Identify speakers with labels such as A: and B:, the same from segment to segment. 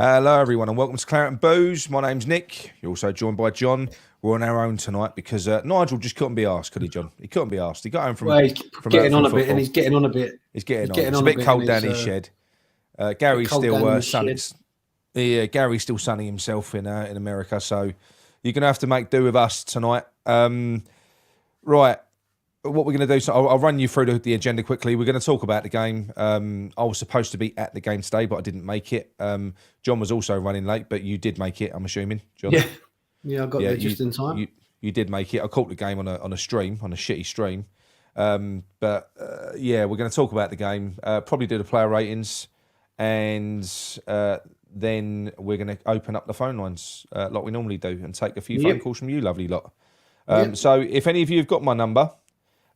A: Hello, everyone, and welcome to Claret and Booze. My name's Nick. You're also joined by John. We're on our own tonight because Nigel just couldn't be asked, could he, John? He couldn't be asked. He got home from
B: getting on a
A: football.
B: bit, and he's getting on a bit.
A: He's getting on. It's a bit cold down his shed. Gary's still sunning. Yeah, Gary's still sunning himself in America, so you're going to have to make do with us tonight. Right. What we're going to do, so I'll run you through the agenda quickly. We're going to talk about the game. I was supposed to be at the game today, but I didn't make it. John was also running late, but you did make it, I'm assuming, John.
B: Yeah, I got there just in time.
A: You did make it. I caught the game on a stream, on a shitty stream. But we're going to talk about the game, probably do the player ratings, and then we're going to open up the phone lines like we normally do and take a few phone calls from you, lovely lot. So if any of you have got my number,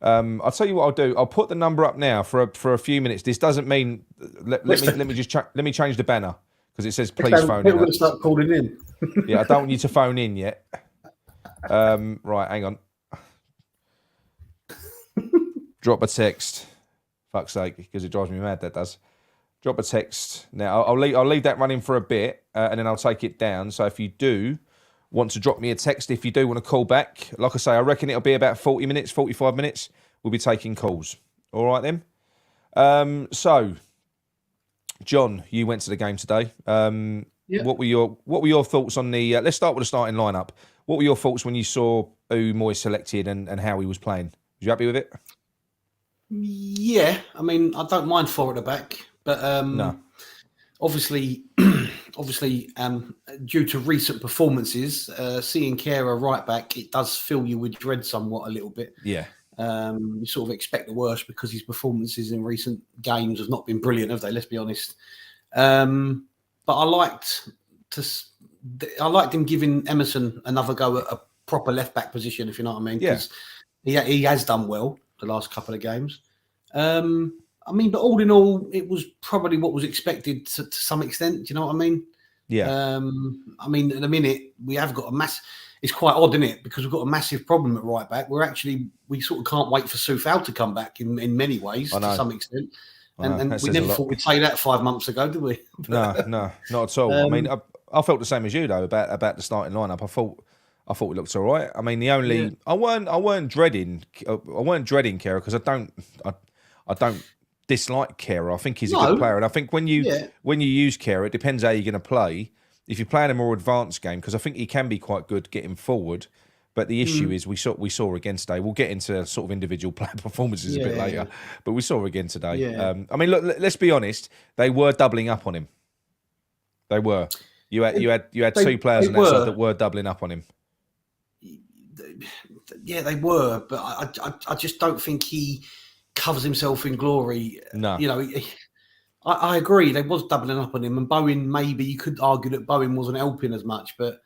A: I'll tell you what I'll do. I'll put the number up now for a few minutes. This doesn't mean let me change the banner because it says please phone in.
B: We're going to start calling in.
A: Yeah, I don't want you to phone in yet. Right, hang on. Drop a text. Fuck's sake, because it drives me mad. That does. Drop a text. Now I'll leave that running for a bit, and then I'll take it down. So if you do want to drop me a text, if you do want to call back, like I say, I reckon it'll be about 40 minutes, 45 minutes. We'll be taking calls. All right then. So, John, you went to the game today. What were your thoughts on the? Let's start with the starting lineup. What were your thoughts when you saw who Moyes selected and how he was playing? Was you happy with it?
B: Yeah, I mean, I don't mind four at the back, but
A: no.
B: Obviously, due to recent performances, seeing Kehrer right back, it does fill you with dread somewhat a little bit.
A: Yeah.
B: You sort of expect the worst because his performances in recent games have not been brilliant, have they? Let's be honest. But I liked him giving Emerson another go at a proper left back position, if you know what I mean. Because he has done well the last couple of games. I mean, but all in all, it was probably what was expected to some extent. Do you know what I mean?
A: Yeah.
B: I mean, at the minute, we have got a mass. It's quite odd, isn't it? Because we've got a massive problem at right back. We sort of can't wait for Soufal to come back in many ways to some extent. And we never thought we'd say that 5 months ago, did we?
A: No, not at all. I mean, I felt the same as you though about the starting lineup. I thought it looked all right. I mean, I weren't dreading Kehrer because I don't dislike Kehrer. I think he's a good player, and I think when you use Kehrer, it depends how you're going to play. If you're playing a more advanced game, because I think he can be quite good getting forward. But the issue is we saw again today. We'll get into sort of individual player performances a bit later, but we saw again today.
B: Yeah.
A: I mean, look, let's be honest. They were doubling up on him. They were. You had two players on that side that were doubling up on him.
B: Yeah, they were, but I just don't think he covers himself in glory.
A: No,
B: you know, I agree. They was doubling up on him, and Bowen. Maybe you could argue that Bowen wasn't helping as much, but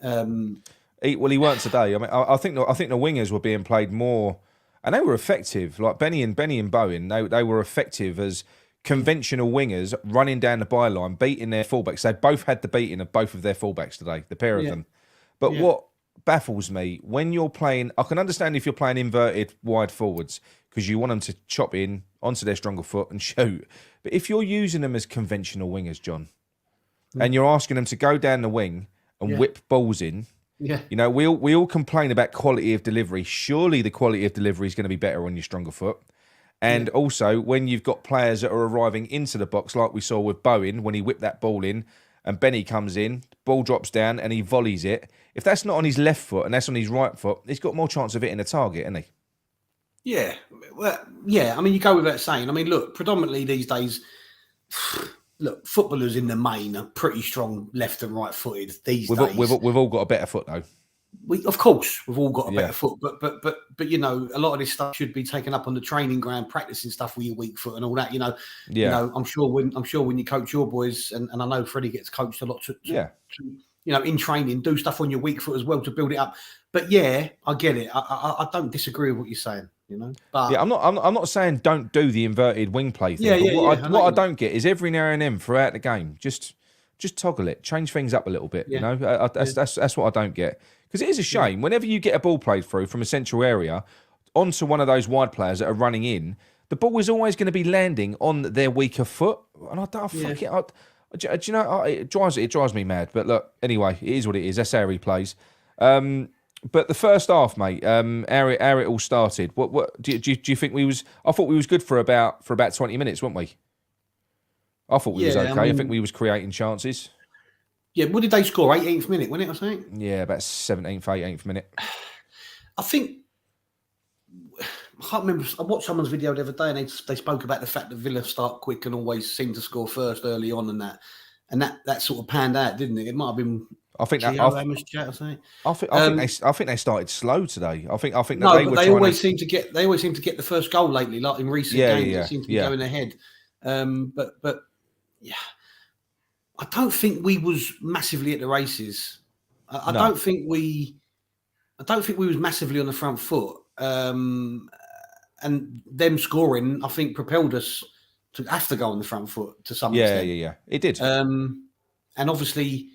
A: he weren't today. I mean, I think the wingers were being played more, and they were effective. Like Benny and Bowen, they were effective as conventional wingers running down the byline, beating their fullbacks. They both had the beating of both of their fullbacks today, the pair of them. But what baffles me when you're playing, I can understand if you're playing inverted wide forwards because you want them to chop in onto their stronger foot and shoot. But if you're using them as conventional wingers, John, and you're asking them to go down the wing and whip balls in, you know, we all complain about quality of delivery. Surely the quality of delivery is going to be better on your stronger foot. And also when you've got players that are arriving into the box, like we saw with Bowen when he whipped that ball in, and Benny comes in, ball drops down, and he volleys it. If that's not on his left foot and that's on his right foot, he's got more chance of hitting the target, hasn't he?
B: Yeah. Well, yeah. I mean, you go without saying. I mean, look, predominantly these days, look, footballers in the main are pretty strong left and right footed these days.
A: We've all got a better foot, though.
B: Of course, we've all got a better foot, but you know, a lot of this stuff should be taken up on the training ground, practicing stuff with your weak foot and all that. You know, I'm sure when you coach your boys, and I know Freddie gets coached a lot to you know, in training, do stuff on your weak foot as well to build it up. But yeah, I get it. I don't disagree with what you're saying. You know, but
A: I'm not saying don't do the inverted wing play thing. What I don't get is every now and then throughout the game, just toggle it, change things up a little bit. You know, that's what I don't get. Because it is a shame. Whenever you get a ball played through from a central area onto one of those wide players that are running in, the ball is always going to be landing on their weaker foot. And Do you know, it drives me mad. But look, anyway, it is what it is. That's how he plays. But the first half, mate, how it all started. What do you think we was? I thought we was good for about 20 minutes, weren't we? I thought we was okay. I think we was creating chances.
B: Yeah, what did they score? 18th minute, wasn't it? I think.
A: Yeah, about 17th, 18th minute.
B: I think. I can't remember. I watched someone's video the other day, and they spoke about the fact that Villa start quick and always seem to score first early on, and that sort of panned out, didn't it? It might have been.
A: I think that. I think they started slow today. I think
B: they always seem to get the first goal lately, like in recent games. They seem to be going ahead. But yeah, I don't think we was massively at the races. I don't think we was massively on the front foot. And them scoring, I think, propelled us to have to go on the front foot to some extent.
A: Yeah. It did.
B: And obviously,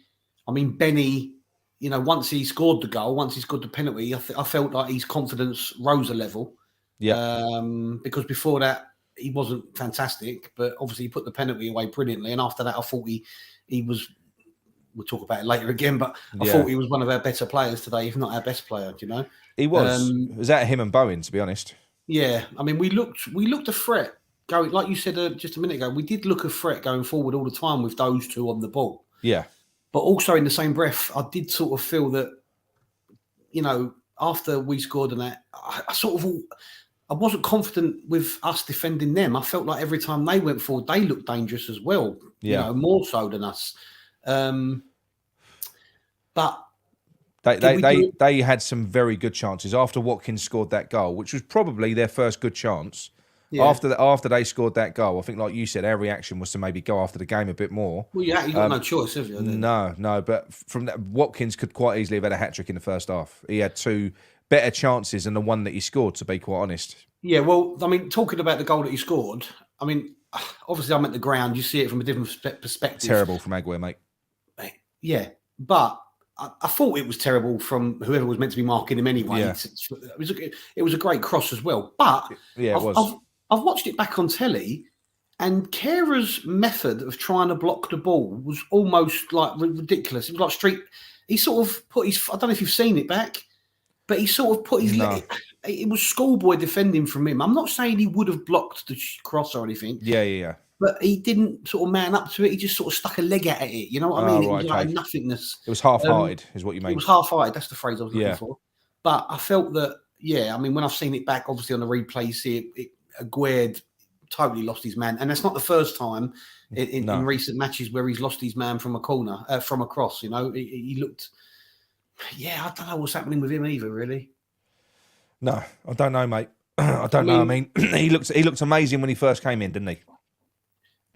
B: I mean, Benny, once he scored the penalty, I felt like his confidence rose a level.
A: Yeah.
B: Because before that, he wasn't fantastic, but obviously he put the penalty away brilliantly. And after that, I thought he was. We'll talk about it later again, but I thought he was one of our better players today, if not our best player.
A: He was. It was out of him and Bowen, to be honest.
B: Yeah, I mean, we looked a threat going, like you said just a minute ago. We did look a threat going forward all the time with those two on the ball.
A: Yeah,
B: but also in the same breath, I did sort of feel that, after we scored and that, I wasn't confident with us defending them. I felt like every time they went forward, they looked dangerous as well.
A: Yeah,
B: more so than us. But.
A: They had some very good chances after Watkins scored that goal, which was probably their first good chance. Yeah. After they scored that goal, I think, like you said, our reaction was to maybe go after the game a bit more.
B: Well, you got no choice, have you?
A: No. But from that, Watkins could quite easily have had a hat-trick in the first half. He had two better chances than the one that he scored, to be quite honest.
B: Yeah, well, I mean, talking about the goal that he scored, I mean, obviously I'm at the ground. You see it from a different perspective.
A: Terrible from Aguirre, mate.
B: Yeah, but I thought it was terrible from whoever was meant to be marking him anyway.
A: Yeah.
B: It was a great cross as well. But
A: yeah, it was.
B: I've watched it back on telly, and Kehra's method of trying to block the ball was almost like ridiculous. It was like street. He sort of put his. I don't know if you've seen it back, but he sort of put his.
A: No.
B: It was schoolboy defending from him. I'm not saying he would have blocked the cross or anything.
A: Yeah.
B: But he didn't sort of man up to it. He just sort of stuck a leg out at it. You know what I mean? It was like nothingness.
A: It was half-hearted, is what you mean.
B: It was half-hearted. That's the phrase I was looking for. But I felt that, I mean, when I've seen it back, obviously on the replay, you see it Aguirre totally lost his man. And that's not the first time in recent matches where he's lost his man from a corner, from a cross. He looked, I don't know what's happening with him either, really.
A: No, I don't know, mate. I don't know. I mean, he looked amazing when he first came in, didn't he?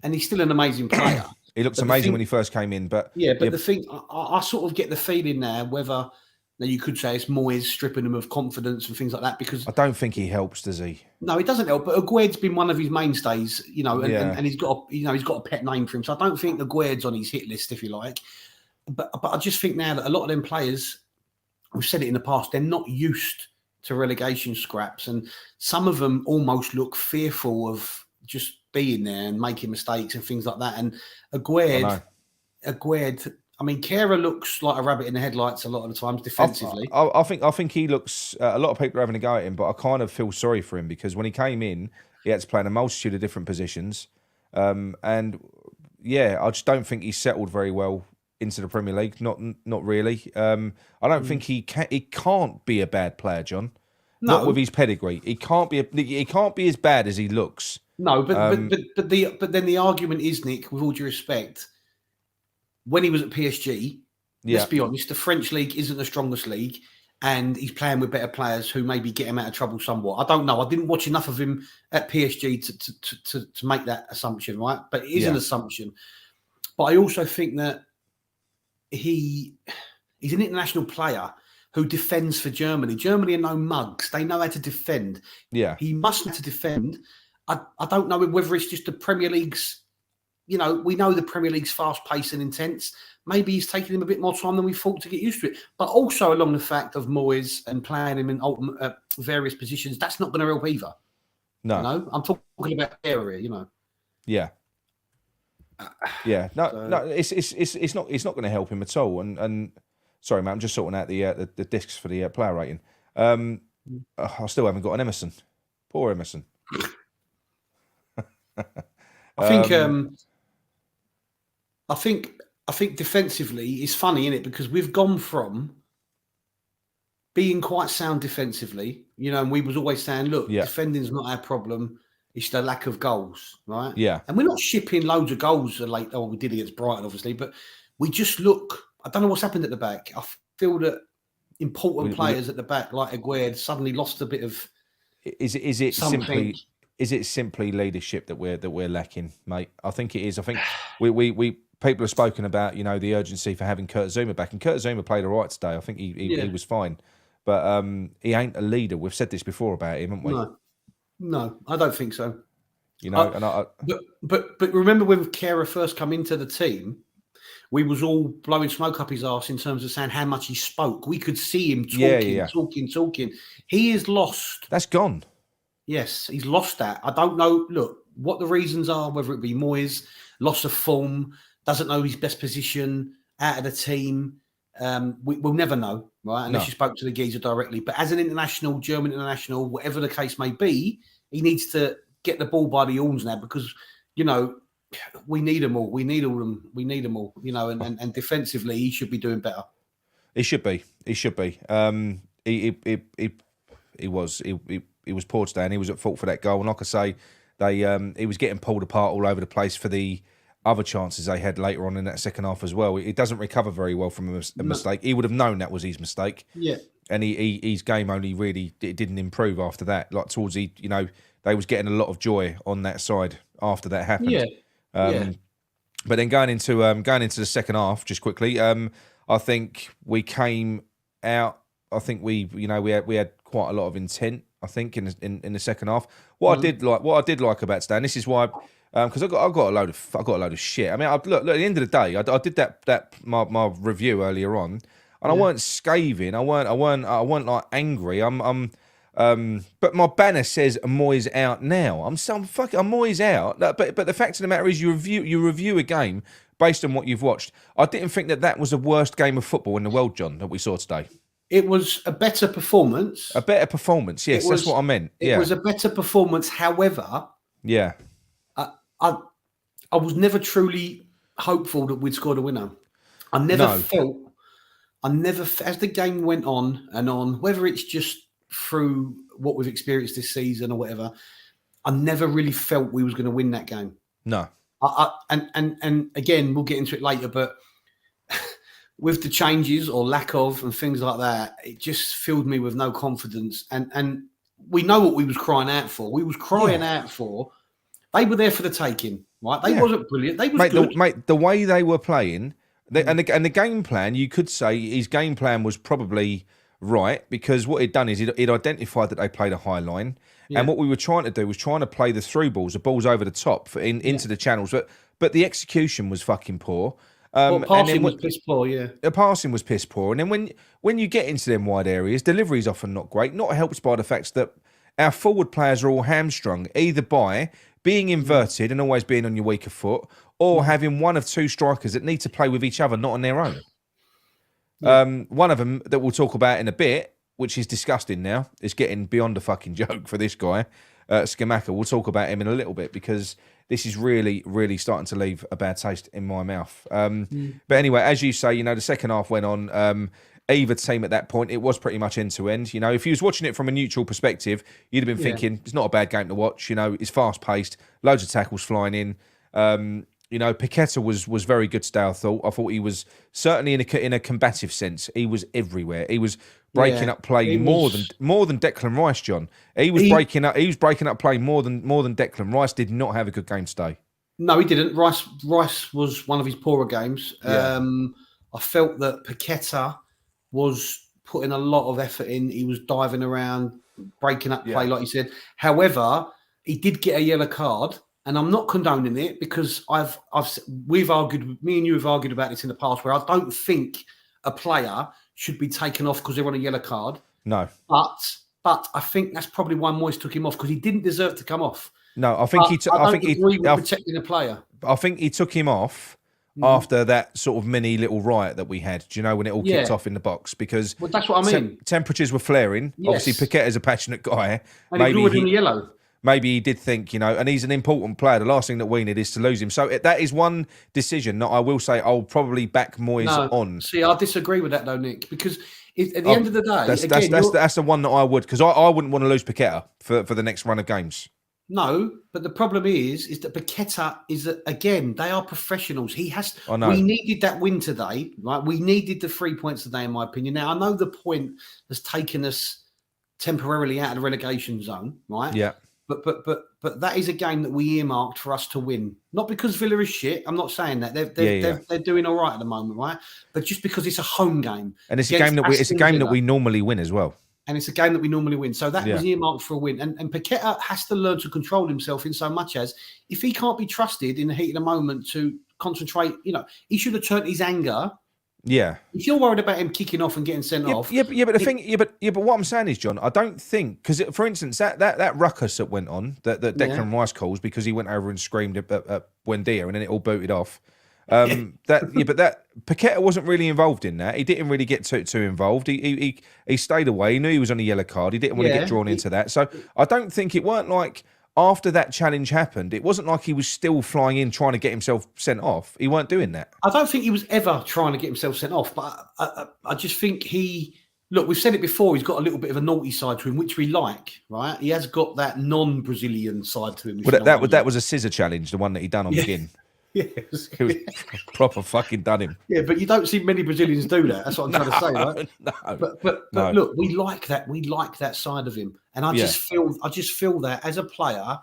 B: And he's still an amazing player.
A: He looks amazing when he first came in, but
B: the thing, I sort of get the feeling now whether you could say it's Moyes stripping him of confidence and things like that, because
A: I don't think he helps, does he?
B: No, he doesn't help. But Aguirre's been one of his mainstays, and he's got he's got a pet name for him. So I don't think Aguirre's on his hit list, if you like. But I just think now that a lot of them players, we've said it in the past, they're not used to relegation scraps, and some of them almost look fearful of just being there and making mistakes and things like that. And Aguirre, I mean, Kehra looks like a rabbit in the headlights a lot of the times defensively.
A: I think he looks. A lot of people are having a go at him, but I kind of feel sorry for him because when he came in, he had to play in a multitude of different positions, and I just don't think he's settled very well into the Premier League. Not really. I don't think he can't be a bad player, John. No. Not with his pedigree. He can't be as bad as he looks.
B: No, but then the argument is, Nick, with all due respect, when he was at PSG, let's be honest, the French league isn't the strongest league, and he's playing with better players who maybe get him out of trouble somewhat. I don't know. I didn't watch enough of him at PSG to make that assumption, right? But it is an assumption. But I also think that he's an international player who defends for Germany. Germany are no mugs. They know how to defend.
A: Yeah.
B: He must know how to defend. I don't know whether it's just the Premier League's, we know the Premier League's fast-paced and intense. Maybe he's taking him a bit more time than we thought to get used to it. But also along the fact of Moyes and playing him in various positions, that's not going to help either.
A: No.
B: I'm talking about area,
A: Yeah. Yeah, no,
B: So,
A: no, it's not going to help him at all. And sorry, mate, I'm just sorting out the discs for the player rating. I still haven't got an Emerson. Poor Emerson.
B: I think
A: Um,
B: I think I think defensively it's funny, isn't it? Because we've gone from being quite sound defensively, and we was always saying, look,
A: yeah,
B: defending's not our problem. It's the lack of goals, right?
A: yeah,
B: And we're not shipping loads of goals late. Oh, we did against Brighton, obviously, but we just look. I don't know what's happened at the back. I feel that important
A: we
B: players at the back, like Aguerd, suddenly lost a bit of
A: is
B: something.
A: it simply leadership that we're lacking, mate? I think it is. I think we people have spoken about the urgency for having Kurt Zuma back, and Kurt Zuma played all right today. I think he was fine, but he ain't a leader. We've said this before about him, haven't we?
B: No, I don't think so.
A: And
B: But remember when Kera first come into the team, we was all blowing smoke up his arse in terms of saying how much he spoke. We could see him talking. He is lost.
A: That's gone.
B: Yes, he's lost that. I don't know. Look, what the reasons are, whether it be Moyes, loss of form, doesn't know his best position, out of the team. We'll never know, right? Unless you spoke to the geezer directly. But as an international, German international, whatever the case may be, he needs to get the ball by the horns now because, we need them all. We need all them. We need them all. And defensively, he should be doing better.
A: He should be. He was poor today, and he was at fault for that goal. And like I say, he was getting pulled apart all over the place for the other chances they had later on in that second half as well. He doesn't recover very well from a mistake. He would have known that was his mistake.
B: Yeah.
A: And his game only really didn't improve after that. Like towards they was getting a lot of joy on that side after that happened.
B: Yeah.
A: But then going into the second half, just quickly, I think we came out. I think we had quite a lot of intent. I think in the second half. What I did like about today, and this is why, because I got a load of shit. I mean, look at the end of the day, I did that my review earlier on, and I weren't scathing. I weren't like angry. But my banner says Moyes out now. I'm Moyes out. But the fact of the matter is, you review a game based on what you've watched. I didn't think that was the worst game of football in the world, John, that we saw today.
B: It was a better performance.
A: A better performance, yes, that's what I meant.
B: It was a better performance. However, I was never truly hopeful that we'd scored a winner. I never felt, as the game went on and on, whether it's just through what we've experienced this season or whatever, I never really felt we was going to win that game.
A: No.
B: And again, we'll get into it later, but with the changes or lack of and things like that, it just filled me with no confidence. And we know what we was crying out for. We was crying out for. They were there for the taking, right? They wasn't brilliant. They was good.
A: The way they were playing, and the game plan, you could say his game plan was probably right, because what he'd done is he'd identified that they played a high line, and what we were trying to do was trying to play the through balls, the balls over the top into the channels, but the execution was fucking poor.
B: Passing was piss poor,
A: The passing was piss poor, and then when you get into them wide areas, delivery is often not great. Not helped by the fact that our forward players are all hamstrung, either by being inverted and always being on your weaker foot, or having one of two strikers that need to play with each other, not on their own. One of them that we'll talk about in a bit, which is disgusting now, is getting beyond a fucking joke for this guy, Scamacca. We'll talk about him in a little bit, because this is really, really starting to leave a bad taste in my mouth. But anyway, as you say, the second half went on. Either team at that point, it was pretty much end to end. If you was watching it from a neutral perspective, you'd have been thinking it's not a bad game to watch. It's fast paced, loads of tackles flying in. Paqueta was very good today. I thought he was certainly in a combative sense. He was everywhere. He was breaking up play more than Declan Rice, John. He was breaking up play more than Declan Rice. Did not have a good game today.
B: No, he didn't. Rice was one of his poorer games. I felt that Paqueta was putting a lot of effort in. He was diving around, breaking up play, like you said. However, he did get a yellow card. And I'm not condoning it, because we've argued, me and you have argued about this in the past, where I don't think a player should be taken off because they're on a yellow card.
A: No.
B: But I think that's probably why Moyes took him off, because he didn't deserve to come off.
A: No, I think
B: I don't agree with protecting a player.
A: I think he took him off after that sort of mini little riot that we had. Do you know when it all kicked off in the box? Because
B: that's what I mean.
A: Temperatures were flaring.
B: Yes.
A: Obviously, Paquette is a passionate guy.
B: And he blew it in the yellow.
A: Maybe he did think, and he's an important player. The last thing that we need is to lose him. So that is one decision that I will say I'll probably back Moyes on.
B: See, I disagree with that though, Nick, because at the end of the day,
A: that's the one that I would, because I wouldn't want to lose Paquette for the next run of games.
B: No, but the problem is that Paqueta is that, again, they are professionals. He has.
A: I know.
B: We needed that win today, right? We needed the 3 points today, in my opinion. Now I know the point has taken us temporarily out of the relegation zone, right?
A: Yeah.
B: But that is a game that we earmarked for us to win. Not because Villa is shit. I'm not saying that they're doing all right at the moment, right? But just because it's a home game,
A: and it's a game that we normally win as well.
B: And it's a game that we normally win. So that was earmarked for a win. And Paqueta has to learn to control himself in so much as if he can't be trusted in the heat of the moment to concentrate, he should have turned his anger.
A: Yeah.
B: If you're worried about him kicking off and getting sent off.
A: But what I'm saying is, John, I don't think, because for instance, that ruckus that went on, that Declan Rice calls because he went over and screamed at Buendia and then it all booted off. But Paqueta wasn't really involved in that. He didn't really get too involved. He stayed away. He knew he was on a yellow card. He didn't want to get drawn into that. So I don't think it weren't like after that challenge happened, it wasn't like he was still flying in trying to get himself sent off. He weren't doing that.
B: I don't think he was ever trying to get himself sent off, but I just think look, we've said it before, he's got a little bit of a naughty side to him, which we like, right? He has got that non-Brazilian side to him.
A: Well, that was a scissor challenge, the one that he done on begin.
B: Yes.
A: It was proper fucking done him.
B: Yeah, but you don't see many Brazilians do that. That's what I'm trying to say, right?
A: No.
B: But look, we like that. We like that side of him, and I just feel that as a player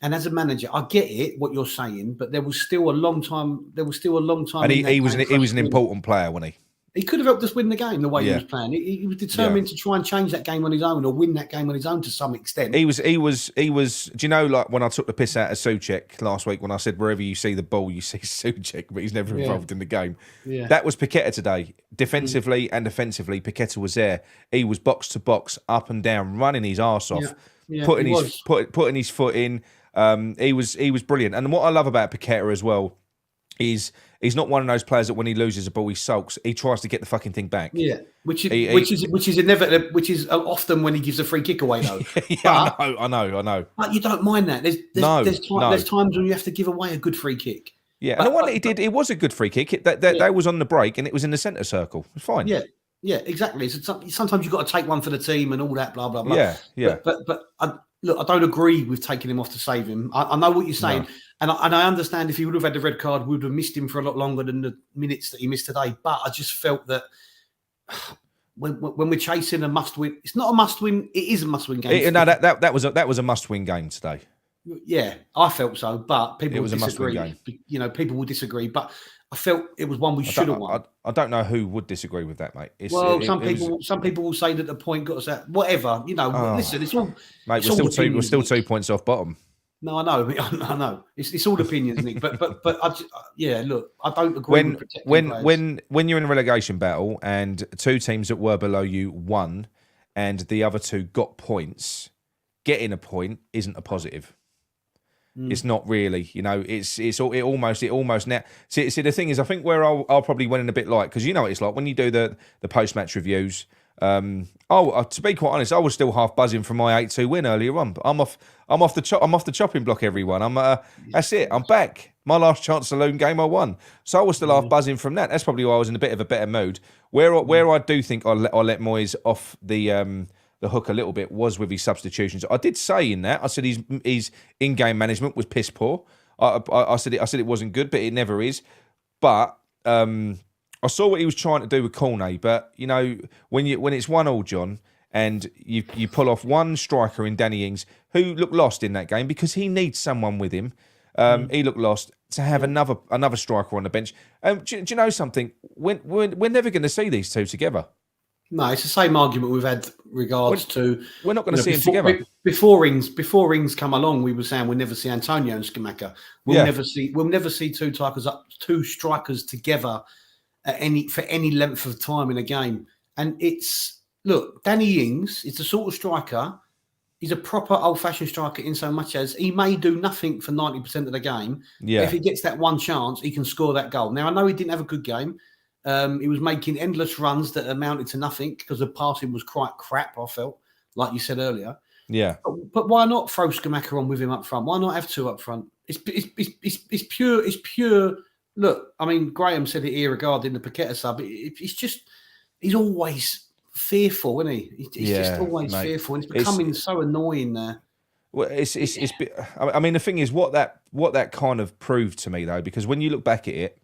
B: and as a manager, I get it what you're saying, but there was still a long time.
A: And he was an important player, wasn't he?
B: He could have helped us win the game the way he was playing. He was determined to try and change that game on his own or win that game on his own to some extent.
A: He was. Do you know, like when I took the piss out of Souček last week when I said wherever you see the ball, you see Souček, but he's never involved in the game. Yeah. That was Paqueta today. Defensively and offensively, Paqueta was there. He was box to box, up and down, running his arse off, putting his foot in. He was brilliant. And what I love about Paqueta as well is he's not one of those players that when he loses a ball he sulks. He tries to get the fucking thing back. Yeah, which
B: is inevitable. Which is often when he gives a free kick away, though.
A: I know.
B: But you don't mind that. There's times when you have to give away a good free kick.
A: Yeah, and the one that he did, it was a good free kick. That was on the break and it was in the centre circle. It's fine.
B: Yeah, exactly. So sometimes you've got to take one for the team and all that, blah blah blah.
A: Yeah.
B: But I don't agree with taking him off to save him. I know what you're saying. No. And I understand if he would have had the red card, we would have missed him for a lot longer than the minutes that he missed today. But I just felt that when we're chasing a must-win, it's not a must-win. It is a must-win game.
A: That was a must-win game today.
B: Yeah, I felt so. But people would disagree.
A: A must-win game.
B: People would disagree. But I felt it was one we should have won.
A: I don't know who would disagree with that, mate.
B: Some people will say that the point got us out. Whatever, listen, it's all.
A: Mate, we're still 2 points off bottom.
B: No, I know. It's all opinions, Nick. But look, I don't agree.
A: When you're in a relegation battle and two teams that were below you won, and the other two got points, getting a point isn't a positive. It's not really, it almost now. See, the thing is, I think where I'll probably went in a bit light because it's like when you do the post match reviews. To be quite honest, I was still half buzzing from my 8-2 win earlier on. But I'm off the chopping block, everyone. That's it. I'm back. My last chance saloon game, I won. So I was still half buzzing from that. That's probably why I was in a bit of a better mood. Where I do think I let Moyes off the hook a little bit was with his substitutions. I did say in that, I said his in-game management was piss poor. I said it wasn't good, but it never is. But I saw what he was trying to do with Cornet, but when it's 1-1, John, and you pull off one striker in Danny Ings who looked lost in that game because he needs someone with him. He looked lost to have another striker on the bench. Do you know something? We're never going to see these two together.
B: No, it's the same argument we've had regards to.
A: We're not going to see them together.
B: Before Ings come along, we were saying we'll never see Antonio and Scamacca. We'll never see two strikers together for any length of time in a game. And Danny Ings is the sort of striker he's a proper old-fashioned striker in so much as he may do nothing for 90% of the game.
A: Yeah.
B: But if he gets that one chance, he can score that goal. Now, I know he didn't have a good game. He was making endless runs that amounted to nothing because the passing was quite crap, I felt, like you said earlier.
A: Yeah.
B: But why not throw Scamacca on with him up front? Why not have two up front? It's pure. Look, I mean, Graham said it here regarding the Paqueta sub. It's just, he's always fearful, isn't he? He's just always fearful. And it's becoming so annoying there.
A: Well, I mean, the thing is, what that kind of proved to me, though, because when you look back at it,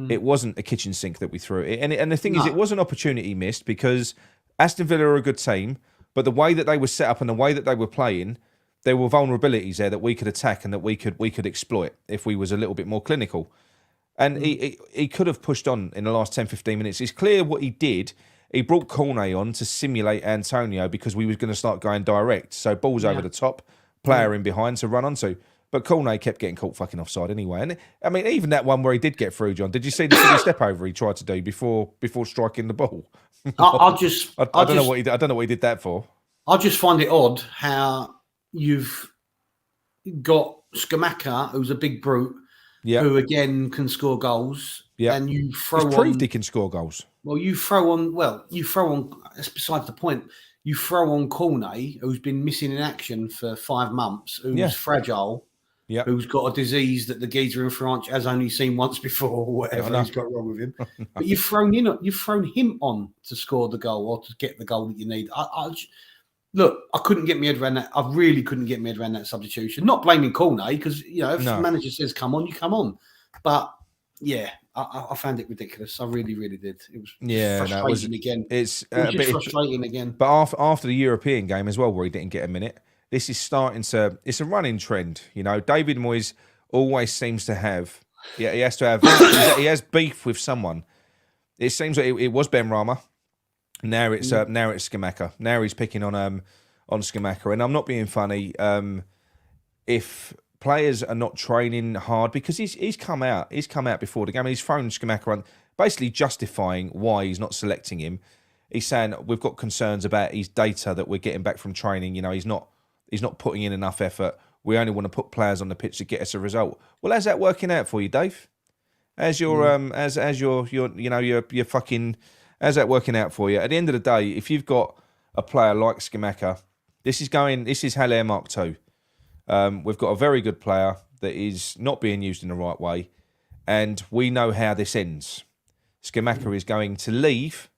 A: it wasn't a kitchen sink that we threw it. And the thing is, it was an opportunity missed because Aston Villa are a good team, but the way that they were set up and the way that they were playing, there were vulnerabilities there that we could attack and that we could exploit if we was a little bit more clinical. And he could have pushed on in the last 10, 15 minutes. It's clear what he did. He brought Cornet on to simulate Antonio because we was going to start going direct. So balls over the top, player in behind to run onto. But Cornet kept getting caught fucking offside anyway. And I mean, even that one where he did get through, John, did you see the silly step over he tried to do before striking the ball?
B: I
A: don't know what he did that for.
B: I just find it odd how you've got Scamacca, who's a big brute, who again can score goals. Yeah, and you throw
A: He's proved he can score goals.
B: Well, you throw on. That's besides the point. You throw on Cornet, who's been missing in action for 5 months, who's fragile, who's got a disease that the geezer in France has only seen once before, or whatever he's got wrong with him. But you've thrown him on to score the goal or to get the goal that you need. Look, I couldn't get my head around that. I really couldn't get my head around that substitution. Not blaming Cornet because if the manager says come on, you come on. But yeah. I found it ridiculous. I really, really did. It was frustrating again. It's frustrating again.
A: But after the European game as well, where he didn't get a minute, this is starting to. It's a running trend. David Moyes always seems to have. Yeah, he has to have. He has beef with someone. It seems like it was Ben Rama. Now it's Scamacca. Now he's picking on Scamacca, and I'm not being funny. If players are not training hard because he's come out before the game and he's thrown Scamacca on, basically justifying why he's not selecting him. He's saying we've got concerns about his data that we're getting back from training. He's not putting in enough effort. We only want to put players on the pitch to get us a result. Well, how's that working out for you, Dave? How's your how's that working out for you? At the end of the day, if you've got a player like Scamacca, this is Haller Mark II. We've got a very good player that is not being used in the right way, and we know how this ends. Scamacca is going to leave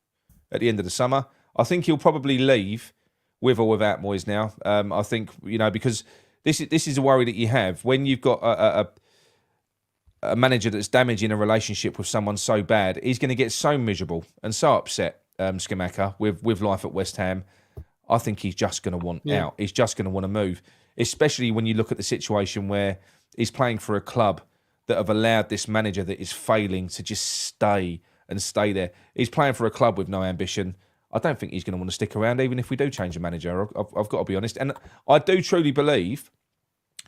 A: at the end of the summer. I think he'll probably leave with or without Moyes now. I think because this is a worry that you have when you've got a manager that's damaging a relationship with someone so bad. He's going to get so miserable and so upset, Scamacca, with life at West Ham. I think he's just going to want out. He's just going to want to move. Especially when you look at the situation where he's playing for a club that have allowed this manager that is failing to just stay there. He's playing for a club with no ambition. I don't think he's going to want to stick around, even if we do change a manager. I've got to be honest. And I do truly believe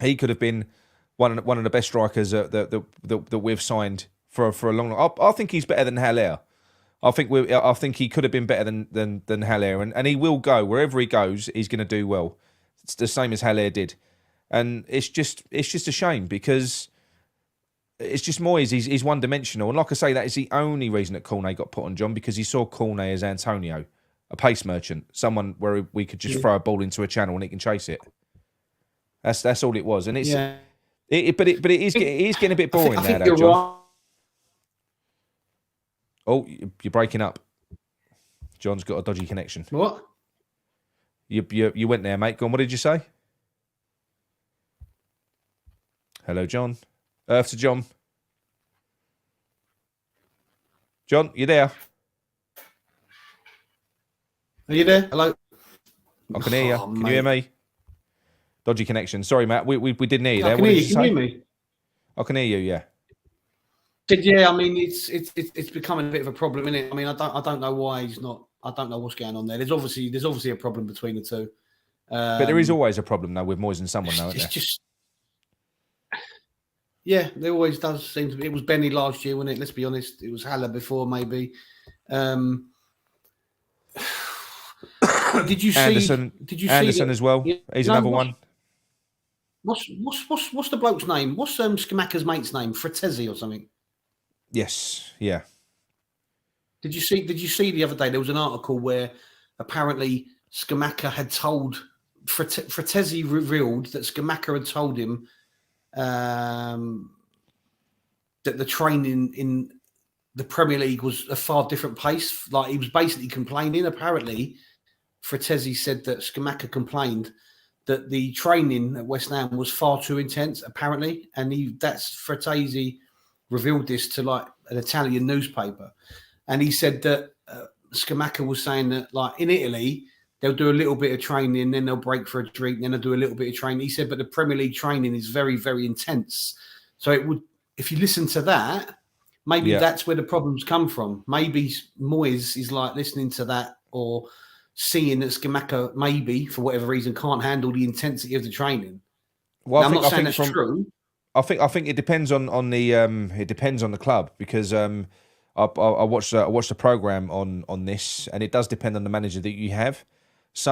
A: he could have been one of the best strikers that we've signed for a long time. I think he's better than Haller. I think he could have been better than Haller. And he will go. Wherever he goes, he's going to do well. It's the same as Haller did, and it's just a shame because it's just Moyes. He's one dimensional, and like I say, that is the only reason that Cornet got put on, John, because he saw Cornet as Antonio, a pace merchant, someone where we could just throw a ball into a channel and he can chase it. That's all it was, and it's but it is getting a bit boring now, though, John. Right. Oh, you're breaking up. John's got a dodgy connection.
B: What?
A: You went there, mate. Go on, what did you say? Hello, John. Earth to John. John, you there?
B: Are you there? Hello?
A: I can hear you. Can you hear me? Dodgy connection. Sorry, Matt. We didn't hear you there.
B: I can hear you. Can you hear me?
A: I can hear you, yeah.
B: Yeah, I mean, it's becoming a bit of a problem, isn't it? I mean, I don't know why he's not. I don't know what's going on there. There's obviously a problem between the two.
A: But there is always a problem though with Moyes and someone, though, isn't there?
B: Yeah, there always does seem to be. It was Benny last year, wasn't it? Let's be honest. It was Haller before, maybe. Did you see?
A: Anderson,
B: Did you see
A: Anderson
B: that,
A: as well. He's another one.
B: What's the bloke's name? What's Scamacca's mate's name? Fratesi or something?
A: Yes, yeah.
B: Did you see the other day there was an article where apparently Scamacca had told Fratesi revealed that Scamacca had told him that the training in the Premier League was a far different pace. Like he was basically complaining. Apparently, Fratesi said that Scamacca complained that the training at West Ham was far too intense, apparently, and that's Fratesi revealed this to like an Italian newspaper, and he said that Scamacca was saying that like in Italy they'll do a little bit of training, then they'll break for a drink, then they'll do a little bit of training. He said, but the Premier League training is very, very intense. So it would, if you listen to that, maybe that's where the problems come from. Maybe Moyes is like listening to that or seeing that Scamacca maybe for whatever reason can't handle the intensity of the training.
A: Well,
B: now, I'm not saying that's true.
A: I think it depends on the club because I watched a program on this, and it does depend on the manager that you have. It's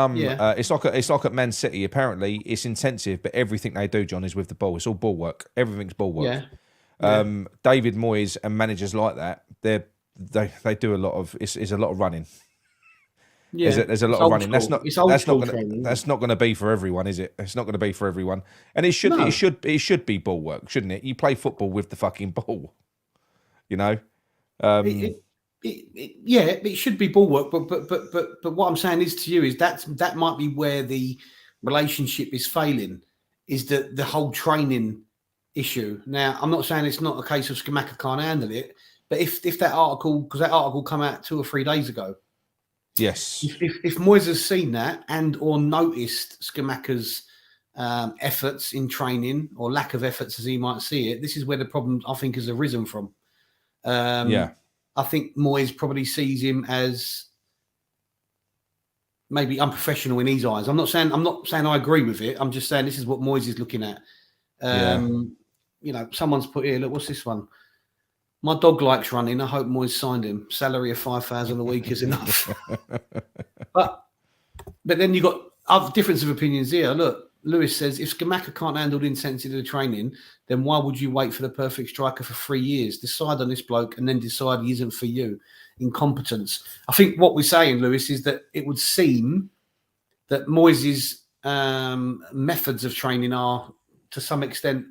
A: like at Man City. Apparently, it's intensive, but everything they do, John, is with the ball. It's all ball work. Everything's ball work. David Moyes and managers like that, they do a lot of it's a lot of running. Yeah, there's a lot of running. That's not going to be for everyone, is it? It's not going to be for everyone, and it should be ball work, shouldn't it? You play football with the fucking ball, you know.
B: It should be ball work, but what I'm saying is to you is that might be where the relationship is failing, is the whole training issue. Now, I'm not saying it's not a case of Scamacca can't handle it, but if that article, because that article come out 2 or 3 days ago.
A: Yes.
B: If Moyes has seen that and or noticed Scamacca's efforts in training or lack of efforts as he might see it, this is where the problem I think has arisen from. I think Moyes probably sees him as maybe unprofessional in his eyes. I'm not saying I agree with it. I'm just saying this is what Moyes is looking at. You know, someone's put here, look, what's this one? My dog likes running. I hope Moyes signed him. Salary of 5,000 a week is enough. but then you got other difference of opinions here. Look, Lewis says if Scamacca can't handle the intensity of the training, then why would you wait for the perfect striker for 3 years? Decide on this bloke and then decide he isn't for you. Incompetence. I think what we're saying, Lewis, is that it would seem that Moyes' methods of training are to some extent,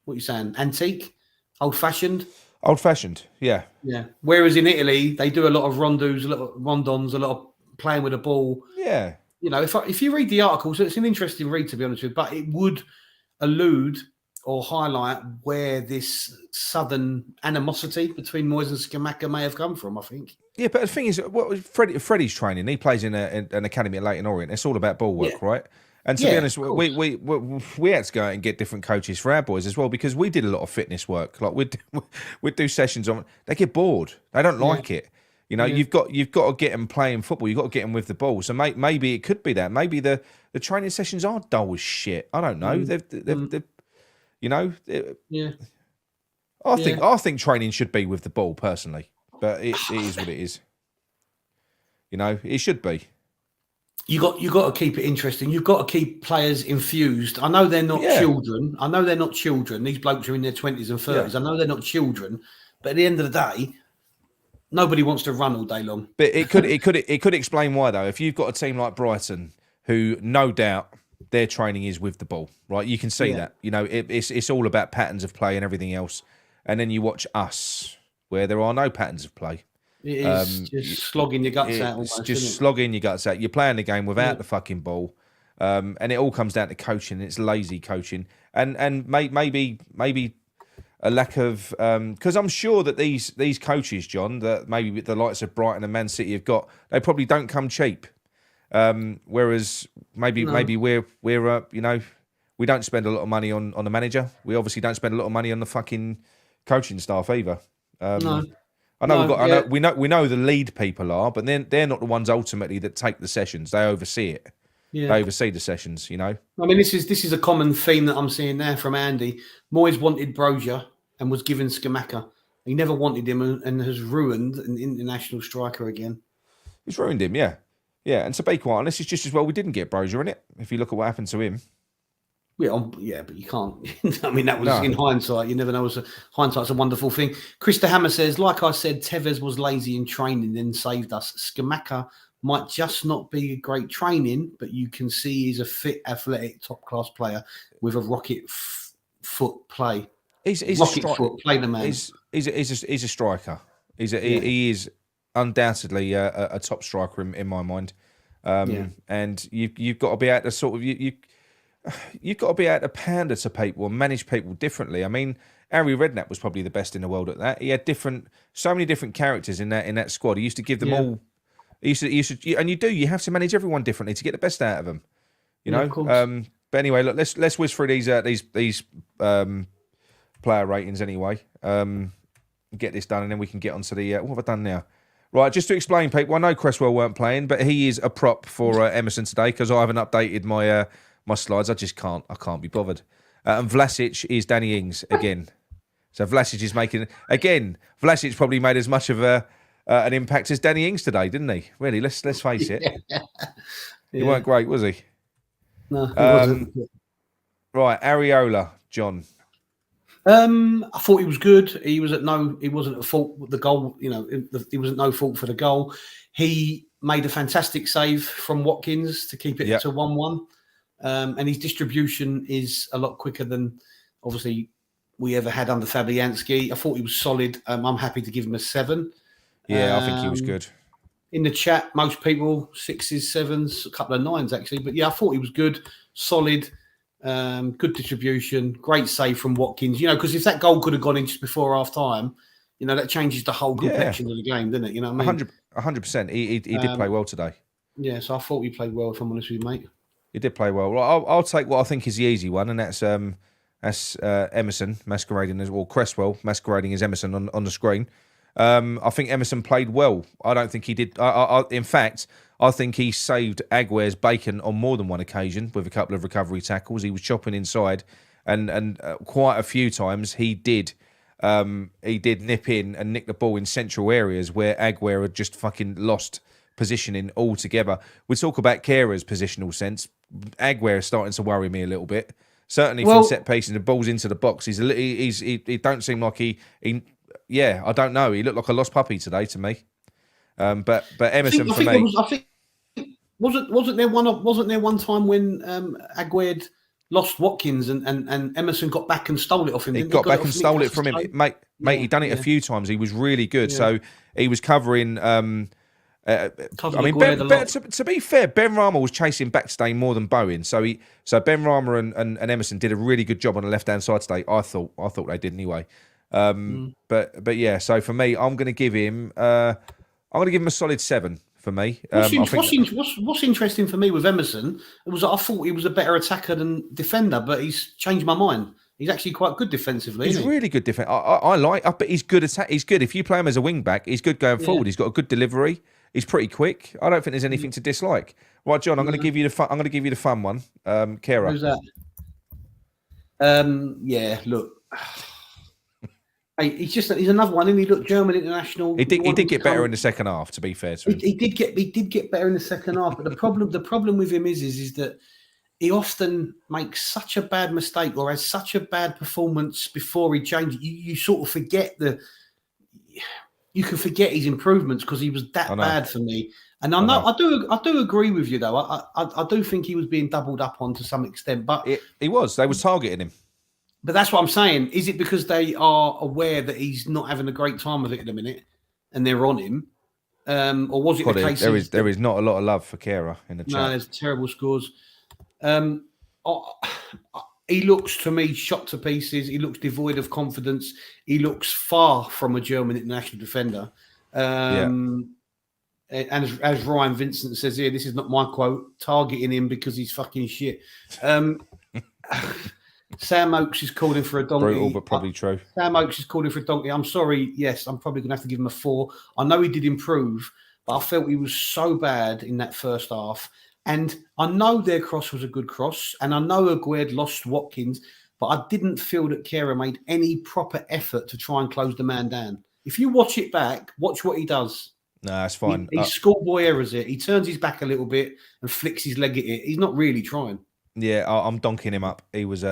B: what are you saying, antique, old-fashioned?
A: Old-fashioned, yeah.
B: Yeah. Whereas in Italy, they do a lot of rondons, a lot of playing with a ball.
A: Yeah.
B: You know, if you read the article, so it's an interesting read, to be honest with you, but it would allude or highlight where this southern animosity between Moyes and Scamacca may have come from, I think.
A: Yeah, but the thing is, Freddie's training, he plays in an academy at Leyton Orient. It's all about ball work, right? And to be honest, we had to go out and get different coaches for our boys as well because we did a lot of fitness work. Like we'd do sessions on. They get bored. They don't like it. You know, you've got to get them playing football. You've got to get them with the ball. So maybe it could be that. Maybe the training sessions are dull as shit. I don't know. They've you know. I think training should be with the ball personally, but it is what it is. You know, it should be.
B: You got to keep it interesting. You've got to keep players infused. I know they're not children. I know they're not children. These blokes are in their 20s and 30s. I know they're not children. But at the end of the day, nobody wants to run all day long.
A: But it could explain why though. If you've got a team like Brighton, who no doubt their training is with the ball, right? You can see that. You know, it's all about patterns of play and everything else. And then you watch us, where there are no patterns of play.
B: It is just slogging your guts out. Almost,
A: just slogging your guts out. You're playing the game without the fucking ball, and it all comes down to coaching. It's lazy coaching, and maybe a lack of because I'm sure that these coaches, John, that maybe the likes of Brighton and Man City have got, they probably don't come cheap. Whereas maybe we're you know, we don't spend a lot of money on the manager. We obviously don't spend a lot of money on the fucking coaching staff either. I know we know the lead people are, but then they're not the ones ultimately that take the sessions. They oversee it. Yeah. They oversee the sessions, you know.
B: I mean, this is a common theme that I'm seeing there from Andy. Moyes wanted Broja and was given Scamacca. He never wanted him and has ruined an international striker again.
A: He's ruined him, yeah. Yeah, and to be quite honest, it's just as well we didn't get Brozier in it. If you look at what happened to him.
B: Yeah, but you can't. I mean, that was
A: No.
B: in hindsight. You never know. Hindsight's a wonderful thing. Krista Hammer says, like I said, Tevez was lazy in training, then saved us. Scamacca might just not be a great training, but you can see he's a fit, athletic, top-class player with a rocket foot play.
A: He's
B: rocket
A: a striker.
B: Foot, play the man.
A: He's a striker. He is undoubtedly a top striker in my mind. And you've got to be able to sort of you've got to be able to pander to people and manage people differently. I mean, Harry Redknapp was probably the best in the world at that. He had so many different characters in that squad. He used to give them all. You have to manage everyone differently to get the best out of them. You know. But anyway, look, let's whiz through these player ratings anyway. Get this done, and then we can get onto the what have I done now? Right, just to explain, people. I know Cresswell weren't playing, but he is a prop for Emerson today because I haven't updated my my slides. I just can't. I can't be bothered. And Vlasic is Danny Ings again. So Vlasic is making again. Vlasic probably made as much of an impact as Danny Ings today, didn't he? Really, let's face it. He weren't great, was he?
B: No, he wasn't.
A: Right, Areola, John.
B: I thought he was good. He wasn't at fault with the goal. You know, he wasn't no fault for the goal. He made a fantastic save from Watkins to keep it to 1-1. And his distribution is a lot quicker than obviously we ever had under Fabianski. I thought he was solid. I'm happy to give him a 7.
A: Yeah, I think he was good.
B: In the chat, most people 6s, 7s, a couple of 9s actually. But yeah, I thought he was good, solid, good distribution, great save from Watkins. You know, because if that goal could have gone in just before half time, you know, that changes the whole complexion of the game, doesn't it? You know what I mean?
A: 100%. He did play well today.
B: Yeah, so I thought he played well, if I'm honest with you, mate.
A: He did play well. Well, I'll take what I think is the easy one, and that's Emerson masquerading as, or Cresswell masquerading as Emerson on the screen. I think Emerson played well. I don't think he did. In fact, I think he saved Aguer's bacon on more than one occasion with a couple of recovery tackles. He was chopping inside, and quite a few times he did nip in and nick the ball in central areas where Aguer had just fucking lost positioning altogether. We talk about Kehra's positional sense. Aguer is starting to worry me a little bit. Certainly from set pieces and the balls into the box. He don't seem like he I don't know. He looked like a lost puppy today to me. But Emerson for me.
B: Wasn't there one time when Aguer lost Watkins and Emerson got back and stole it off him?
A: He got back and stole it from him, mate. He done it a few times. He was really good. Yeah. So he was covering. I mean, to be fair, Ben Rama was chasing back today more than Bowen. So Ben Rama and Emerson did a really good job on the left hand side today. I thought they did anyway. But yeah. So for me, I'm going to give him a solid 7 for me.
B: What's interesting for me with Emerson was I thought he was a better attacker than defender, but he's changed my mind. He's actually quite good defensively.
A: He's really good defense. I like, but he's good attack. He's good if you play him as a wing back. He's good going forward. He's got a good delivery. He's pretty quick. I don't think there's anything to dislike. Right, John, I'm going to give you the fun. I'm going to give you the fun one. Kehra.
B: Who's that? Yeah. Look, he's another one. And he looked German international.
A: He did get better in the second half. To be fair to him,
B: he did get better in the second half. But the problem with him is that he often makes such a bad mistake or has such a bad performance before he changes. You sort of forget you can forget his improvements because he was that bad for me. And I do agree with you though. I do think he was being doubled up on to some extent, but
A: he was. They was targeting him.
B: But that's what I'm saying. Is it because they are aware that he's not having a great time with it at the minute, and they're on him, or was it the case?
A: There is not a lot of love for Kehra in the chat.
B: No, there's terrible scores. He looks to me shot to pieces. He looks devoid of confidence. He looks far from a German international defender. And as Ryan Vincent says here, this is not my quote, targeting him because he's fucking shit. Sam Oakes is calling for a donkey.
A: Brutal, but probably true.
B: Sam Oakes is calling for a donkey. I'm sorry. Yes, I'm probably going to have to give him a 4. I know he did improve, but I felt he was so bad in that first half. And I know their cross was a good cross, and I know Aguerd lost Watkins, but I didn't feel that Kehra made any proper effort to try and close the man down. If you watch it back, watch what he does.
A: No, that's fine.
B: He schoolboy errors it. He turns his back a little bit and flicks his leg at it. He's not really trying.
A: Yeah, I'm donking him up. He was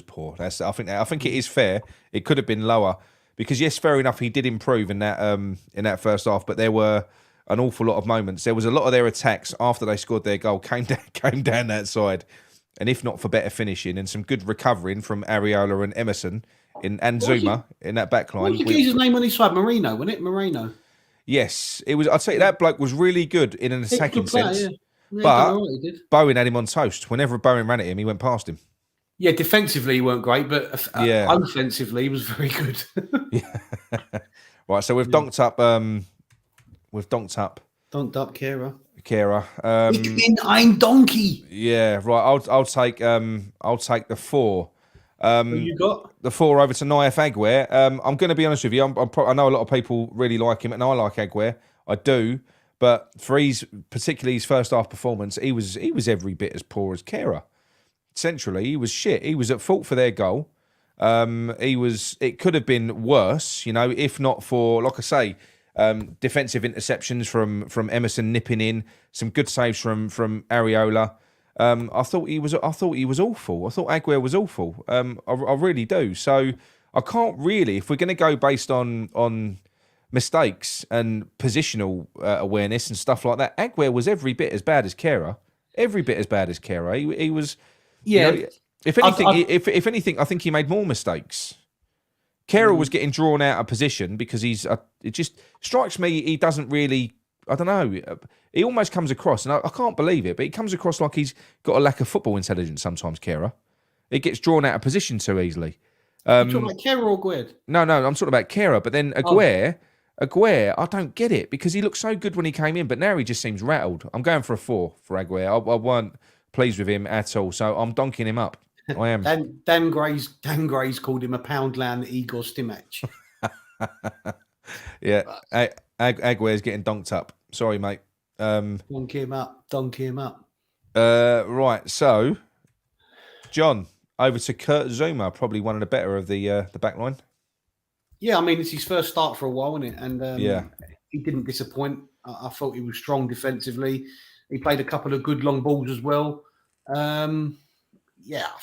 A: poor. I think it is fair. It could have been lower because yes, fair enough. He did improve in that first half, but there were an awful lot of moments. There was a lot of their attacks after they scored their goal came down that side, and if not for better finishing and some good recovering from Areola and Emerson and Zuma in that back line.
B: What was the geezer's name on his side? Moreno, wasn't it? Moreno.
A: Yes, it was. I'd say that bloke was really good in an attacking sense.
B: Yeah.
A: But Bowen had him on toast. Whenever Bowen ran at him, he went past him.
B: Yeah, defensively he weren't great, but offensively he was very good.
A: Yeah. Right, so we've donked up.
B: Donked up, Kera.
A: Ich
B: bin ein donkey.
A: Yeah, right. I'll take the 4.
B: Who you got?
A: The 4 over to Naif Aguirre. I'm going to be honest with you. I know a lot of people really like him, and I like Aguirre. I do. But for particularly his first half performance, he was every bit as poor as Kera. Centrally, he was shit. He was at fault for their goal. It could have been worse, if not for, like I say, defensive interceptions from Emerson nipping in, some good saves from Areola. I thought he was awful. I thought Aguirre was awful. I really do. So I can't really, if we're going to go based on mistakes and positional awareness and stuff like that, Aguirre was every bit as bad as Kera. Every bit as bad as Kera. He was. Yeah. If anything, I think he made more mistakes. Kera was getting drawn out of position because it just strikes me he doesn't really. I don't know. He almost comes across, and I can't believe it, but he comes across like he's got a lack of football intelligence sometimes, Kera. He gets drawn out of position too easily.
B: You're talking about Kera or Aguirre?
A: No, I'm talking about Kera, but then Aguirre, I don't get it because he looked so good when he came in, but now he just seems rattled. I'm going for a 4 for Aguirre. I weren't pleased with him at all, so I'm donking him up. I am.
B: Dan Gray's called him a pound land Igor Stimac.
A: Yeah, Aguirre's getting donked up. Sorry, mate.
B: Donkey him up.
A: Right, so John, over to Kurt Zuma, probably one of the better of the back line.
B: Yeah, I mean, it's his first start for a while, isn't it? And he didn't disappoint. I thought he was strong defensively. He played a couple of good long balls as well. I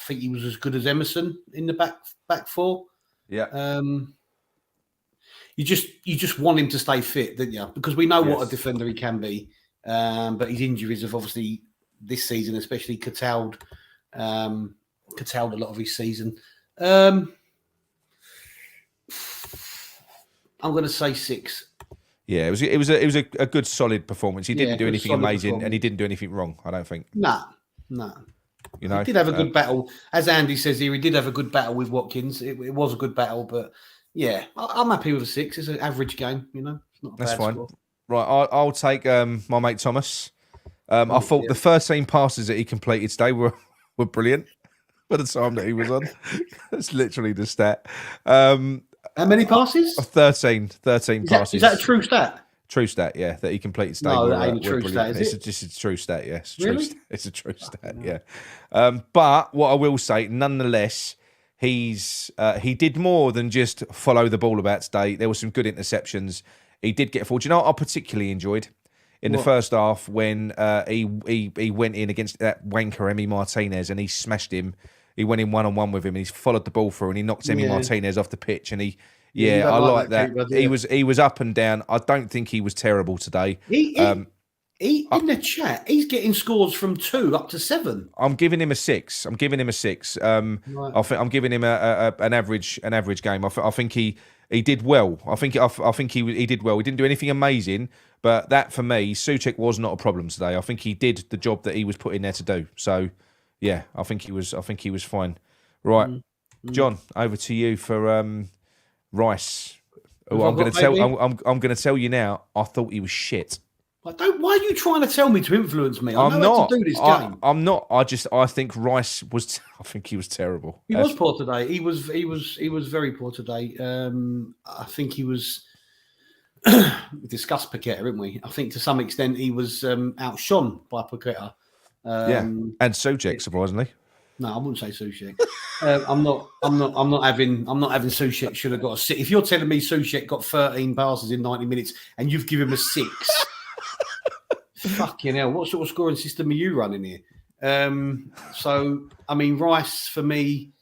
B: think he was as good as Emerson in the back 4.
A: Yeah.
B: You just want him to stay fit, don't you? Because we know what a defender he can be. But his injuries have obviously this season, especially curtailed a lot of his season. I'm going to say 6.
A: Yeah, it was a good solid performance. He didn't do anything amazing, and he didn't do anything wrong. I don't think.
B: No. He did have a good battle, as Andy says here. He did have a good battle with Watkins. It was a good battle, but yeah, I'm happy with a 6. It's an average game, It's not a
A: That's
B: bad
A: fine.
B: score.
A: Right, I'll take my mate Thomas. I thought the 13 passes that he completed today were brilliant for the time that he was on. That's literally the stat.
B: How many passes?
A: 13 passes.
B: Is that a true stat?
A: True stat, yeah, that he completed today.
B: No, that ain't a true stat, is it?
A: It's a true stat, yes.
B: Really?
A: It's a true stat, yeah. But what I will say, nonetheless, he did more than just follow the ball about today. There were some good interceptions. He did get forward. You know what I particularly enjoyed? In the first half when he went in against that wanker, Emi Martinez, and he smashed him. He went in one-on-one with him, and he followed the ball through, and he knocked Emi Martinez off the pitch, and I like that. He was up and down. I don't think he was terrible today.
B: In the chat, he's getting scores from 2 up to 7.
A: I'm giving him a 6. Right. I'm giving him an average game. I think he did well. I think he did well. He didn't do anything amazing, but that for me, Souček was not a problem today. I think he did the job that he was put in there to do. So yeah, I think he was fine. Right, John, over to you for Rice. I'm going to tell you now. I thought he was shit.
B: Why are you trying to tell me to influence me? I'm not to do this game.
A: I'm not. I think Rice was. I think he was terrible.
B: He was poor today. He was very poor today. I think he was. We discussed Paqueta, didn't we? I think to some extent he was outshone by Paqueta.
A: And Souček, surprisingly.
B: No, I wouldn't say Souček. I'm not having Soucek should have got a 6. If you're telling me Soucek got 13 passes in 90 minutes and you've given him a 6, fucking hell, what sort of scoring system are you running here? So I mean, Rice for me,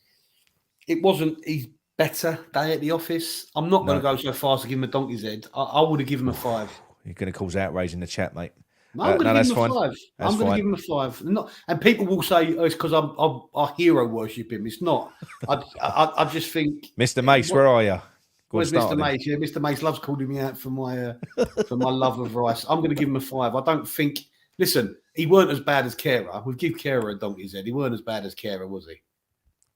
B: it wasn't his better day at the office. I'm not going to go so far as to give him a donkey's head. I would have given him a 5.
A: You're going to cause outrage in the chat, mate.
B: No, I'm going to give him a 5.
A: I'm
B: going to give him a 5. And people will say, "Oh, it's because I hero worship him." It's not. I just think,
A: Mr. Mace, where are you?
B: Where's Mr. Mace? Yeah, Mr. Mace loves calling me out for my love of Rice. I'm going to give him a 5. I don't think. Listen, he weren't as bad as Kehrer. We'll give Kehrer a donkey's head. He weren't as bad as Kehrer, was he?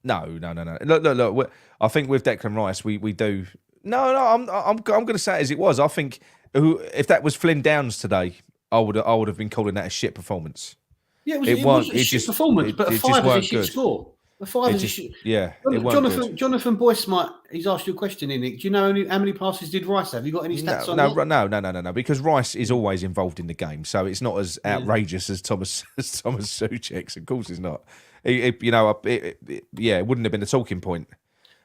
A: No. Look. I think with Declan Rice, we do. No. I'm going to say it as it was. I think if that was Flynn Downs today, I would have been calling that a shit performance.
B: Yeah, it was a shit performance, but a 5 is a shit score. A 5 is a shit.
A: Yeah.
B: Jonathan Boyce he's asked you a question in it. Do you know how many passes did Rice have? Have you got any stats on that?
A: No. Because Rice is always involved in the game, so it's not as outrageous as Thomas Soucek's. Of course, it's not. It wouldn't have been a talking point.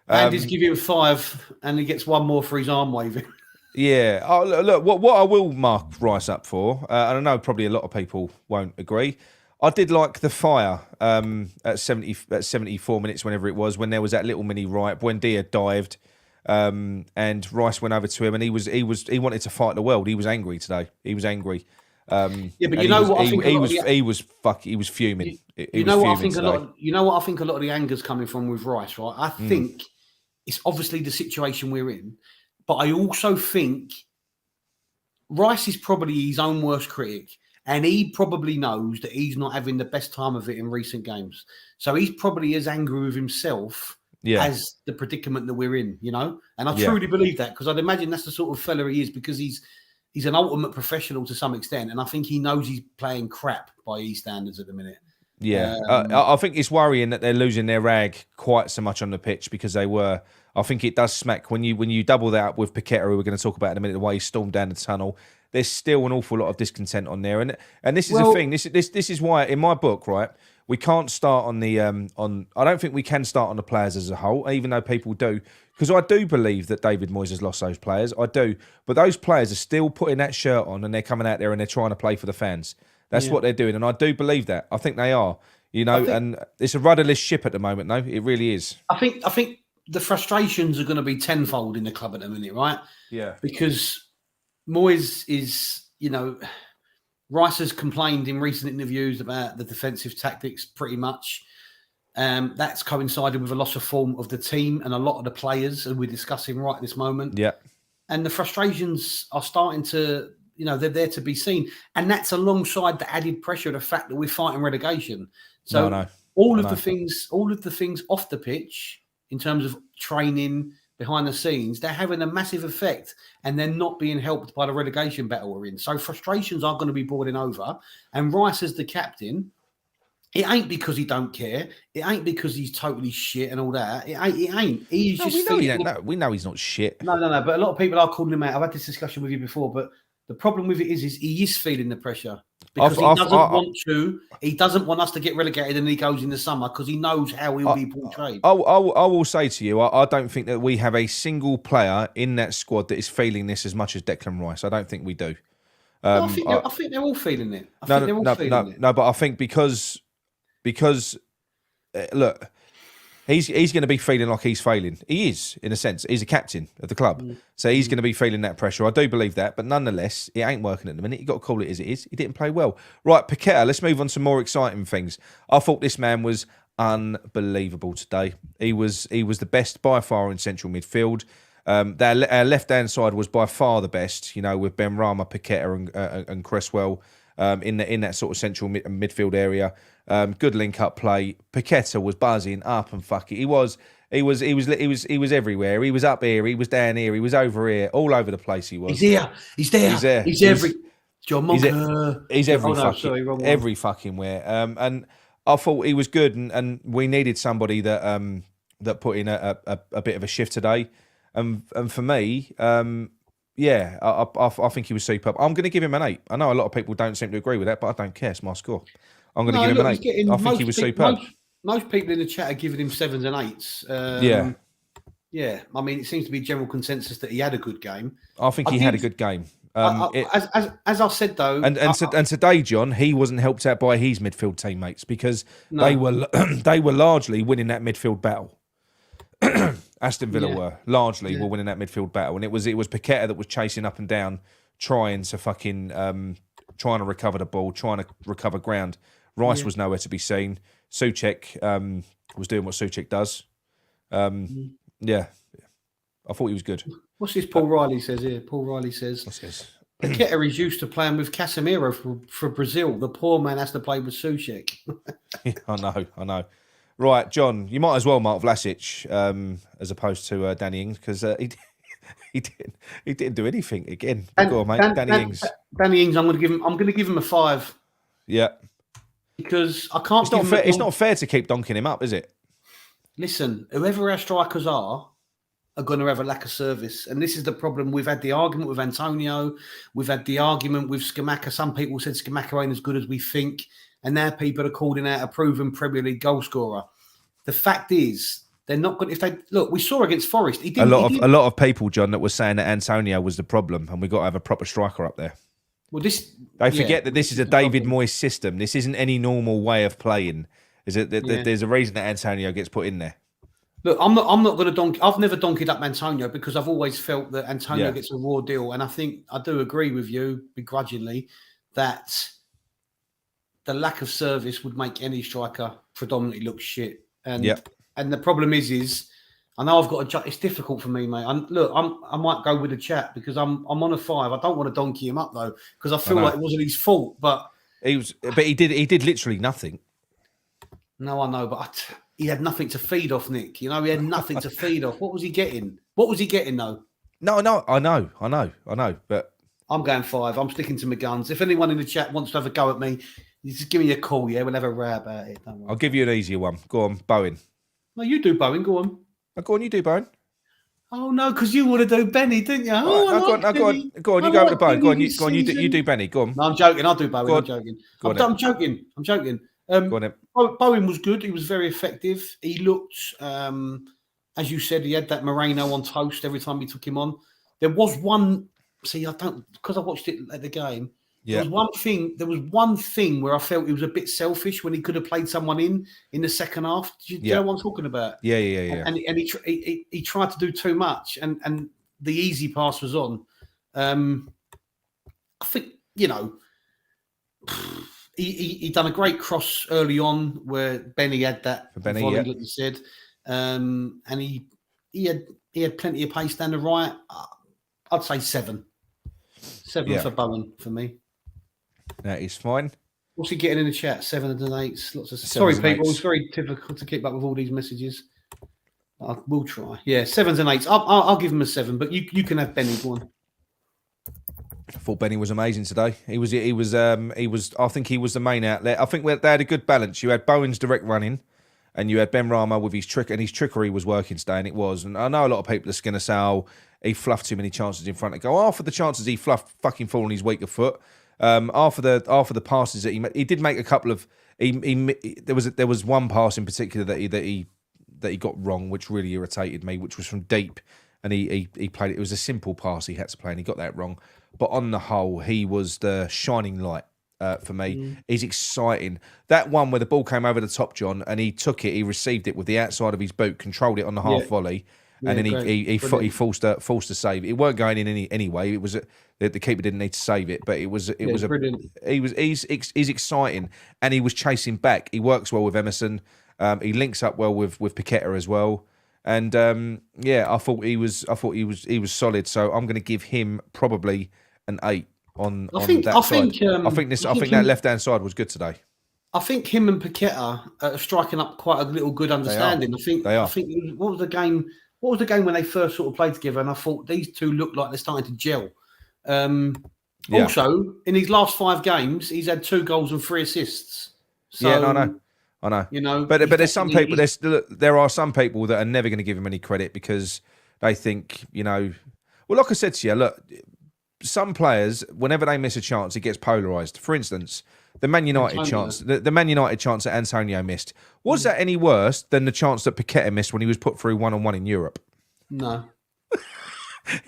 B: Andy's giving him 5, and he gets one more for his arm waving.
A: Yeah. Oh, look. What I will mark Rice up for, and I know probably a lot of people won't agree. I did like the fire at 74 minutes, whenever it was, when there was that little mini riot. Buendia dived, and Rice went over to him, and he wanted to fight the world. He was angry today. He was angry.
B: But you know what I think
A: he was fuming.
B: You know what I think a lot of the anger's coming from with Rice, right? I think it's obviously the situation we're in. But I also think Rice is probably his own worst critic, and he probably knows that he's not having the best time of it in recent games. So he's probably as angry with himself as the predicament that we're in, you know? And I truly believe that, because I'd imagine that's the sort of fella he is, because he's an ultimate professional to some extent, and I think he knows he's playing crap by his standards at the minute.
A: Yeah, I think it's worrying that they're losing their rag quite so much on the pitch, because they were. I think it does smack when you double that up with Paqueta, who we're going to talk about in a minute, the way he stormed down the tunnel. There's still an awful lot of discontent on there, and this is the thing. This is why in my book, right, we can't start on the I don't think we can start on the players as a whole, even though people do, because I do believe that David Moyes has lost those players. I do, but those players are still putting that shirt on, and they're coming out there and they're trying to play for the fans. That's what they're doing, and I do believe that. I think they are, and it's a rudderless ship at the moment. No, it really is.
B: I think the frustrations are going to be tenfold in the club at the minute, right?
A: Yeah,
B: because Moyes is, Rice has complained in recent interviews about the defensive tactics pretty much. That's coincided with a loss of form of the team and a lot of the players, as we're discussing right this moment.
A: Yeah,
B: and the frustrations are starting to. They're there to be seen. And that's alongside the added pressure of the fact that we're fighting relegation. So all of the things off the pitch, in terms of training, behind the scenes, they're having a massive effect, and they're not being helped by the relegation battle we're in. So frustrations are going to be boiling over. And Rice as the captain, it ain't because he don't care. It ain't because he's totally shit and all that. It ain't. He's
A: we know he's not shit.
B: No. But a lot of people are calling him out. I've had this discussion with you before, but the problem with it is he is feeling the pressure, because he doesn't want us to get relegated, and he goes in the summer because he knows how he'll be portrayed.
A: I will say to you, I don't think that we have a single player in that squad that is feeling this as much as Declan Rice. I don't think we do.
B: I think they're all feeling it.
A: No, but I think because look, he's going to be feeling like he's failing. He is, in a sense. He's a captain of the club. So he's going to be feeling that pressure. I do believe that. But nonetheless, it ain't working at the minute. You've got to call it as it is. He didn't play well. Right, Paqueta, let's move on to more exciting things. I thought this man was unbelievable today. He was the best by far in central midfield. Our left-hand side was by far the best, with Benrahma, Paqueta and Cresswell in that sort of central midfield area. Good link-up play. Paqueta was buzzing up and fuck it. He was everywhere. He was up here. He was down here. He was over here. All over the place. He was.
B: He's here. He's there. He's every. John Monk.
A: He's every fucking where. And I thought he was good. And we needed somebody that put in a bit of a shift today. And for me, I think he was superb. I'm going to give him an 8. I know a lot of people don't seem to agree with that, but I don't care. It's my score. I'm going to give him an 8. I think he was superb.
B: most people in the chat are giving him 7s and 8s.
A: Yeah.
B: Yeah. I mean, it seems to be general consensus that he had a good game.
A: I think he had a good game.
B: As I said though,
A: And today, John, he wasn't helped out by his midfield teammates because
B: No.
A: they were largely winning that midfield battle. Aston Villa were winning that midfield battle, and it was Paqueta that was chasing up and down, trying to recover the ball, trying to recover ground. Rice was nowhere to be seen. Souček was doing what Souček does. Yeah, I thought he was good.
B: What's this Paul Riley says here? Paul Riley says,
A: What's this?
B: Paqueta is used to playing with Casemiro for Brazil. The poor man has to play with Souček.
A: I know. Right, John, you might as well mark Vlasic as opposed to Danny Ings because he didn't do anything again. Go on, mate. Danny Ings.
B: Danny Ings, I'm going to give him a 5.
A: Yeah,
B: because I can't.
A: It's not fair. It's not fair to keep donking him up, is it?
B: Listen, whoever our strikers are going to have a lack of service, and this is the problem. We've had the argument with Antonio. We've had the argument with Scamacca. Some people said Scamacca ain't as good as we think. And now people are calling out a proven Premier League goal scorer. The fact is, they're not going. If they look, we saw against Forest. A lot
A: of people, John, that were saying that Antonio was the problem, and we got to have a proper striker up there.
B: Well,
A: they forget that this is a David Moyes system. This isn't any normal way of playing. Is it? There's a reason that Antonio gets put in there.
B: Look, I'm not going to donk. I've never donkeyed up Antonio because I've always felt that Antonio gets a raw deal, and I think I do agree with you begrudgingly that the lack of service would make any striker predominantly look shit. And the problem is I know I've got to. It's difficult for me, mate. I might go with the chat because I'm on a 5. I don't want to donkey him up though because I feel like it wasn't his fault. But
A: he did literally nothing.
B: No, I know, but he had nothing to feed off, Nick. You know, he had nothing to feed off. What was he getting? What was he getting though?
A: No, I know, but
B: I'm going 5. I'm sticking to my guns. If anyone in the chat wants to have a go at me, you just give me a call, yeah? We'll have a row about it. Don't worry.
A: I'll give you an easier one. Go on, Bowen.
B: No, you do Bowen. Go on.
A: Go on, you do Bowen.
B: Oh, no, because you want to do Benny, didn't you?
A: Go on. You go with the Bowen. Go on, you do Benny. Go on.
B: No, I'm joking. I'll do Bowen. I'm joking. I'm joking.
A: Go on,
B: Bowen was good. He was very effective. He looked, as you said, he had that Moreno on toast every time he took him on. There was one, because I watched it at the game. Yeah. There was one thing where I felt he was a bit selfish when he could have played someone in the second half. Do you know what I'm talking about?
A: Yeah.
B: And he tried to do too much, and the easy pass was on. I think he done a great cross early on where Benny had that volley, like you said, and he had plenty of pace down the right. I'd say 7 for Bowen for me.
A: That is fine.
B: What's he getting in the chat? 7s and 8s. Lots of sorry, people. It's very difficult to keep up with all these messages. I will try. Yeah, 7s and 8s. I'll give him a 7, but you can have Benny. Go on.
A: I thought Benny was amazing today. He was. I think he was the main outlet. I think they had a good balance. You had Bowen's direct running, and you had Ben Rama with his trick, and his trickery was working today, and it was. And I know a lot of people are going to say, "Oh, he fluffed too many chances in front." I go, "Oh, for the chances he fluffed, fucking fall on his weaker foot." After the passes that he did make a couple of. There was one pass in particular that he got wrong, which really irritated me, which was from deep, and he played it. It was a simple pass he had to play, and he got that wrong. But on the whole, he was the shining light for me. He's exciting. That one where the ball came over the top, John, and he took it, he received it with the outside of his boot, controlled it on the half volley, and then he forced a save. It weren't going in anyway. It was the keeper didn't need to save it, but he's exciting, and he was chasing back. He works well with Emerson. He links up well with Paqueta as well. And I thought he was solid. So I'm going to give him probably an 8 on that side. I think that left hand side was good today.
B: I think him and Paqueta are striking up quite a little good understanding.
A: They are.
B: I think what was the game? What was the game when they first sort of played together? And I thought these two looked like they're starting to gel. Also, in his last 5 games, he's had 2 goals and 3 assists. So,
A: I know. But there's some people. There are some people that are never going to give him any credit because they think, Well, like I said to you, look, some players, whenever they miss a chance, it gets polarised. For instance, The Man United
B: Antonio.
A: chance, the Man United chance that Antonio missed, was that any worse than the chance that Paqueta missed when he was put through 1-on-1 in Europe?
B: No.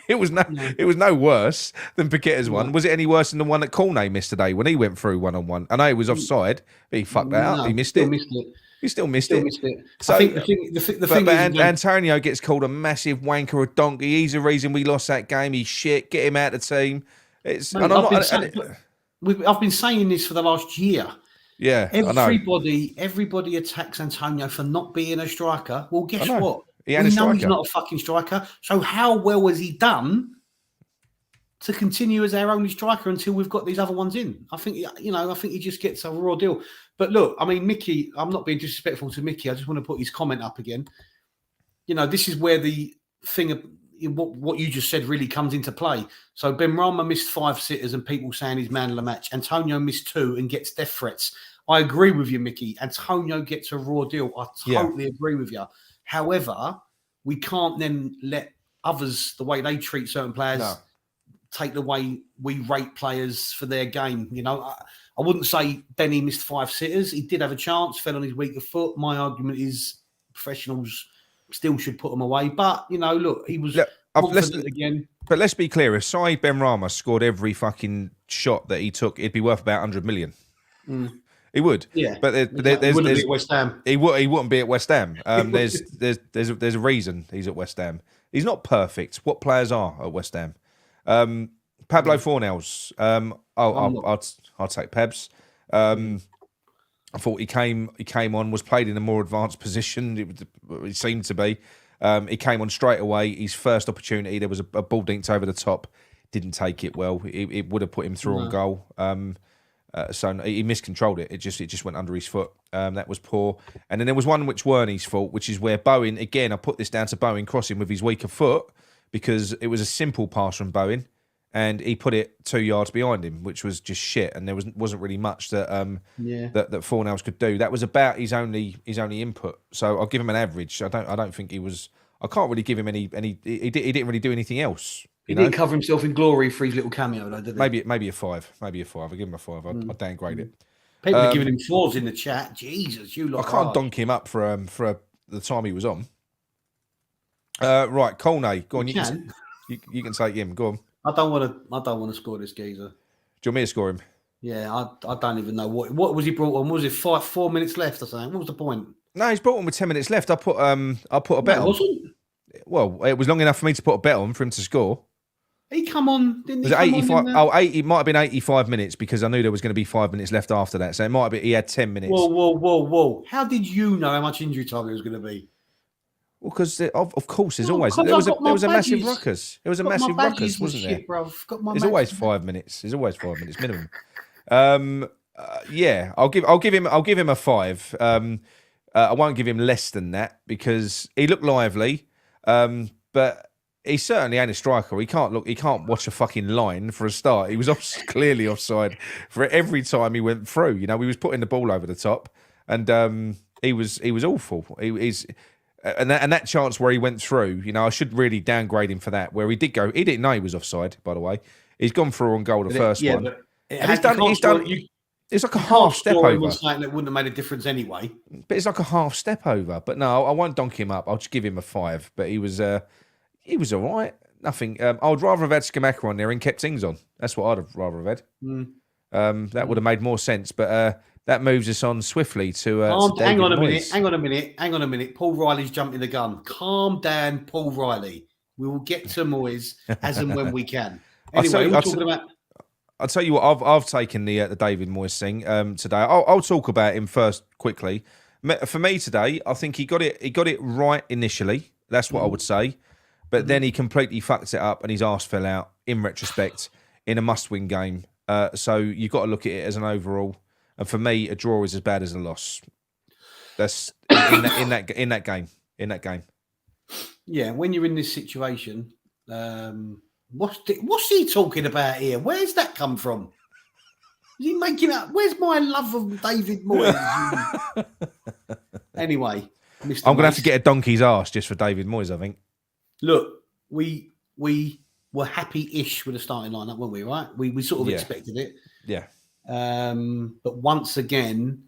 A: It was no worse than Paqueta's one. Was it any worse than the one that Cornet missed today when he went through 1-on-1? I know he was offside, but he fucked that up. He missed it. He still missed it. So,
B: I think the thing is,
A: Antonio gets called a massive wanker, a donkey. He's the reason we lost that game. He's shit. Get him out of the team.
B: I've been saying this for the last year.
A: Yeah,
B: everybody attacks Antonio for not being a striker. Well, guess what? We know he's not a fucking striker. So how well has he done to continue as our only striker until we've got these other ones in? I think he just gets a raw deal. But look, I mean, Mickey, I'm not being disrespectful to Mickey. I just want to put his comment up again. This is where the thing of what you just said really comes into play. So Benrahma missed 5 sitters and people saying he's man of the match. Antonio missed 2 and gets death threats. I agree with you, Mickey. Antonio gets a raw deal. I totally agree with you. However, we can't then let others, the way they treat certain players, take the way we rate players for their game. I wouldn't say Benny missed 5 sitters. He did have a chance, fell on his weaker foot. My argument is professionals still should put him away. But, look, he was confident again.
A: But let's be clear. If Said Benrahma scored every fucking shot that he took, it'd be worth about 100 million. He would, but
B: he wouldn't be at West Ham.
A: He wouldn't be at West Ham. There's a reason he's at West Ham. He's not perfect. What players are at West Ham? Pablo Fornells. I'll take Pebs. I thought he came on, was played in a more advanced position. It seemed to be. He came on straight away. His first opportunity, there was a ball dinked over the top. Didn't take it well. It would have put him through on goal. So he miscontrolled it. It just went under his foot. That was poor. And then there was one which weren't his fault, which is where Bowen, again, I put this down to Bowen crossing with his weaker foot because it was a simple pass from Bowen and he put it 2 yards behind him, which was just shit. And there wasn't really much that that Fornells could do. That was about his only input. So I'll give him an average. I don't think he was. I can't really give him any. He didn't really do anything else.
B: He didn't cover himself in glory for his little cameo, though, did he?
A: Maybe a 5. I'll give him a 5. I'd downgrade it.
B: People are giving him 4s in the chat. Jesus, you lot.
A: I can't donk him up for the time he was on. Right, Colney, go on. You can take him. Go on.
B: I don't want to score this geezer.
A: Do you want me to score him?
B: Yeah, I don't even know what was he brought on. Was it 4 minutes left or something? What was the point?
A: No, he's brought on with 10 minutes left. I put a bet on.
B: Wasn't.
A: Well, it was long enough for me to put a bet on for him to score.
B: He come on, didn't he?
A: Was it 85? It might have been 85 minutes because I knew there was going to be 5 minutes left after that. So it might have been he had 10 minutes.
B: Whoa. How did you know how much injury time it was going to be?
A: Well, because of course there's always there was a massive ruckus. There was a massive ruckus, wasn't there? There's always 5 minutes. There's always 5 minutes minimum. I'll give him a 5. I won't give him less than that because he looked lively, but he certainly ain't a striker. He can't watch a fucking line for a start. He was clearly offside for every time he went through. He was putting the ball over the top, and he was awful. And that chance where he went through, I should really downgrade him for that. Where he didn't know he was offside. By the way, he's gone through on goal the first one.
B: But
A: he's done. It's like a half step over.
B: Something that wouldn't have made a difference anyway.
A: But it's like a half step over. But no, I won't donk him up. I'll just give him a 5. But he was all right. Nothing. I would rather have had Scamacca on there and kept Ings on. That's what I'd rather have had. That would have made more sense. But that moves us on swiftly to.
B: Hang on a minute. Paul Riley's jumping the gun. Calm down, Paul Riley. We will get to Moyes as and when we can. Anyway, we're talking about.
A: I'll tell you what. I've taken the David Moyes thing today. I'll talk about him first quickly. For me today, I think he got it right initially. That's what I would say. But then he completely fucked it up and his arse fell out in retrospect in a must-win game. So you've got to look at it as an overall. And for me, a draw is as bad as a loss. That's in that game.
B: Yeah, when you're in this situation, what's he talking about here? Where's that come from? Is he making up? Where's my love of David Moyes? Anyway, Mr.
A: I'm going to have to get a donkey's arse just for David Moyes, I think.
B: Look, we were happy-ish with the starting lineup, weren't we? Right? We sort of expected it.
A: Yeah.
B: But once again,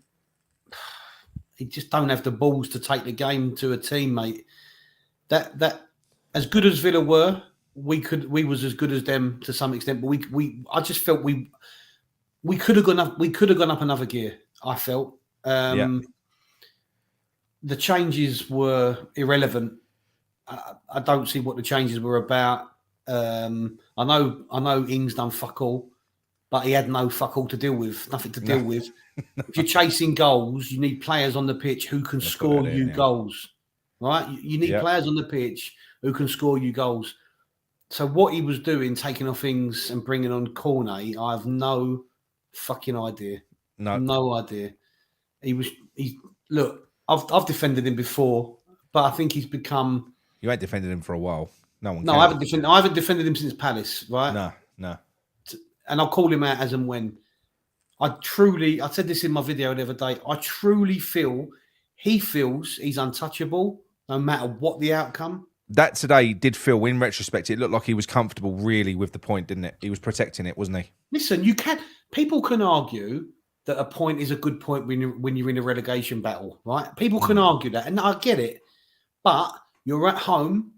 B: he just don't have the balls to take the game to a teammate. That as good as Villa were, we was as good as them to some extent. But I just felt we could have gone up. We could have gone up another gear. I felt. The changes were irrelevant. I don't see what the changes were about. I know Ings done fuck all, but he had no fuck all to deal with, nothing to deal with. If you're chasing goals, you need players on the pitch who can score you goals, right? You need players on the pitch who can score you goals. So what he was doing, taking off Ings and bringing on Cornet, I have no fucking idea. No idea. Look, I've defended him before, but I think he's become.
A: You ain't defended him for a while. No,
B: I haven't defended him since Palace, right?
A: No.
B: And I'll call him out as and when. I said this in my video the other day. I truly feel he feels he's untouchable, no matter what the outcome.
A: That today did feel, in retrospect, it looked like he was comfortable really with the point, didn't it? He was protecting it, wasn't he?
B: Listen, people can argue that a point is a good point when you're in a relegation battle, right? People can argue that, and I get it. But you're at home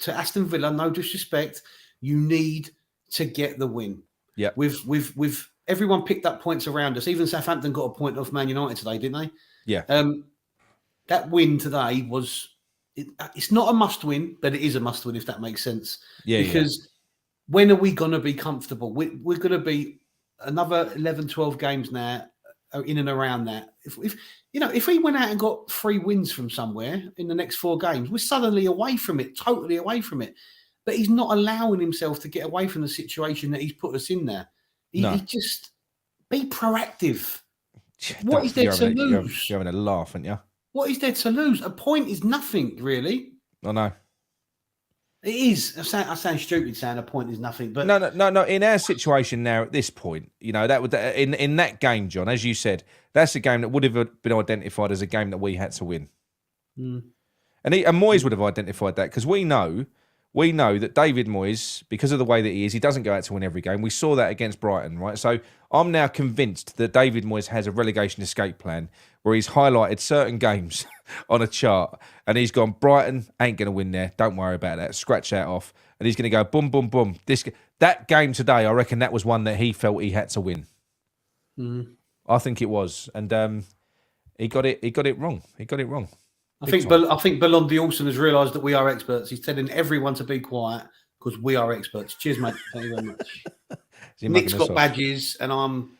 B: to Aston Villa, no disrespect. You need to get the win.
A: Yeah.
B: With everyone picked up points around us. Even Southampton got a point off Man United today, didn't they?
A: Yeah.
B: That win today was. It's not a must win, but it is a must win if that makes sense.
A: Yeah.
B: Because when are we going to be comfortable? We're going to be another 11, 12 games now in and around that. If we went out and got 3 wins from somewhere in the next 4 games, we're suddenly away from it, totally away from it. But he's not allowing himself to get away from the situation that he's put us in there. He just be proactive. What is there to lose?
A: You're having a laugh, aren't you?
B: What is there to lose? A point is nothing, really.
A: I know.
B: It is. I sound stupid saying a point is nothing, but
A: no. In our situation now, at this point, that would in that game, John, as you said, that's a game that would have been identified as a game that we had to win.
B: Mm.
A: And Moyes would have identified that because we know that David Moyes, because of the way that he is, he doesn't go out to win every game. We saw that against Brighton, right? So I'm now convinced that David Moyes has a relegation escape plan where he's highlighted certain games on a chart and he's gone, Brighton ain't going to win there. Don't worry about that. Scratch that off. And he's going to go boom, boom, boom. That game today, I reckon that was one that he felt he had to win.
B: Mm.
A: I think it was. And he got it wrong. He got it wrong.
B: I think Belondi Olsen has realised that we are experts. He's telling everyone to be quiet because we are experts. Cheers, mate. Thank you very much. Nick's got badges, and I'm.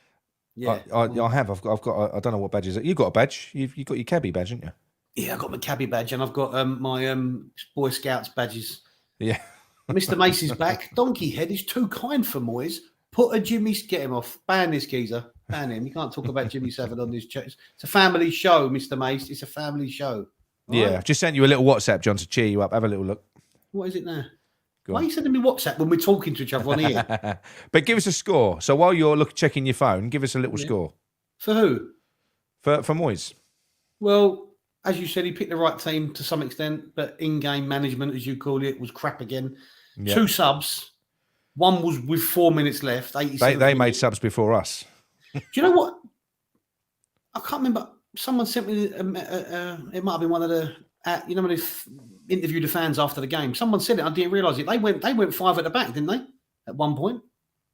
B: Yeah,
A: I have. I've got. I don't know what badges. You got a badge. You've got your cabbie badge, haven't you?
B: Yeah, I've got my cabbie badge, and I've got my Boy Scouts badges.
A: Yeah.
B: Mr. Macy's back. Donkey Head is too kind for Moyes. Put a Jimmy. Get him off. Ban this geezer. Ban him. You can't talk about Jimmy Savile on this chat. It's a family show, Mr. Mace. It's a family show.
A: Yeah, just sent you a little WhatsApp, John, to cheer you up. Have a little look.
B: What is it now? Why are you sending me WhatsApp when we're talking to each other on here?
A: But give us a score. So while you're checking your phone, give us a little score.
B: For who?
A: For Moyes.
B: Well, as you said, he picked the right team to some extent, but in-game management, as you call it, was crap again. Yep. 2 subs. One was with 4 minutes left.
A: They made subs before us.
B: Do you know what? I can't remember. Someone sent me, it might have been one of the, when they interviewed the fans after the game. Someone said it, I didn't realise it. They went 5 at the back, didn't they? At one point?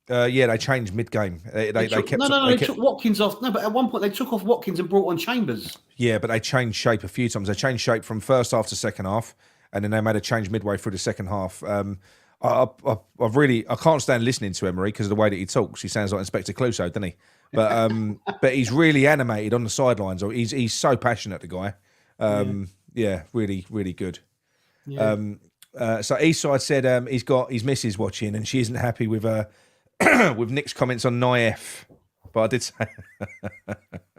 A: Yeah, they changed mid-game. They
B: took Watkins off. No, but at one point they took off Watkins and brought on Chambers.
A: Yeah, but they changed shape a few times. They changed shape from first half to second half, and then they made a change midway through the second half. I can't stand listening to Emery because of the way that he talks. He sounds like Inspector Clouseau, doesn't he? But but he's really animated on the sidelines. He's so passionate, the guy. Yeah, really, really good. Yeah. So Eastside said he's got his missus watching and she isn't happy with with Nick's comments on Naif. But I did say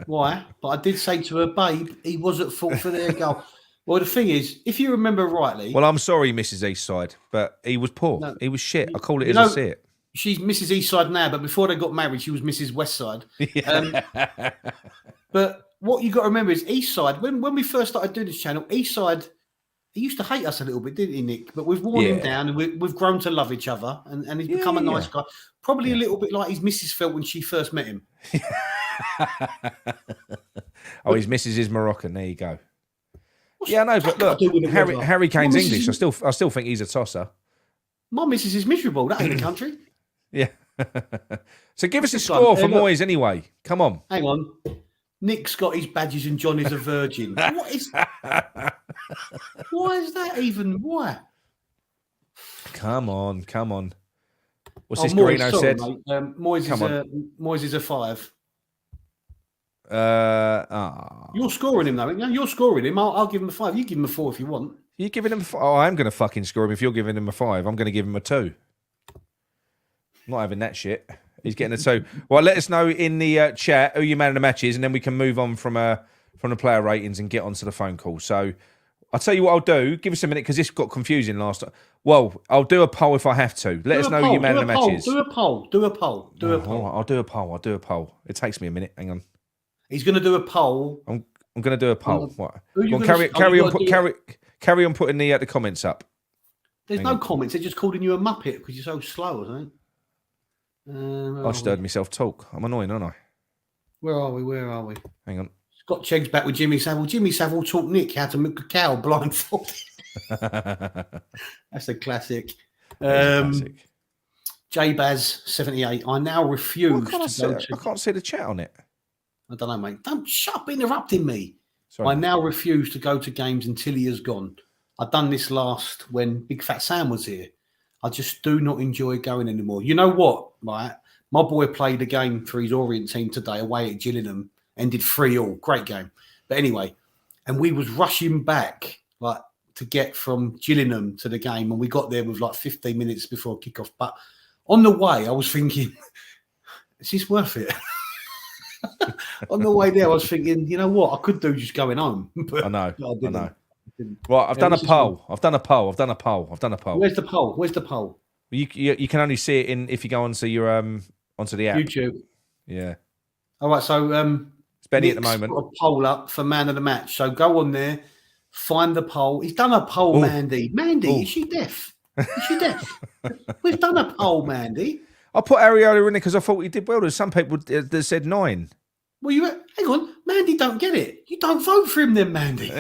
B: why? But I did say to her, babe, he was at fault for their goal. Well, the thing is, if you remember rightly... Well,
A: I'm sorry, Mrs. Eastside, but he was poor. No, he was shit. I call it as I see it.
B: She's Mrs. Eastside now, but before they got married, she was Mrs. Westside. Yeah. But what you got to remember is Eastside, when we first started doing this channel, Eastside He used to hate us a little bit, didn't he, Nick? But we've worn him down, and we've grown to love each other, and he's become a nice guy. Probably a little bit like his missus felt when she first met him.
A: Oh, his missus is Moroccan. There you go. Yeah, I know, but look, Harry Kane's English. I still think he's a tosser.
B: My missus is miserable. That ain't the country.
A: Yeah. So give us a score for Moyes anyway. Come on.
B: Hang on. Nick's got his badges and John is a virgin. What is Why is that even? Why?
A: Come on. What's this Garino said?
B: Moyes is a 5. You're scoring him, though, aren't you? You're scoring him. I'll give him a 5. You give him a 4 if you want.
A: You're giving him I am going to fucking score him if you're giving him a 5. I'm going to give him a 2. I'm not having that shit. He's getting a 2. Well, let us know in the chat who your man of the match is, and then we can move on from the player ratings and get onto the phone call. So I'll tell you what I'll do. Give us a minute because this got confusing last time. Well, I'll do a poll if I have to. Let us know who your man of the match is.
B: Do a poll. All right,
A: I'll do a poll. It takes me a minute. Hang on.
B: He's going to do a poll.
A: I'm going to do a poll. What? Carry on putting the comments up.
B: There's no comments. They're just calling you a muppet because you're so slow, I think.
A: I just heard myself talk. I'm annoying, aren't I?
B: Where are we?
A: Hang on.
B: Scott Chegg's back with Jimmy Savile. Jimmy Savile taught Nick how to milk a cow blindfolded. That's a classic. J-Baz78. I now refuse
A: I can't see the chat on it.
B: I don't know, mate. Don't shut up interrupting me.
A: Sorry.
B: I now refuse to go to games until he has gone. I've done this last when Big Fat Sam was here. I just do not enjoy going anymore. You know what, right? My boy played a game for his Orient team today away at Gillingham, ended 3-3. Great game. But anyway, and we was rushing back like to get from Gillingham to the game, and we got there with like 15 minutes before kickoff. But on the way, I was thinking, is this worth it? On the way there, I was thinking, you know what? I could do just going home. But
A: I know. Right, I've done a poll. Where's the
B: poll?
A: You can only see it if you go onto your onto the app.
B: YouTube.
A: Yeah.
B: All right, so
A: it's Benny
B: Nick's
A: at the moment.
B: Put a poll up for man of the match. So go on there, find the poll. He's done a poll,
A: Ooh.
B: Mandy. Mandy, is she deaf? We've done a poll, Mandy.
A: I put Areola in there because I thought he did well. There's some people that said 9.
B: Well, hang on. Mandy don't get it. You don't vote for him then, Mandy.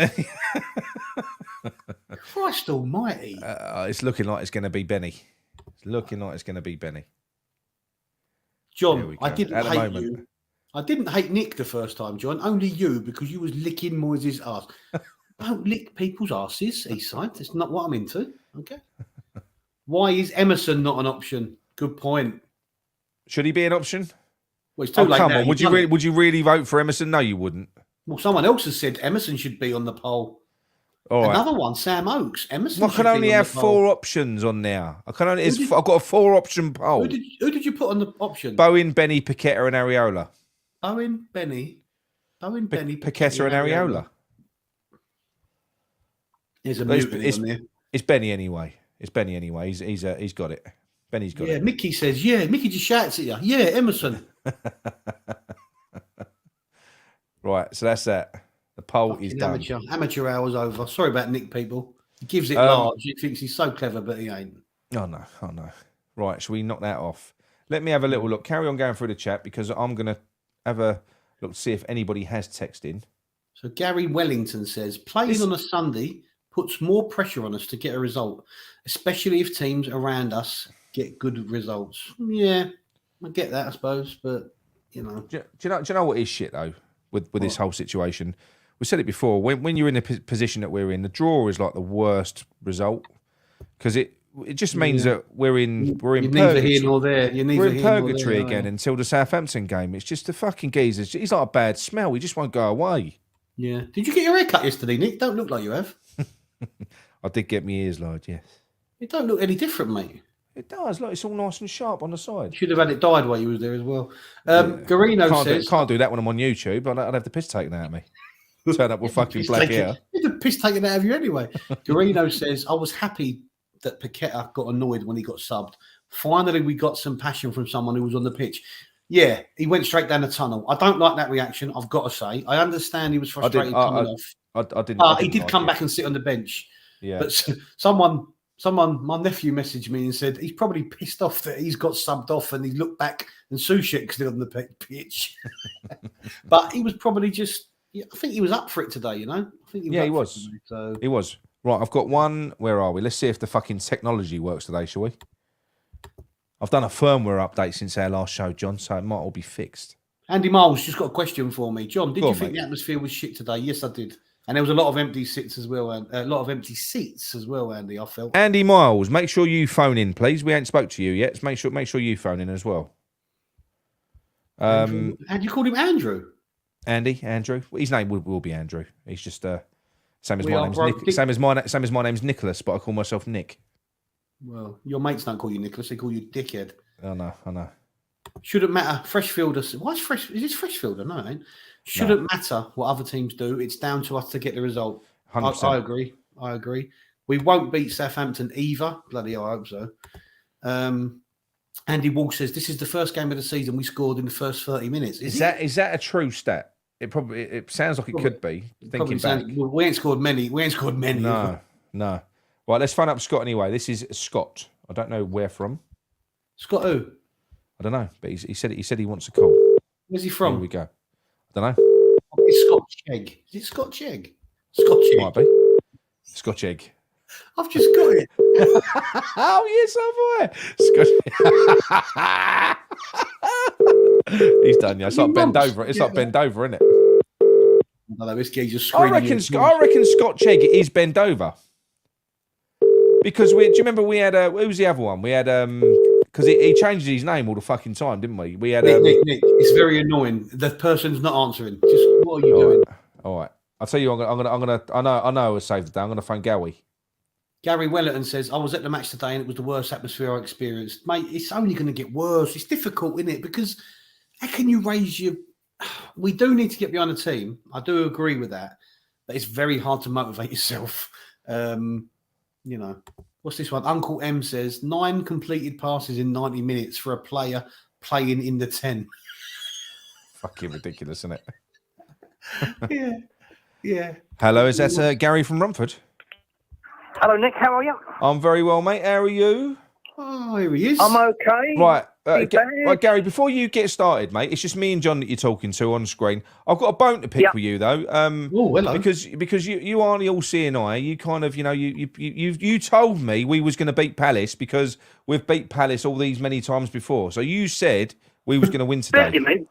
B: Christ almighty.
A: It's looking like it's going to be Benny.
B: John, I didn't hate you. I didn't hate Nick the first time, John. Only you, because you was licking Moyes'S ass. Don't lick people's asses, Eastside. That's not what I'm into. Okay. Why is Emerson not an option? Good point.
A: Should he be an option?
B: Well, it's too late
A: come
B: now.
A: on. Would you really vote for Emerson? No, you wouldn't.
B: Well, someone else has said Emerson should be on the poll.
A: All right.
B: Another one, Sam Oakes. Emerson.
A: I can only have 4 options on there. I've got a 4-option poll.
B: Who did you put on the option?
A: Bowen, Benny, Paqueta, and Areola.
B: Bowen, Benny,
A: Paqueta, and Areola.
B: There's a mutiny on there.
A: It's Benny anyway. He's got it. Benny's got it.
B: Yeah, Mickey says, Mickey just shouts at you. Yeah, Emerson.
A: Right, so that's that. The poll is done.
B: Amateur hour's over. Sorry about Nick, people. He gives it large. He thinks he's so clever, but he ain't.
A: Oh, no. Right, shall we knock that off? Let me have a little look. Carry on going through the chat because I'm going to have a look to see if anybody has text in.
B: So Gary Wellington says, playing on a Sunday puts more pressure on us to get a result, especially if teams around us get good results. Yeah, I get that, I suppose, but, you know.
A: Do you know what is shit, though, with this whole situation? We said it before. When you're in the position that we're in, the draw is like the worst result because it just means that we're in purgatory.
B: Neither here nor there.
A: We're in purgatory again until the Southampton game. It's just the fucking geezers. He's like a bad smell. He just won't go away.
B: Yeah. Did you get your hair cut yesterday, Nick? Don't look like you have.
A: I did get my ears large, yes.
B: It don't look any different, mate.
A: It does. Look, it's all nice and sharp on the side.
B: Should have had it dyed while you was there as well. Garino says...
A: Can't do that when I'm on YouTube. I'd have the piss taken out of me. Turn up with fucking black hair.
B: The piss taken out of you anyway. Garino says, I was happy that Paqueta got annoyed when he got subbed. Finally, we got some passion from someone who was on the pitch. Yeah, he went straight down the tunnel. I don't like that reaction, I've got to say. I understand he was frustrated coming off.
A: I didn't.
B: He did come back and sit on the bench.
A: Yeah.
B: But someone, my nephew messaged me and said he's probably pissed off that he's got subbed off and he looked back and Soucek's still on the pitch. But he was probably just, I think he was up for it today, you know? I think
A: He was.
B: Today, so.
A: He was. Right, I've got one. Where are we? Let's see if the fucking technology works today, shall we? I've done a firmware update since our last show, John, so it might all be fixed.
B: Andy Miles just got a question for me. John, did
A: Go
B: you
A: on,
B: think
A: mate.
B: the atmosphere was shit today? Yes, I did. And there was a lot of empty seats as well, and a lot of empty seats as well, Andy, I felt.
A: Andy Miles, make sure you phone in, please. We ain't spoke to you yet. So make sure you phone in as well.
B: And you called him Andrew?
A: Andrew. His name will be Andrew. He's just same as
B: We
A: my
B: are
A: name's
B: broke.
A: Nick. Same as my name's Nicholas, but I call myself Nick.
B: Well, your mates don't call you Nicholas; they call you Dickhead.
A: I know.
B: Shouldn't matter. Freshfielder. Why is Fresh? Is this Freshfielder? No, it ain't. Shouldn't matter what other teams do. It's down to us to get the result.
A: 100%.
B: I agree. We won't beat Southampton either. Bloody hell, I hope so. Andy Wall says this is the first game of the season we scored in the first 30 minutes. Is
A: that a true stat? It sounds like it could be. Thinking back,
B: we ain't scored many.
A: No. Right, let's phone up Scott anyway. This is Scott. I don't know where from.
B: Scott who?
A: I don't know, but he said he wants a call.
B: Where's he from?
A: Here we go. I don't know.
B: It's Scott Chegg. Is it Scott Chegg? Scott Chegg.
A: Might be. Scotch egg.
B: I've just got it.
A: Oh yes, have I? Scotch. He's done. Yeah, it's like bend over. It's like bend over, isn't it?
B: No, this guy's just
A: I
B: screaming.
A: reckon Scotch egg is bend over. Because do you remember we had who was the other one? We had because he changed his name all the fucking time, didn't we? We had
B: Nick, it's very annoying. The person's not answering. Just what are you doing?
A: All right. I'll tell you. I'm gonna. I know. I saved the day. I'm gonna phone Gowie.
B: Gary Wellerton says, I was at the match today and it was the worst atmosphere I experienced. Mate, it's only going to get worse. It's difficult, isn't it? Because how can you raise your... We do need to get behind the team. I do agree with that. But it's very hard to motivate yourself. You know, what's this one? Uncle M says, 9 completed passes in 90 minutes for a player playing in the 10.
A: Fucking ridiculous, isn't
B: Yeah. Yeah.
A: Hello, is that Gary from Rumford?
C: Hello, Nick. How are you?
A: I'm very well, mate. How are you?
B: Oh, here he is.
C: I'm okay.
A: Right,
C: Right,
A: Gary, before you get started, mate, it's just me and John that you're talking to on screen. I've got a bone to pick with you, though.
B: Oh, hello.
A: Because you aren't the all-seeing eye. You kind of, you told me we was going to beat Palace because we've beat Palace all these many times before. So you said we was going to win today.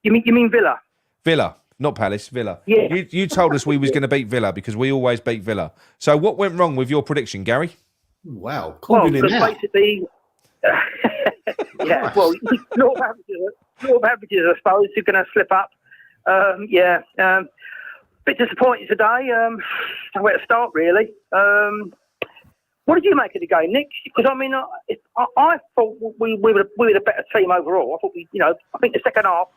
C: You mean Villa?
A: Villa. Not Palace, Villa.
C: Yeah.
A: You told us we was going to beat Villa because we always beat Villa. So what went wrong with your prediction, Gary?
B: Wow.
C: Well, because basically, yeah. Well, law of averages, I suppose, you're going to slip up. Bit disappointed today. Where to start, really. What did you make of the game, Nick? Because I mean, I thought we were the better team overall. I thought I think the second half.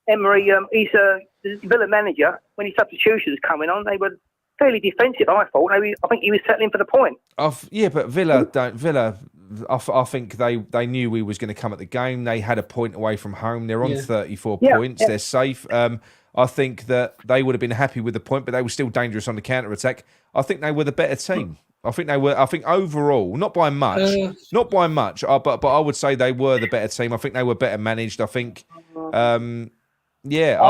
C: Emery, he's a Villa manager. When his substitutions coming on, they were fairly defensive. I thought. I think he was settling for the point.
A: Yeah, but Villa don't. Villa, I think they knew we was going to come at the game. They had a point away from home. They're on 34 points. Yeah. They're safe. I think that they would have been happy with the point, but they were still dangerous on the counter attack. I think they were the better team. I think they were. I think overall, not by much, but I would say they were the better team. I think they were better managed. I think. Yeah,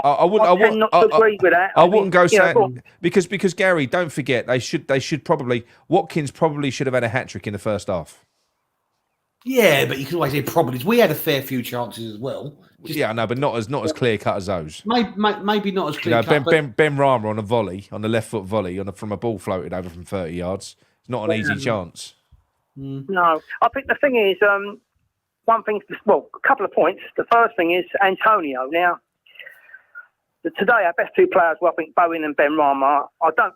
A: I wouldn't.
C: Not agree with that.
A: I wouldn't go saying because Gary, don't forget they should probably Watkins probably should have had a hat trick in the first half.
B: Yeah, but you can always say problems. We had a fair few chances as well.
A: I know, but not as clear cut as those.
B: Maybe not as clear cut.
A: Ben Rama on a volley, on the left foot volley, from a ball floated over from 30 yards. It's not an easy chance.
C: No, I think the thing is. One thing, a couple of points. The first thing is Antonio. Now, today our best two players were, I think, Bowen and Ben Rama. I don't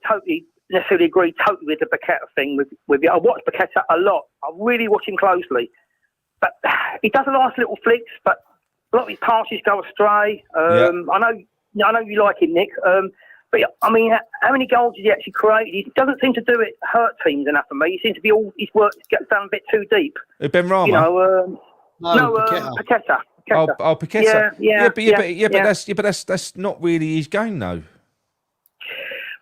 C: necessarily agree with the Paqueta thing. With you. I watch Paqueta a lot. I really watch him closely. But he does a nice little flicks, but a lot of his passes go astray. I know you like him, Nick. But I mean, how many goals did he actually create? He doesn't seem to do it hurt teams enough for me. He seems to be all his work gets done a bit too deep.
A: Ben Rama.
C: Paqueta.
A: Paqueta. But that's not really his game, though.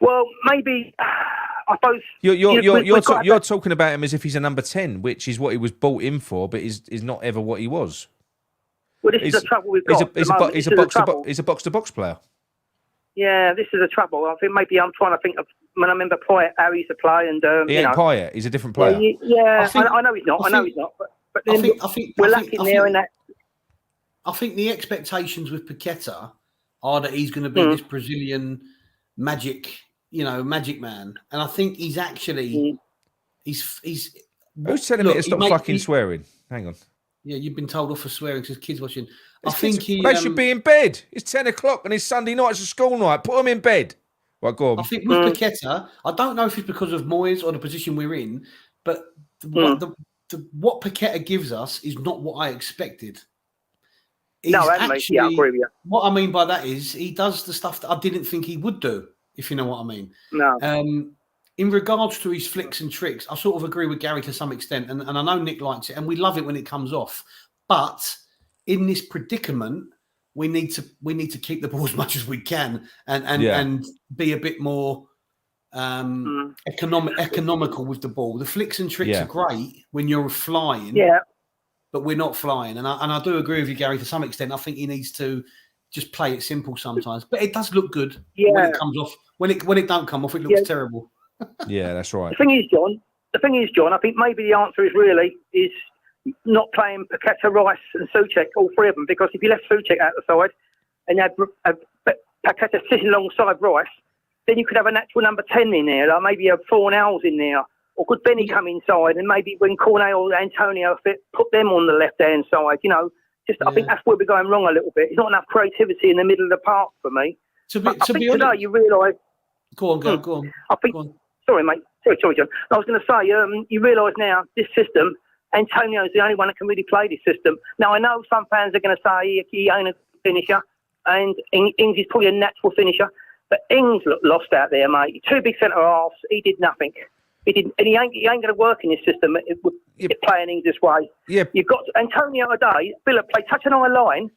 C: Well, maybe I suppose
A: you're talking about him as if he's a number 10, which is what he was bought in for, but is not ever what he was.
C: Well, this is the trouble we've got.
A: He's a box-to-box player.
C: Yeah, this is the trouble. I think maybe I'm trying to think of when I remember Pyatt, how he used to play, and
A: he ain't Pyatt. He's a different player.
C: Yeah, I know he's not. I know he's not. But then we're lacking there in that.
B: I think the expectations with Paqueta are that he's going to be this Brazilian magic man, and I think he's actually he's.
A: Who's telling me to stop fucking swearing? Hang on.
B: Yeah, you've been told off for swearing because kids watching.
A: They should be in bed. It's 10 o'clock and it's Sunday night. It's a school night. Put them in bed. Right, go on.
B: I think with Paqueta, I don't know if it's because of Moyes or the position we're in, but what Paqueta gives us is not what I expected.
C: I agree with you.
B: What I mean by that is he does the stuff that I didn't think he would do, if you know what I mean.
C: No.
B: In regards to his flicks and tricks, I sort of agree with Gary to some extent, and I know Nick likes it, and we love it when it comes off. But in this predicament, we need to keep the ball as much as we can, and be a bit more economical with the ball. The flicks and tricks are great when you're flying, but we're not flying. And I do agree with you, Gary, to some extent. I think he needs to just play it simple sometimes, but it does look good when it comes off. When it don't come off, it looks terrible.
A: Yeah, that's right.
C: The thing is, John, I think maybe the answer is not playing Paqueta, Rice and Souček, all three of them, because if you left Souček out the side and you had Paqueta sitting alongside Rice, then you could have a natural number 10 in there, like maybe a Fornals in there, or could Benny come inside and maybe when Cornet or Antonio fit, put them on the left-hand side, I think that's where we're going wrong a little bit. There's not enough creativity in the middle of the park for me. I think today you realise...
B: Go on.
C: Sorry, mate. Sorry, John. I was going to say, you realise now this system, Antonio's the only one that can really play this system. Now, I know some fans are going to say he ain't a finisher, and Ings is probably a natural finisher, but Ings looked lost out there, mate. Two big centre halves, he did nothing. He ain't going to work in this system playing Ings this way. Yeah. You've got Antonio today. Villa played such an high line.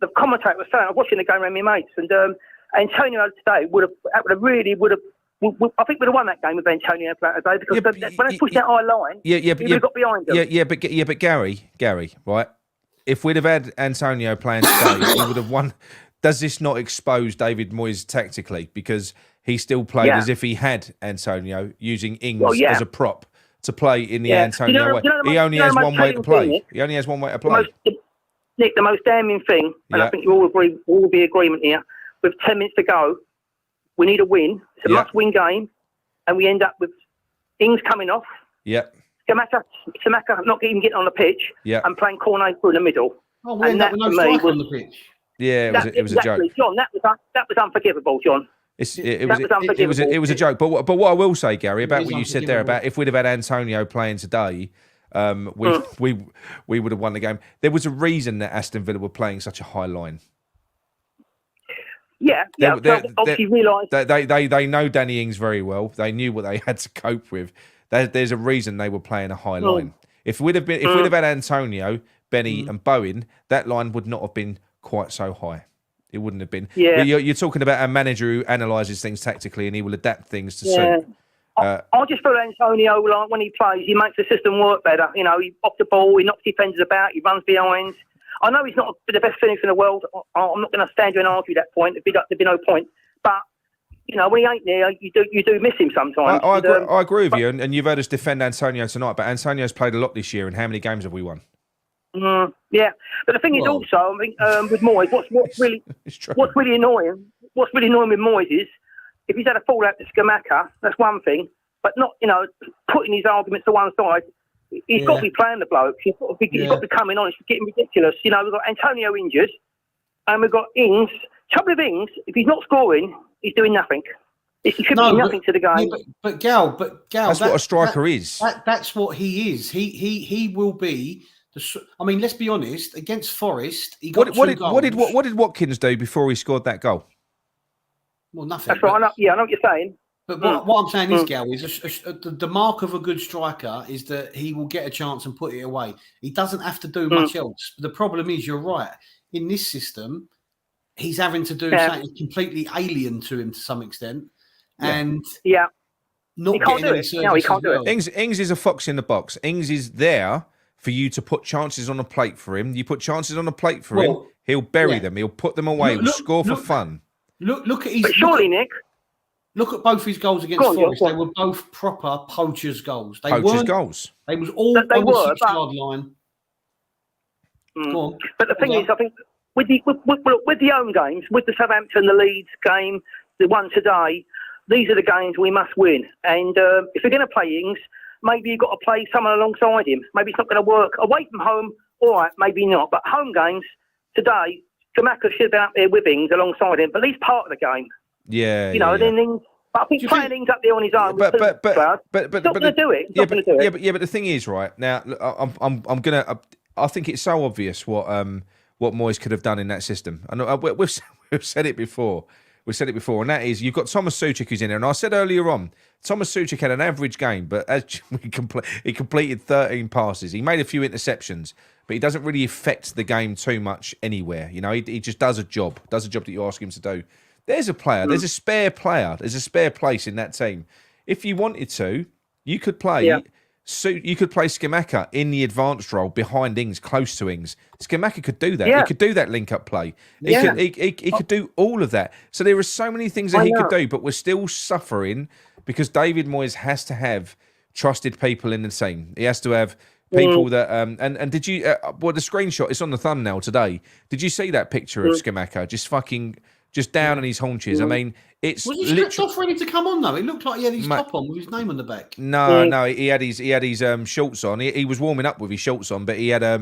C: The commentator was saying, I was watching the game around my mates, and Antonio today would have. I think we'd have won that game with Antonio today because when they pushed that high line, he would have got behind them.
A: But Gary, right? If we'd have had Antonio playing today, he would have won. Does this not expose David Moyes tactically? Because he still played as if he had Antonio using Ings as a prop to play in the Antonio way. He only has one way to play. He only has one way to play.
C: Nick, the most damning thing, and I think you all agree, all be agreement here, with 10 minutes to go, we need a win. It's a must-win game, and we end up with Ings coming off. Yeah. Scamacca not even getting on the pitch and playing Cornet through the middle.
B: Oh, we end up with no striker on the pitch.
A: Yeah, it was a joke.
C: John, that was unforgivable, John.
A: It was a joke. But what I will say, Gary, about what you said there about if we'd have had Antonio playing today, we would have won the game. There was a reason that Aston Villa were playing such a high line.
C: Obviously realised
A: they know Danny Ings very well. They knew what they had to cope with. There's a reason they were playing a high line. If we'd have had Antonio, Benny, and Bowen, that line would not have been quite so high. It wouldn't have been. Yeah. You're talking about a manager who analyses things tactically and he will adapt things to suit.
C: I just feel Antonio, like when he plays, he makes the system work better. He off the ball, he knocks defenders about, he runs behind. I know he's not the best finisher in the world. I'm not going to stand here and argue that point. There'd be no point. But when he ain't there, you do miss him sometimes.
A: I agree with you, and you've heard us defend Antonio tonight. But Antonio's played a lot this year, and how many games have we won?
C: Yeah, but the thing is also, I think with Moyes, what's really annoying with Moyes is if he's had a fallout to Scamacca, that's one thing. But not putting his arguments to one side. He's got to be playing the bloke. He's got to be coming on. It's getting ridiculous. We've got Antonio injured, and we've got Ings. Trouble with Ings, if he's not scoring, he's doing nothing. He contributes nothing to the game.
B: Yeah, but Gal,
A: that's what a striker is.
B: That's what he is. He will be. Let's be honest. Against Forest, he got two goals.
A: What did Watkins do before he scored that goal?
B: Well, nothing.
C: That's right. I know what you're saying.
B: But what I'm saying is, Gal, is the mark of a good striker is that he will get a chance and put it away. He doesn't have to do much else. But the problem is, you're right. In this system, he's having to do something completely alien to him to some extent. and not
C: he can't
B: getting
C: do
B: any
C: it.
B: service.
C: No, he can't do it.
A: Ings is a fox in the box. Ings is there for you to put chances on a plate for him. You put chances on a plate for him, he'll bury them. He'll put them away. He'll score for fun.
B: Look at his.
C: But surely, Nick.
B: Look at both his goals against Forest. They were both proper poachers' goals. They
A: poachers' goals.
B: They was all on the 6-yard line. Go on.
C: But the thing is, I think with the home games, with the Southampton, the Leeds game, the one today, these are the games we must win. And if you're going to play Ings, maybe you've got to play someone alongside him. Maybe it's not going to work. Away from home, all right, maybe not. But home games today, Scamacca should have been up there with Ings alongside him, but at least part of the game.
A: Yeah,
C: then Ings. But I think playing Ings up there on his own,
A: but
C: not going to do it. Not going to do it.
A: But the thing is, right now, I'm gonna. I think it's so obvious what Moyes could have done in that system. And we've said it before. We've said it before, and that is you've got Thomas Suchek who's in there. And I said earlier on, Thomas Suchek had an average game, but he completed 13 passes. He made a few interceptions, but he doesn't really affect the game too much anywhere. He just does a job that you ask him to do. There's a player. There's a spare player. There's a spare place in that team. If you wanted to, you could play. Yeah. So you could play Scamacca in the advanced role behind Ings, close to Ings. Scamacca could do that. Yeah. He could do that link-up play. He could do all of that. So there are so many things that he could do, but we're still suffering because David Moyes has to have trusted people in the team. He has to have people that... And did you... the screenshot, it's on the thumbnail today. Did you see that picture of Scamacca just down on his haunches? I mean, it's
B: was he stripped off ready to come on though? It looked like he had his top on with his name on the back.
A: No, he had his shorts on. He was warming up with his shorts on, but he had a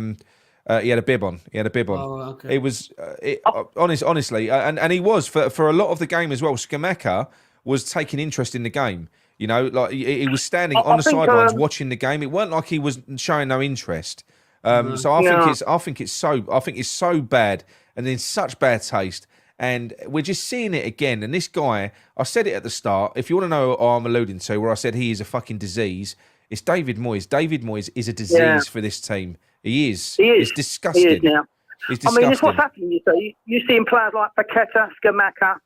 A: bib on.
B: Oh, okay.
A: It was honestly, and he was for a lot of the game as well. Scamacca was taking interest in the game. Like he was standing on the sidelines watching the game. It weren't like he was showing no interest. So I think it's so bad and in such bad taste. And we're just seeing it again. And this guy, I said it at the start. If you want to know what I'm alluding to, where I said he is a fucking disease, it's David Moyes. David Moyes is a disease for this team. He is. It's disgusting.
C: He is now.
A: It's disgusting.
C: I mean, it's what's happening. You're seeing players like Paqueta, Scamacca,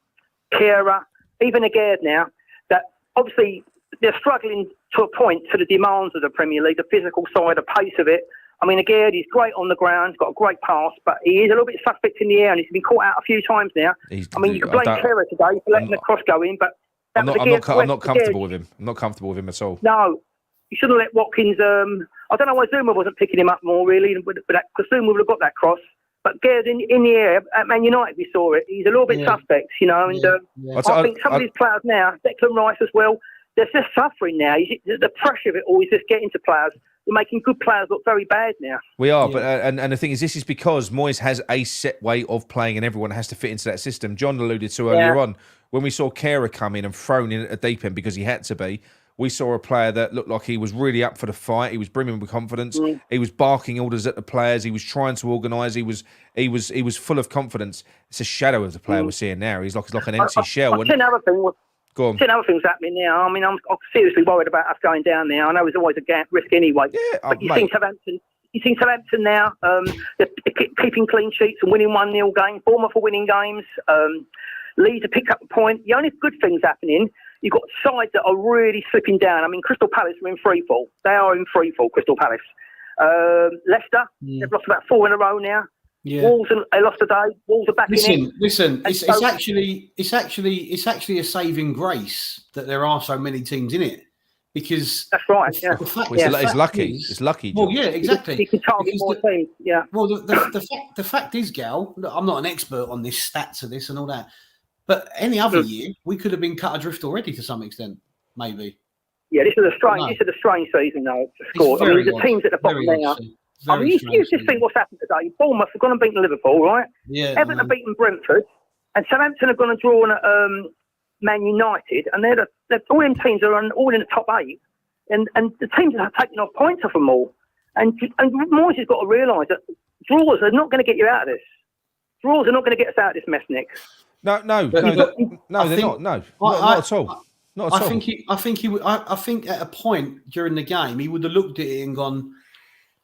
C: Kehrer, even Aguerd now, that obviously they're struggling to a point for the demands of the Premier League, the physical side, the pace of it. I mean, Aguerd, he's great on the ground, he's got a great pass, but he is a little bit suspect in the air, and he's been caught out a few times now. You can blame Kehrer today for letting the cross go in, but
A: I'm not comfortable with him. I'm not comfortable with him at all.
C: No, you shouldn't let Watkins. I don't know why Zuma wasn't picking him up more, really, because Zuma would have got that cross. But Aguerd in the air at Man United, we saw it. He's a little bit suspect, and I think some of these players now, Declan Rice as well, they're just suffering now. The pressure of it all is just getting to players. We're making good players look very bad now.
A: We are, but and the thing is, this is because Moyes has a set way of playing and everyone has to fit into that system. John alluded to earlier on, when we saw Kehrer come in and thrown in at the deep end because he had to be, we saw a player that looked like he was really up for the fight. He was brimming with confidence. He was barking orders at the players. He was trying to organise. He was full of confidence. It's a shadow of the player we're seeing now. He's like an empty shell.
C: Another thing.
A: Go on.
C: Other things happening now. I mean, I'm seriously worried about us going down there. I know there's always a risk anyway.
A: Yeah,
C: but you've seen Southampton now. They're keeping clean sheets and winning 1-0 games. Bournemouth are winning games. Leeds have picked up a point. The only good things happening, you've got sides that are really slipping down. I mean, Crystal Palace are in free fall. They are in free fall, Crystal Palace. Leicester, they've lost about 4 in a row now. Yeah. Wolves, they lost today. Wolves are back in it.
B: Listen. It's actually a saving grace that there are so many teams in it, because
C: that's right.
A: It's lucky. It's lucky.
B: Well, yeah, exactly.
C: You can target more teams. Yeah.
B: Well, the fact is, Gal, look, I'm not an expert on this stats of this and all that, but any other year we could have been cut adrift already to some extent, maybe.
C: Yeah, this is a strange season though. I mean, the teams at the bottom now. I mean, you just think what's happened today. Bournemouth have gone and beaten Liverpool, right?
B: Yeah.
C: Everton have beaten Brentford, and Southampton have gone and drawn at Man United, and they're all them teams are all in the top 8, and the teams are taking off points off them all. And Moyes has got to realise that draws are not going to get you out of this. Draws are not going to get us out of this mess, Nick.
A: No, they're not. No, not at all. Not at all.
B: I think at a point during the game he would have looked at it and gone,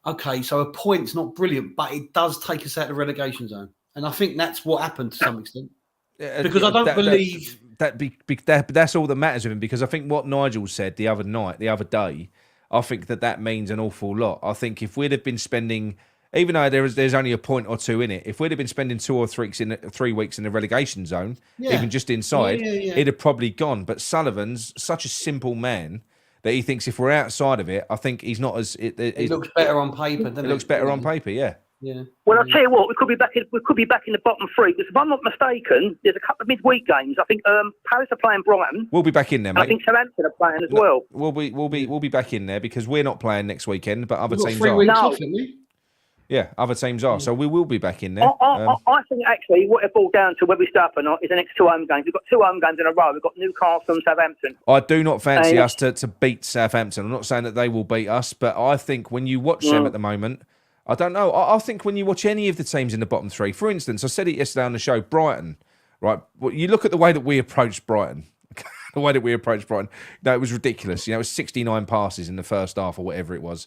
B: okay, so a point's not brilliant, but it does take us out of the relegation zone. And I think that's what happened to some extent. Because I don't believe
A: that's all that matters with him, because I think what Nigel said the other day, I think that means an awful lot. I think if we'd have been spending, even though there's only a point or two in it, if we'd have been spending 2 or 3 weeks in the relegation zone, even just inside, it'd have probably gone. But Sullivan's such a simple man that he thinks if we're outside of it, I think he's not as. It
B: looks better on paper. Doesn't it
A: looks better on paper, yeah.
C: Yeah. Well, I'll tell you what, we could be back in the bottom 3, because if I'm not mistaken, there's a couple of midweek games. I think Palace are playing Brighton.
A: We'll be back in there, mate.
C: I think Southampton are playing as well.
A: We'll be back in there, because we're not playing next weekend, but other teams
B: are.
C: No.
A: Yeah, other teams are, so we will be back in there.
C: I think actually what it boils down to, whether we start or not, is the next 2 home games. We've got 2 home games in a row. We've got Newcastle and Southampton.
A: I do not fancy us to beat Southampton. I'm not saying that they will beat us, but I think when you watch them at the moment, I don't know. I think when you watch any of the teams in the bottom 3, for instance, I said it yesterday on the show, Brighton, right? Well, you look at the way that we approached Brighton. No, it was ridiculous. You know, it was 69 passes in the first half or whatever it was.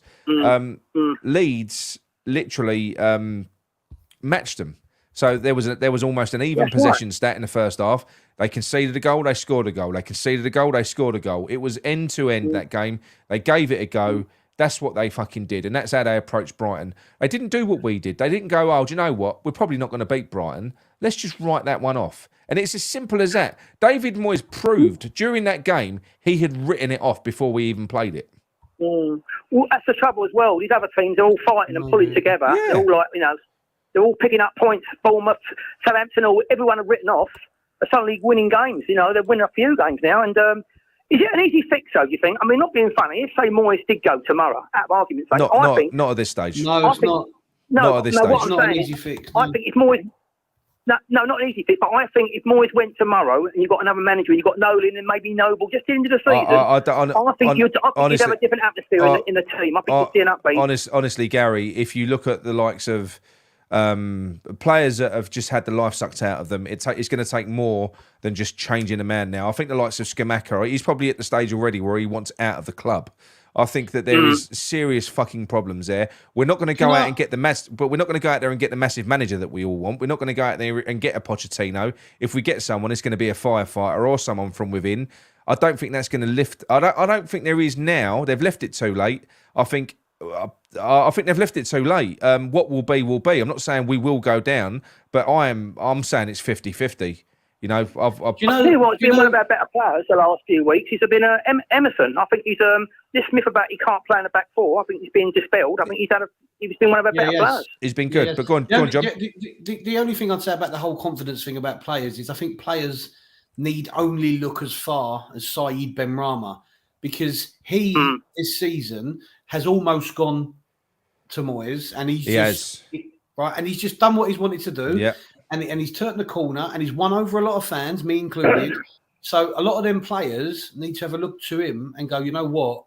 A: Leeds literally matched them. So there was almost an even possession stat in the first half. They conceded a goal, they scored a goal. They conceded a goal, they scored a goal. It was end to end that game. They gave it a go. That's what they fucking did, and that's how they approached Brighton. They didn't do what we did. They didn't go, oh, do you know what? We're probably not going to beat Brighton. Let's just write that one off. And it's as simple as that. David Moyes proved during that game he had written it off before we even played it.
C: Well, that's the trouble as well. These other teams are all fighting and pulling together. Yeah. They're all like, they're all picking up points. Bournemouth, Southampton, everyone have written off are suddenly winning games. They're winning a few games now, and is it an easy fix, though, do you think? I mean, not being funny, if, say, Moyes did go tomorrow, out of argument's sake,
A: not at this stage.
B: No, it's not.
A: Not at this stage.
B: It's not an easy fix.
C: I think if Moyes... No, not an easy fix, but I think if Moyes went tomorrow and you've got another manager, and you've got Nolan and maybe Noble just into the season, I think you'd have a different atmosphere in the team. I think you'd see an upbeat.
A: Honestly, Gary, if you look at the likes of players that have just had the life sucked out of them, it's going to take more than just changing a man now. I think the likes of Scamacca, he's probably at the stage already where he wants out of the club. I think that there is serious fucking problems there. We're not going to go out and get but we're not going to go out there and get the massive manager that we all want. We're not going to go out there and get a Pochettino. If we get someone, it's going to be a firefighter or someone from within. I don't think that's going to lift. I don't think there is now. They've left it too late. I think they've left it too late. What will be, will be. I'm not saying we will go down, but I'm saying it's 50-50. You know, I've
C: you know what? He's been one of our better players the last few weeks. He's been Emerson. I think he's this myth about he can't play in the back 4. I think he's been dispelled. I think he's been one of our better players.
A: He's been good. But go on, John.
B: The only thing I'd say about the whole confidence thing about players is I think players need only look as far as Saeed Benrahma, because he this season has almost gone to Moyes, and he's just done what he's wanted to do.
A: Yeah.
B: And he's turned the corner, and he's won over a lot of fans, me included. So a lot of them players need to have a look to him and go, you know what?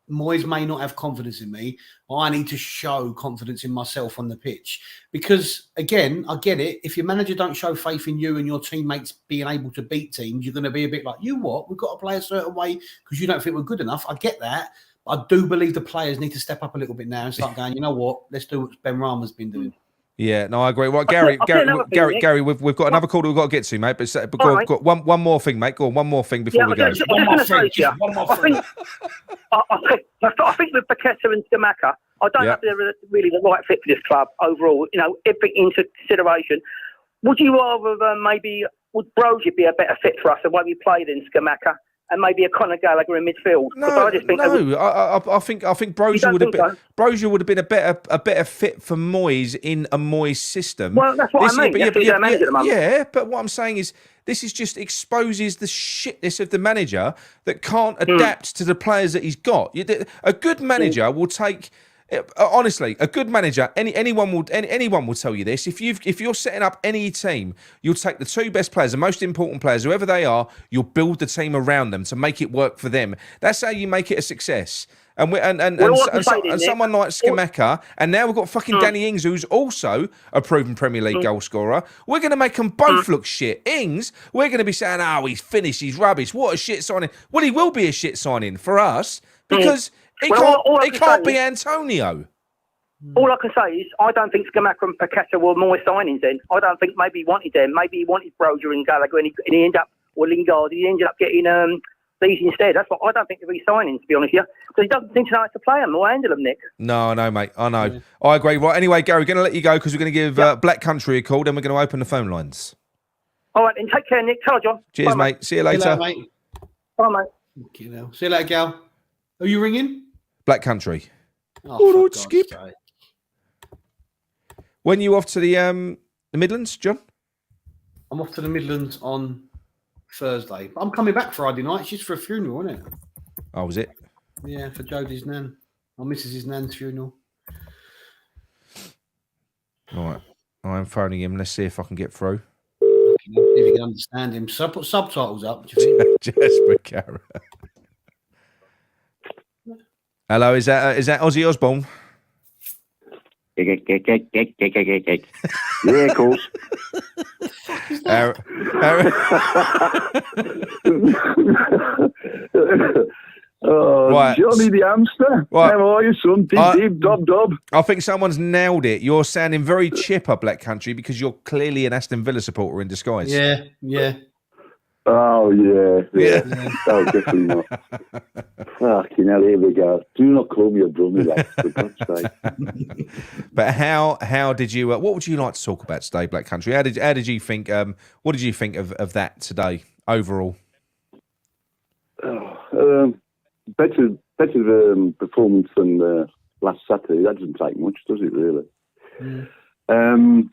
B: Moyes may not have confidence in me, but I need to show confidence in myself on the pitch. Because, again, I get it. If your manager don't show faith in you and your teammates being able to beat teams, you're going to be a bit like, you what? We've got to play a certain way because you don't think we're good enough. I get that. But I do believe the players need to step up a little bit now and start going, you know what? Let's do what Benrahma's been doing.
A: Yeah, no, I agree. Well, Gary, we've got another call that we've got to get to, mate. But go on, one more thing, mate. Go on, one more thing before we go.
C: I think with Paqueta and Scamacca, I don't know if they're really the right fit for this club overall. Everything into consideration. Would you rather would Brozier be a better fit for us the way we play than Scamacca? And maybe a Conor Gallagher in midfield.
A: I think Brozier would have been. Brozier would have been a better fit for Moyes in a Moyes system.
C: Well, that's what I mean.
A: Yeah, but what I'm saying is this just exposes the shitness of the manager that can't adapt to the players that he's got. A good manager will take. Honestly, a good manager, anyone will tell you this. If you're setting up any team, you'll take the 2 best players, the most important players, whoever they are. You'll build the team around them to make it work for them. That's how you make it a success. And someone like Scamacca, and now we've got fucking Danny Ings, who's also a proven Premier League goal scorer. We're going to make them both look shit. Ings, we're going to be saying, "Oh, he's finished. He's rubbish. What a shit signing." Well, he will be a shit signing for us because. He can't be Antonio.
C: All I can say is I don't think Scamacca and Paqueta were more signings then. I don't think maybe he wanted them. Maybe he wanted Brozier and Gallagher and he ended up or Lingard. He ended up getting these instead. That's what I don't think they're re-signing, to be honest with you, because he doesn't seem to know how to play them or handle them, Nick.
A: No, I know, mate. I know. Yeah. I agree. Right, anyway, Gary, we're going to let you go because we're going to give Black Country a call, then we're going to open the phone lines.
C: All right, then take care, Nick. Tell John.
A: Cheers, bye, mate. See you later.
B: See you later, mate.
C: Bye, mate.
B: See you later, Gal. Are you ringing?
A: Black Country.
B: Oh, skip.
A: When are you off to the Midlands, John?
B: I'm off to the Midlands on Thursday. I'm coming back Friday night. It's just for a funeral, isn't it?
A: Oh, was it?
B: Yeah, for Jodie's nan. My missus' nan's funeral.
A: All right. I'm phoning him. Let's see if I can get through.
B: If you can understand him. So put subtitles up, do you think?
D: Jasper Carrot.
A: Hello, is that Ozzy Osbourne?
D: Yeah, of course.
A: Right.
D: Johnny the hamster.
A: Right.
D: How are you, son? Dib, dob, dob.
A: I think someone's nailed it. You're sounding very chipper, Black Country, because you're clearly an Aston Villa supporter in disguise.
B: Yeah.
D: Oh, yeah. Oh, definitely not. Fucking hell, here we go. Do not call me a drummy, lad, for God's sake.
A: But how did you? What would you like to talk about today, Black Country? How did you think? What did you think of that today overall?
D: Better performance than last Saturday. That doesn't take much, does it? Really?
B: Mm.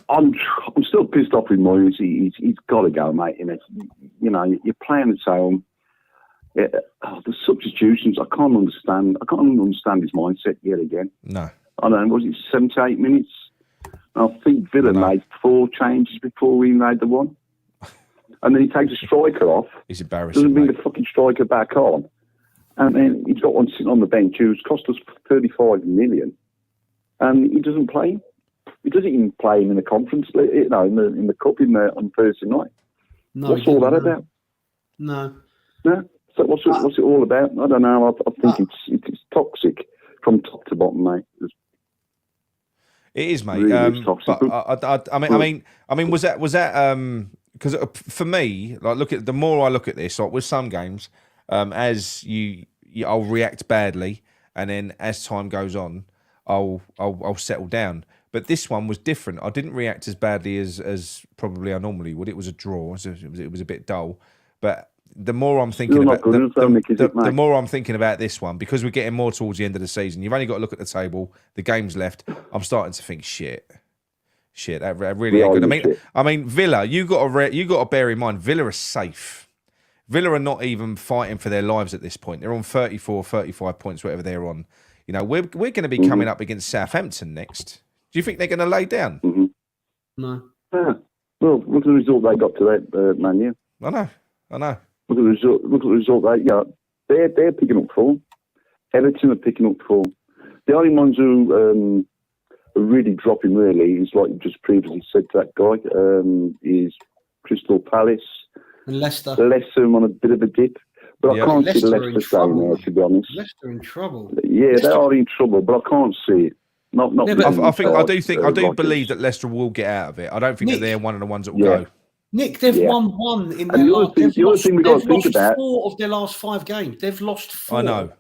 D: I'm still pissed off with Moyes. He's got to go, mate. You know, you're playing at home. The substitutions, I can't understand. I can't understand his mindset yet again.
A: No.
D: I don't know. Was it 78 minutes? I think Villa made 4 changes before we made the one. And then he takes a striker off.
A: He's embarrassing.
D: Doesn't bring the fucking striker back on. And then he's got one sitting on the bench who's cost us 35 million. And he doesn't play him. He doesn't even play him in the conference, you know, in the cup on Thursday night.
B: No,
D: what's all that about?
B: No.
D: So what's it all about? I don't know. I think it's toxic from top to bottom, mate.
A: It is, mate.
D: Really toxic.
A: But I mean, was that? Because for me, like, the more I look at this, like with some games, as I'll react badly, and then as time goes on, I'll settle down. But this one was different. I didn't react as badly as probably I normally would. It was a draw, so it was a bit dull. But the more I'm thinking about the more I'm thinking about this one, because we're getting more towards the end of the season. You've only got to look at the table, the games left. I'm starting to think, shit, that really ain't good. I mean, Villa. You got to bear in mind, Villa are safe. Villa are not even fighting for their lives at this point. They're on 34, 35 points, whatever they're on. You know, we're going to be coming up against Southampton next. Do you think they're going to lay down?
D: Mm-hmm.
B: No.
D: Yeah. Well, look at the result they got to that Man U.
A: I know.
D: Look at the result they got. They're picking up form. Everton are picking up form. The only ones who are really dropping really is, like you just previously said to that guy, is Crystal Palace.
B: And Leicester.
D: Leicester on a bit of a dip. But I can't see Leicester staying there, to be honest.
B: Leicester in trouble.
D: Yeah, they are in trouble, but I can't see it. Not.
A: Yeah, but I do believe that Leicester will get out of it. I don't think that they're one of the ones that will go.
B: Nick, they've won one in their last. The other thing we got to think about. 4 of their last 5 games. They've lost 4. I know.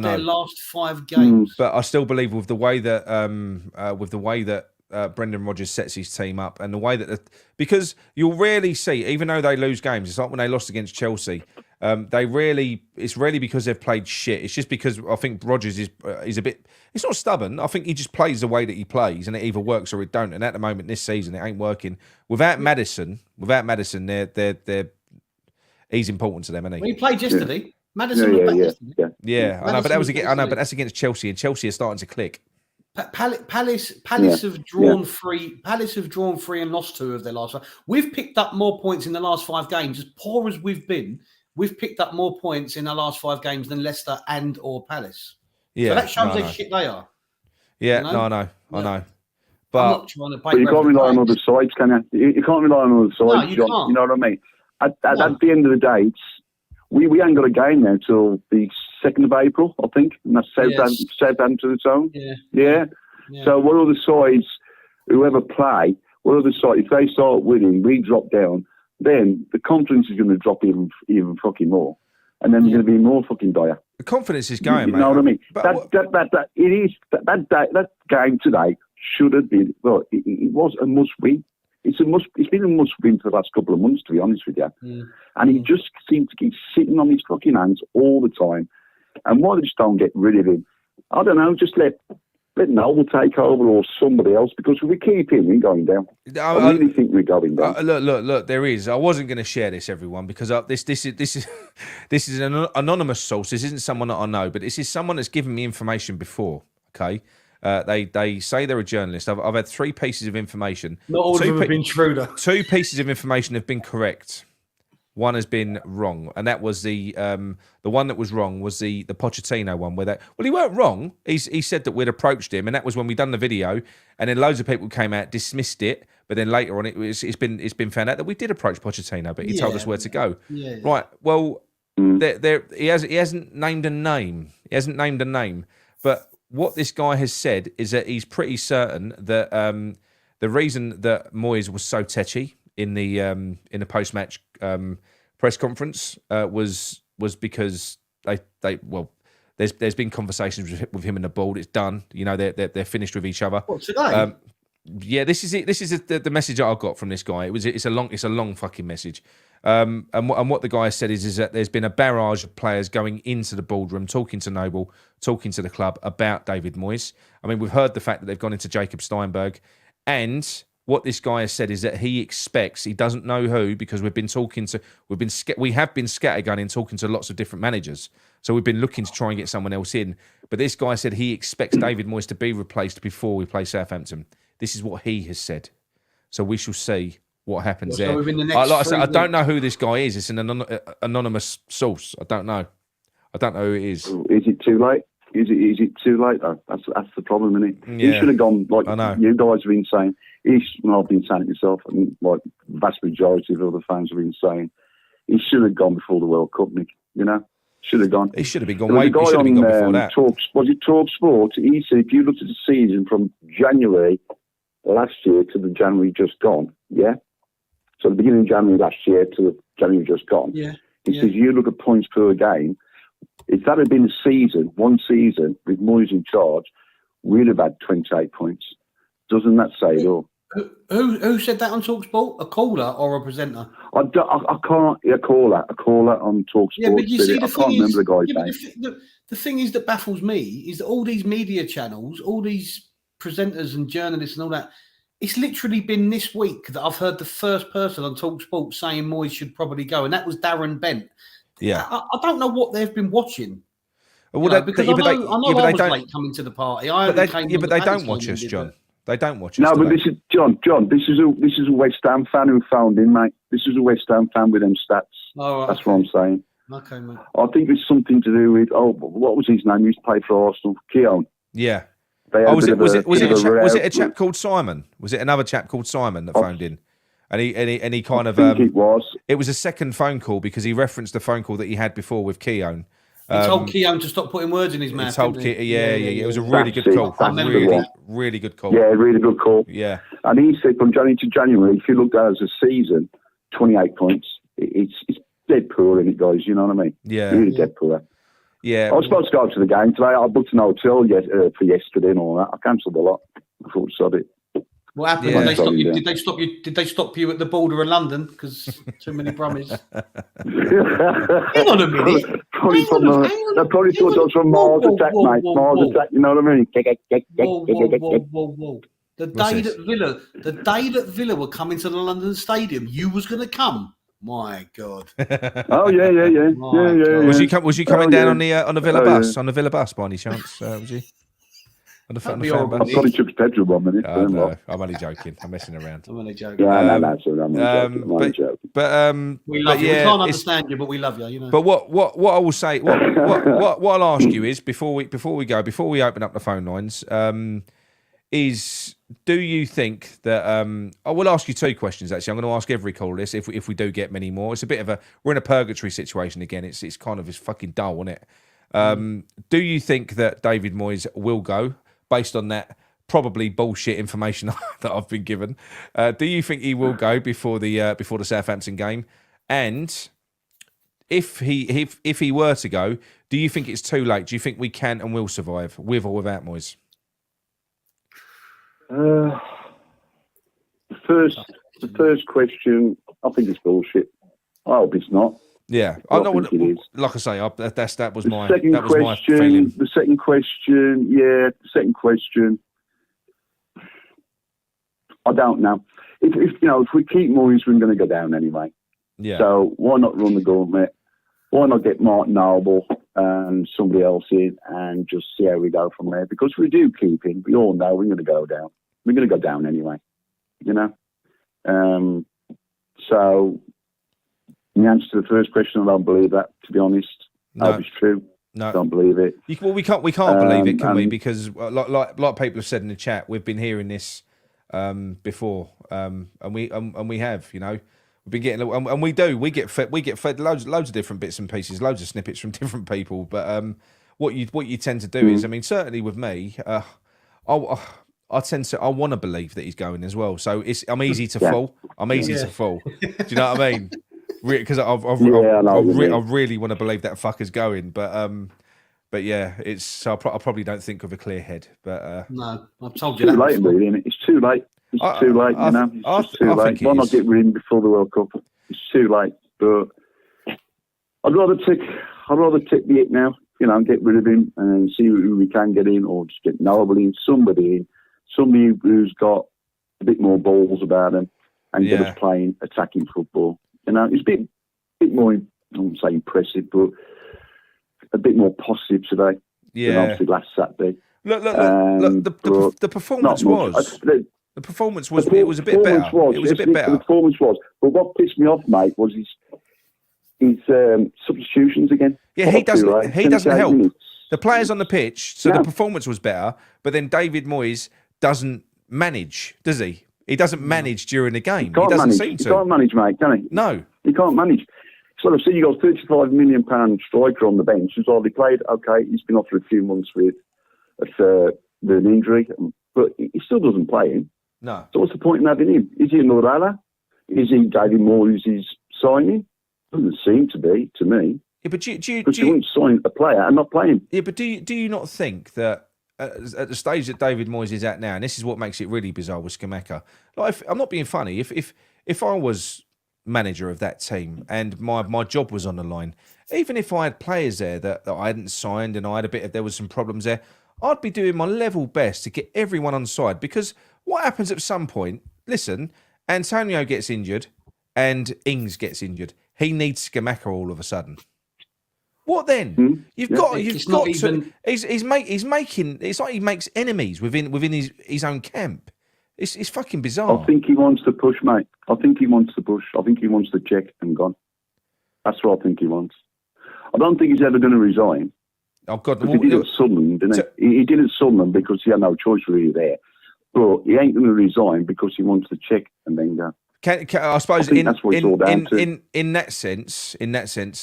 B: Their last 5 games.
A: But I still believe with the way that Brendan Rodgers sets his team up, and the way that because you'll rarely see, even though they lose games, it's like when they lost against Chelsea. It's really because they've played shit. It's just because I think Rodgers is a bit. It's not stubborn. I think he just plays the way that he plays, and it either works or it don't. And at the moment, this season, it ain't working. Without Maddison, they're he's important to them, isn't he?
B: Well, he played yesterday. Madison was back yesterday.
A: Yeah, I know, but that was against. I know, but that's against Chelsea, and Chelsea are starting to click.
B: Palace have drawn 3. Palace have drawn 3 and lost 2 of their last 5. We've picked up more points in the last 5 games. As poor as we've been, we've picked up more points in the last 5 games than Leicester and or Palace.
A: Yeah,
B: so that shows how shit they are.
A: Yeah, you know? I know. But
B: I'm not trying to
D: but you can't rely on other sides, can you? You can't rely on other sides.
B: No, you can't.
D: You know what I mean? At the end of the day, we ain't got a game now till the 2nd of April, I think, and that's Southampton to its own.
B: Yeah.
D: So what other sides, whoever play, What other side? If they start winning, we drop down, then the confidence is going to drop even fucking more, and then we're going to be more fucking dire.
A: The confidence is going,
D: you
A: mate.
D: know what I mean?
A: But
D: That game today should have been. Well, it was a must win. It's been a must win for the last couple of months, to be honest with you. And he just seemed to keep sitting on his fucking hands all the time. And why they just don't get rid of him? I don't know. Just let Noble take over or somebody else, because if we keep him, we're going down. I really think we're going down.
A: Look. There is. I wasn't going to share this, everyone, because this is an anonymous source. This isn't someone that I know, but this is someone that's given me information before. Okay. They say they're a journalist. I've had 3 pieces of information.
B: Not all of them have been true, though.
A: 2 pieces of information have been correct. One has been wrong, and that was the one that was wrong was the Pochettino one. He weren't wrong. He said that we'd approached him, and that was when we done the video, and then loads of people came out, dismissed it, but then later on it's been found out that we did approach Pochettino, but he told us where to go. Yeah. Right. Well, he hasn't named a name. He hasn't named a name, but what this guy has said is that he's pretty certain that the reason that Moyes was so tetchy in the post-match press conference was because there's been conversations with him and the board. It's done. You know, they're finished with each other.
B: What, today?
A: Yeah, this is it. This is the message that I got from this guy. It's a long fucking message. And what the guy said is that there's been a barrage of players going into the boardroom, talking to Noble, talking to the club about David Moyes. I mean, we've heard the fact that they've gone into Jacob Steinberg, and what this guy has said is that he expects, he doesn't know who, because we have been scattergunning, talking to lots of different managers. So we've been looking to try and get someone else in. But this guy said he expects David Moyes to be replaced before we play Southampton. This is what he has said. So we shall see what happens there. Like I said, I don't know who this guy is. It's an anonymous source. I don't know who it is.
D: Is it too late? Is it too late though? That's the problem, isn't it?
A: Yeah.
D: He should have gone, like
A: I know.
D: You guys have been saying. I've been saying it myself, and like the vast majority of other fans have been saying, he should have gone before the World Cup, Nick. You know, should have gone.
A: He should have been gone. He should have been gone before that.
D: Was it Talk Sport? He said if you looked at the season from January last year to the January just gone, yeah. So the beginning of January last year to the January just gone.
B: Yeah.
D: He says you look at points per game. If that had been a season, one season with Moyes in charge, we'd have had 28 points. Doesn't that say it all?
B: Who said that on TalkSport? A caller or a presenter?
D: I can't. A caller on TalkSport.
B: Yeah, but you see,
D: I can't remember the guy's name.
B: The thing is that baffles me is that all these media channels, all these presenters and journalists and all that, it's literally been this week that I've heard the first person on TalkSport saying Moyes should probably go, and that was Darren Bent.
A: Yeah,
B: I don't know what they've been watching.
A: Well,
B: because I know I was late coming to the party. But
A: they don't watch us, John. They don't watch us.
D: No, but this is John. This is a West Ham fan who found him, mate. This is a West Ham fan with them stats.
B: Oh, right,
D: that's what I'm saying.
B: Okay, mate.
D: I think it's something to do with what was his name? He used to play for Arsenal, Keown.
A: Yeah. Was it a chap called Simon? Was it another chap called Simon that phoned in? And he kind of
D: it was.
A: It was a second phone call because he referenced the phone call that he had before with Keown.
B: He told Keown to stop putting words in his mouth.
A: Yeah. It was a really good call. Really good call.
D: Yeah, really good call.
A: Yeah.
D: And he said from January to January, if you look at it as a season, 28 points. It's dead poor, isn't it, guys? You know what I mean?
A: Yeah.
D: Really dead poor.
A: Yeah.
D: I was supposed to go to the game today. I booked an hotel for yesterday and all that. I cancelled a lot. I thought, sod it.
B: What happened?
A: Yeah.
B: Did they stop you? Did they stop you at the border of London because too many brummies? Hang on a minute.
D: They probably thought I was from Mars Attack, mate. Mars Attack. You know what I mean?
B: Whoa. The day that Villa were coming to the London Stadium, you was going to come. My God.
D: Oh yeah.
A: Was you coming down on the Villa bus? On the Villa bus, by any chance? Was you?
D: I probably took petrol 1 minute.
A: No, I'm only joking. I'm messing around.
B: I'm only joking.
D: Yeah, that's what I'm only joking.
A: But
B: we love you. We can't understand you, but we love you. You know.
A: But what I will say, what I'll ask you is before we open up the phone lines, is do you think that I will ask you 2 questions actually. I'm going to ask every caller this if we do get many more. It's a bit of we're in a purgatory situation again. It's kind of fucking dull, isn't it? Do you think that David Moyes will go based on that probably bullshit information that I've been given. Do you think he will go before the Southampton game? And if he were to go, do you think it's too late? Do you think we can and will survive with or without Moyes?
D: The first question, I think it's bullshit. I hope it's not.
A: Yeah, I know
D: think it is.
A: Like I say, that was my
D: second
A: that was my
D: question.
A: feeling.
D: The second question. I don't know. If we keep Moyes, we're going to go down anyway.
A: Yeah.
D: So why not run the gauntlet? Why not get Martin Noble and somebody else in and just see how we go from there? Because we do keep him. We all know we're going to go down. We're going to go down anyway. So the answer to the first question, I don't believe that. To be honest, I hope it's true.
A: No,
D: don't believe it.
A: Well, we can't believe it, can we? Because like people have said in the chat, we've been hearing this before, and we have, we've been getting, and we get fed loads of different bits and pieces, loads of snippets from different people. But what you tend to do is, I mean, certainly with me, I want to believe that he's going as well. So I'm easy to fool. I'm easy to fool. Do you know what I mean? Because I really want to believe that fucker's going, but yeah, I probably don't think with a clear head. But
B: no, I've told you
D: too
B: that
D: late, really, isn't it? It's too late. It's too late, It's just too late. Why not get rid of him before the World Cup? It's too late. But I'd rather take the hit now, and get rid of him and see who we can get in, or just get Noble in, somebody who's got a bit more balls about him and get us playing attacking football. It's a bit more, I wouldn't say impressive, but a bit more positive today than obviously last Saturday.
A: Look, the performance was. The performance was. It was a bit better. It was a bit better.
D: The performance was. But what pissed me off, mate, was his substitutions again.
A: Yeah, he doesn't help. The players on the pitch, so the performance was better. But then David Moyes doesn't manage, does he? He doesn't manage during the game. He doesn't seem to.
D: He can't manage, mate, can he?
A: No.
D: He can't manage. So I've seen you got a £35 million striker on the bench who's hardly played. Okay, he's been off for a few months with an injury, but he still doesn't play him.
A: No.
D: So what's the point in having him? Is he Lorella? Is he David Moyes' signing? Doesn't seem to be, to me.
A: Yeah, but do you
D: wouldn't sign a player and not play him?
A: Yeah, but do you not think that at the stage that David Moyes is at now, and this is what makes it really bizarre with Scamacca. Like, I'm not being funny. If I was manager of that team and my job was on the line, even if I had players there that I hadn't signed and there was some problems there, I'd be doing my level best to get everyone on side. Because what happens at some point? Listen, Antonio gets injured and Ings gets injured. He needs Scamacca all of a sudden. What then? You've got to. He's making. It's like he makes enemies within his own camp. It's fucking bizarre.
D: I think he wants to push, mate. I think he wants to push. I think he wants to check and gone. That's what I think he wants. I don't think he's ever going to resign.
A: Oh God!
D: He did at Sunderland, didn't he? He did at Sunderland because he had no choice really there. But he ain't going to resign because he wants to check and then go.
A: I suppose
D: that's what it's all down to.
A: In that sense,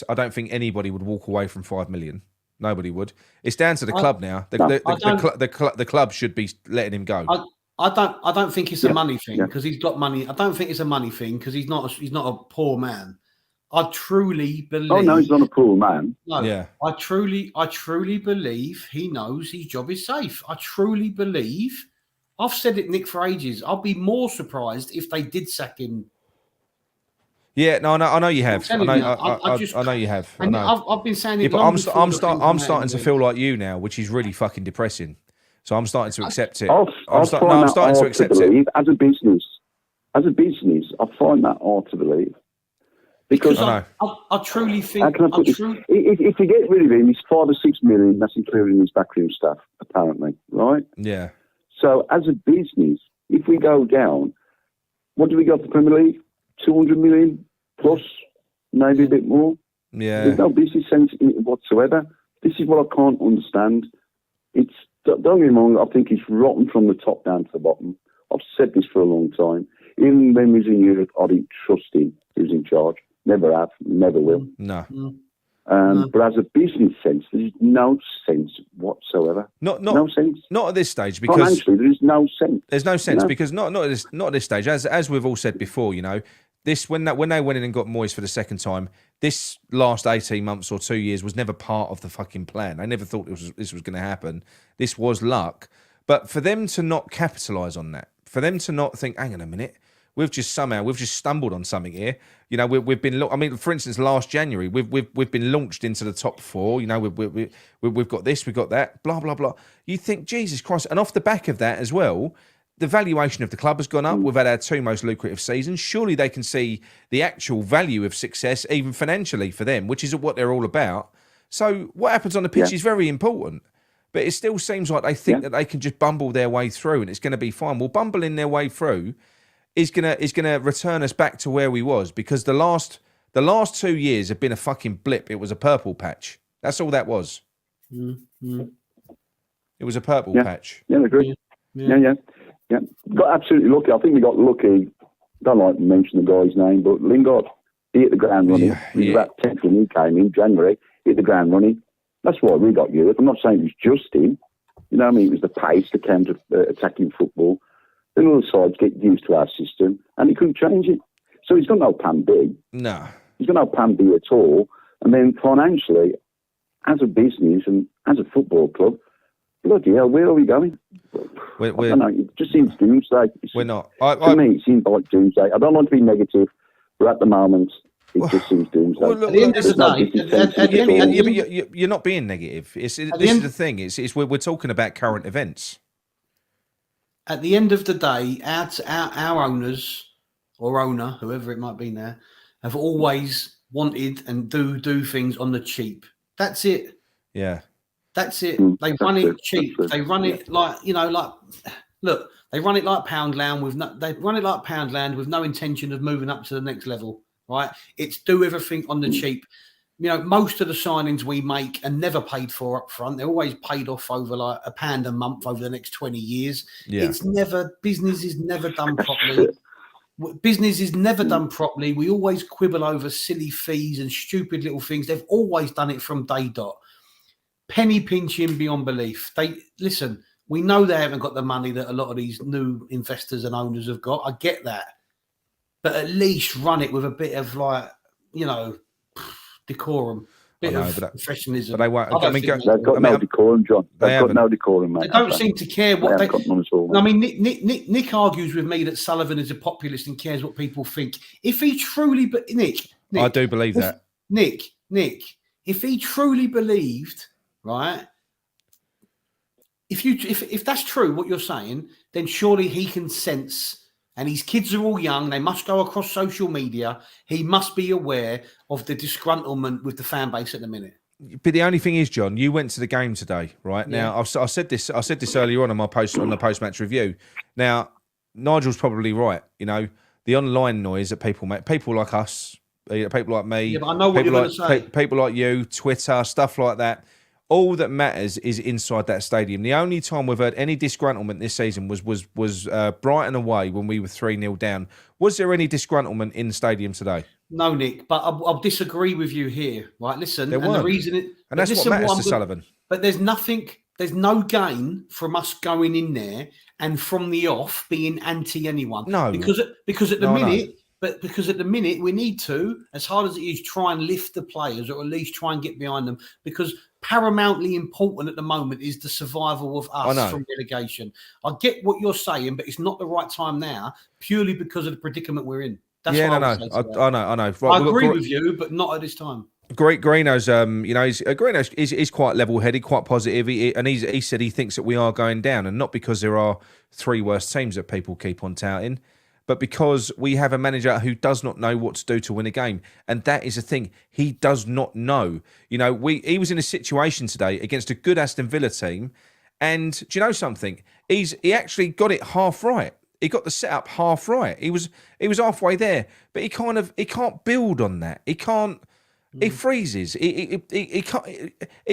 A: I don't think anybody would walk away from $5 million. Nobody would. It's down to the club now. The club should be letting him go.
B: I don't think it's a money thing because he's got money. I don't think it's a money thing because he's not a poor man. I truly believe.
D: Oh no, he's not a poor man.
B: No, yeah. I truly believe he knows his job is safe. I truly believe. I've said it, Nick, for ages. I'll be more surprised if they did sack him.
A: Yeah, no, I know you have. I know you have. I know.
B: I've been saying it.
A: Yeah, but I'm starting to feel like you now, which is really fucking depressing. So I'm starting to accept it. I'm starting to accept it.
D: As a business, I find that hard to believe. Because
B: I truly think.
D: If you get rid of him, he's $5 or $6 million. That's including his backroom staff, apparently, right?
A: Yeah.
D: So as a business, if we go down, what do we got for Premier League? 200 million plus, maybe a bit more.
A: Yeah.
D: There's no business sense in it whatsoever. This is what I can't understand. Don't get me wrong, I think it's rotten from the top down to the bottom. I've said this for a long time. Even when he was in Europe, I didn't trust him. He was in charge. Never have, never will.
A: No.
D: But as a business sense, there's no sense whatsoever. No sense.
A: Not at this stage, because
D: financially there's no sense.
A: There's no sense,
D: you know?
A: because not at this stage. As we've all said before, this when they went in and got Moyes for the second time, this last 18 months or 2 years was never part of the fucking plan. They never thought this was going to happen. This was luck. But for them to not capitalise on that, for them to not think, hang on a minute, we've just stumbled on something here. We've been. I mean, for instance, last January, we've been launched into the top four. We've got this, we've got that, blah blah blah. You think, Jesus Christ, and off the back of that as well, the valuation of the club has gone up. We've had our two most lucrative seasons. Surely they can see the actual value of success, even financially, for them, which is what they're all about. So what happens on the pitch is very important. But it still seems like they think that they can just bumble their way through and it's going to be fine. Well, bumbling their way through is gonna return us back to where we was, because the last 2 years have been a fucking blip. It was a purple patch. That's all that was.
B: Mm-hmm.
A: It was a purple patch.
D: Yeah, I agree. Yeah. Got absolutely lucky. I think we got lucky. Don't like to mention the guy's name, but Lingard, he hit the ground running. He was about 10th when he came in January. Hit the ground running. That's why we got Europe. I'm not saying it was just him. You know what I mean? It was the pace, the counter-attacking football. Then other sides get used to our system, and he couldn't change it. So he's got no plan B. No. He's got no plan B at all. And then financially, as a business and as a football club, bloody hell, where are we going? I don't know. It just seems doomsday.
A: We're not.
D: To me, it seems like doomsday. I don't want to be negative, but at the moment, it just seems doomsday.
B: Well, look, at the end of the day,
A: you're not being negative. This is the thing. It's we're talking about current events.
B: At the end of the day, our owners or owner, whoever it might be now, have always wanted and do things on the cheap. That's it.
A: Yeah.
B: That's it. They run it cheap. They run it like look, they run it like Poundland with no intention of moving up to the next level. Right? It's do everything on the cheap. Most of the signings we make are never paid for up front. They're always paid off over like £1 a month over the next 20 years. Yeah. Business is never done properly. Business is never done properly. We always quibble over silly fees and stupid little things. They've always done it from day dot. Penny pinching beyond belief. We know they haven't got the money that a lot of these new investors and owners have got. I get that. But at least run it with a bit of decorum, professionalism.
D: But they won't. They've got no decorum, John. They've got no decorum, mate.
B: They don't seem to care what they. Got none at all, I mean, Nick argues with me that Sullivan is a populist and cares what people think. If he truly, Nick,
A: I do believe that.
B: Nick, if he truly believed, right? If that's true, what you're saying, then surely he can sense. And his kids are all young. They must go across social media. He must be aware of the disgruntlement with the fan base at the minute.
A: But the only thing is, John, you went to the game today, right? Yeah. Now, I said this earlier on the post-match review. Now, Nigel's probably right. The online noise that people make, people like us, people like me,
B: yeah, but I know what you're going to say.
A: People like you, Twitter, stuff like that. All that matters is inside that stadium. The only time we've heard any disgruntlement this season was Brighton away when we were 3-0 down. Was there any disgruntlement in the stadium today?
B: No, Nick, but I'll disagree with you here. Right, listen,
A: and that's what matters to Sullivan.
B: But there's no gain from us going in there and from the off being anti anyone.
A: No,
B: because at the minute we need to, as hard as it is, try and lift the players or at least try and get behind them, because paramountly important at the moment is the survival of us from relegation. I get what you're saying, but it's not the right time now, purely because of the predicament we're in. That's
A: I know.
B: Right, I agree with you, but not at this time.
A: Greeno's, he's quite level-headed, quite positive, he said he thinks that we are going down, and not because there are three worst teams that people keep on touting, but because we have a manager who does not know what to do to win a game. And that is the thing. He does not know. He was in a situation today against a good Aston Villa team. And do you know something? He actually got it half right. He got the setup half right. He was halfway there. But he can't build on that. He can't. He freezes. He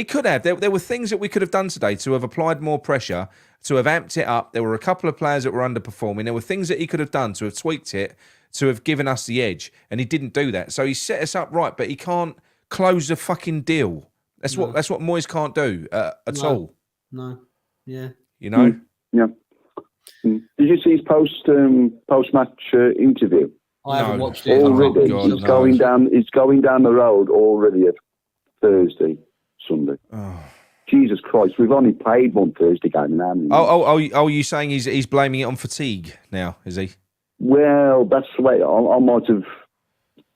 A: could have. There were things that we could have done today to have applied more pressure, to have amped it up. There were a couple of players that were underperforming. There were things that he could have done to have tweaked it, to have given us the edge, and he didn't do that. So he set us up right, but he can't close the fucking deal. That's what Moyes can't do at all.
B: No. Yeah.
A: You know.
D: Yeah. Did you see his post match interview?
B: I haven't watched it
D: already.
A: God,
D: It's going down. It's going down the road already at Thursday, Sunday.
A: Oh.
D: Jesus Christ, we've only played one Thursday game now.
A: Oh, you saying he's blaming it on fatigue now, is he?
D: Well, that's the way I might have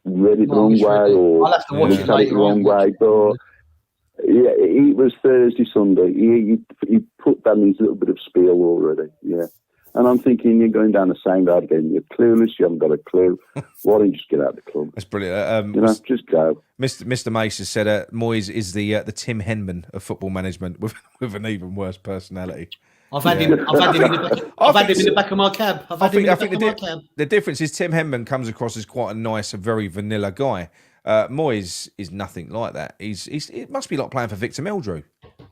D: read it the wrong way, or
B: I'll have to watch it
D: looked at it the wrong way. But yeah, it was Thursday, Sunday. He put down his little bit of spiel already. Yeah. And I'm thinking, you're going down the same road again. You're clueless. You haven't got a clue. Why don't you just get out of the club?
A: That's brilliant.
D: Just go.
A: Mr. Mace has said Moyes is the Tim Henman of football management with an even worse personality.
B: I've had him in the back of my cab.
A: The difference is Tim Henman comes across as quite a nice, a very vanilla guy. Moyes is nothing like that. It must be like playing for Victor Meldrew.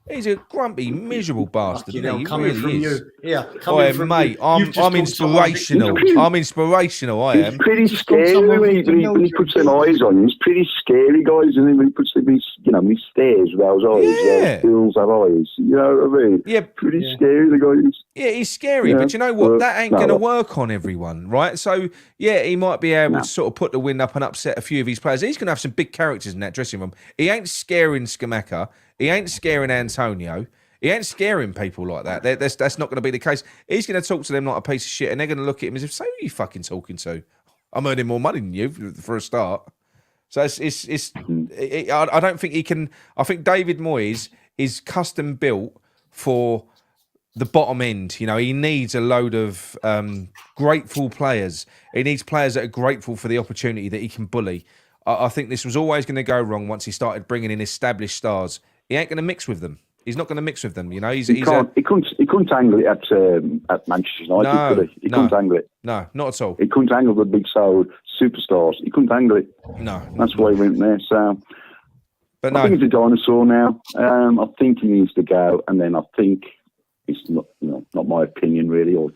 A: He's a grumpy, miserable bastard. Isn't he? He really is. Mate, I'm inspirational. I'm inspirational. I am.
D: He's pretty scary when he puts them eyes on you. He's pretty scary, guys. And then when he puts these, he stares with those eyes.
A: Yeah.
D: Those have eyes. You know what I mean?
A: Yeah.
D: Pretty scary, the guy is.
A: Yeah, he's scary, but you know what? That ain't going to work on everyone, right? So, yeah, he might be able to sort of put the wind up and upset a few of his players. He's going to have some big characters in that dressing room. He ain't scaring Scamacca. He ain't scaring Antonio. He ain't scaring people like that. That's not going to be the case. He's going to talk to them like a piece of shit, and they're going to look at him as if, so who are you fucking talking to? I'm earning more money than you for a start. So I don't think he can. I think David Moyes is custom built for the bottom end. He needs a load of grateful players. He needs players that are grateful for the opportunity that he can bully. I think this was always going to go wrong once he started bringing in established stars. He ain't going to mix with them. He's not going to mix with them. He
D: couldn't angle it at Manchester United, could he? He couldn't angle it.
A: No, not at all.
D: He couldn't angle the big soul superstars. He couldn't angle it.
A: No.
D: That's why he went there. So,
A: but
D: I think he's a dinosaur now. I think he needs to go, and then I think it's not, not my opinion really, or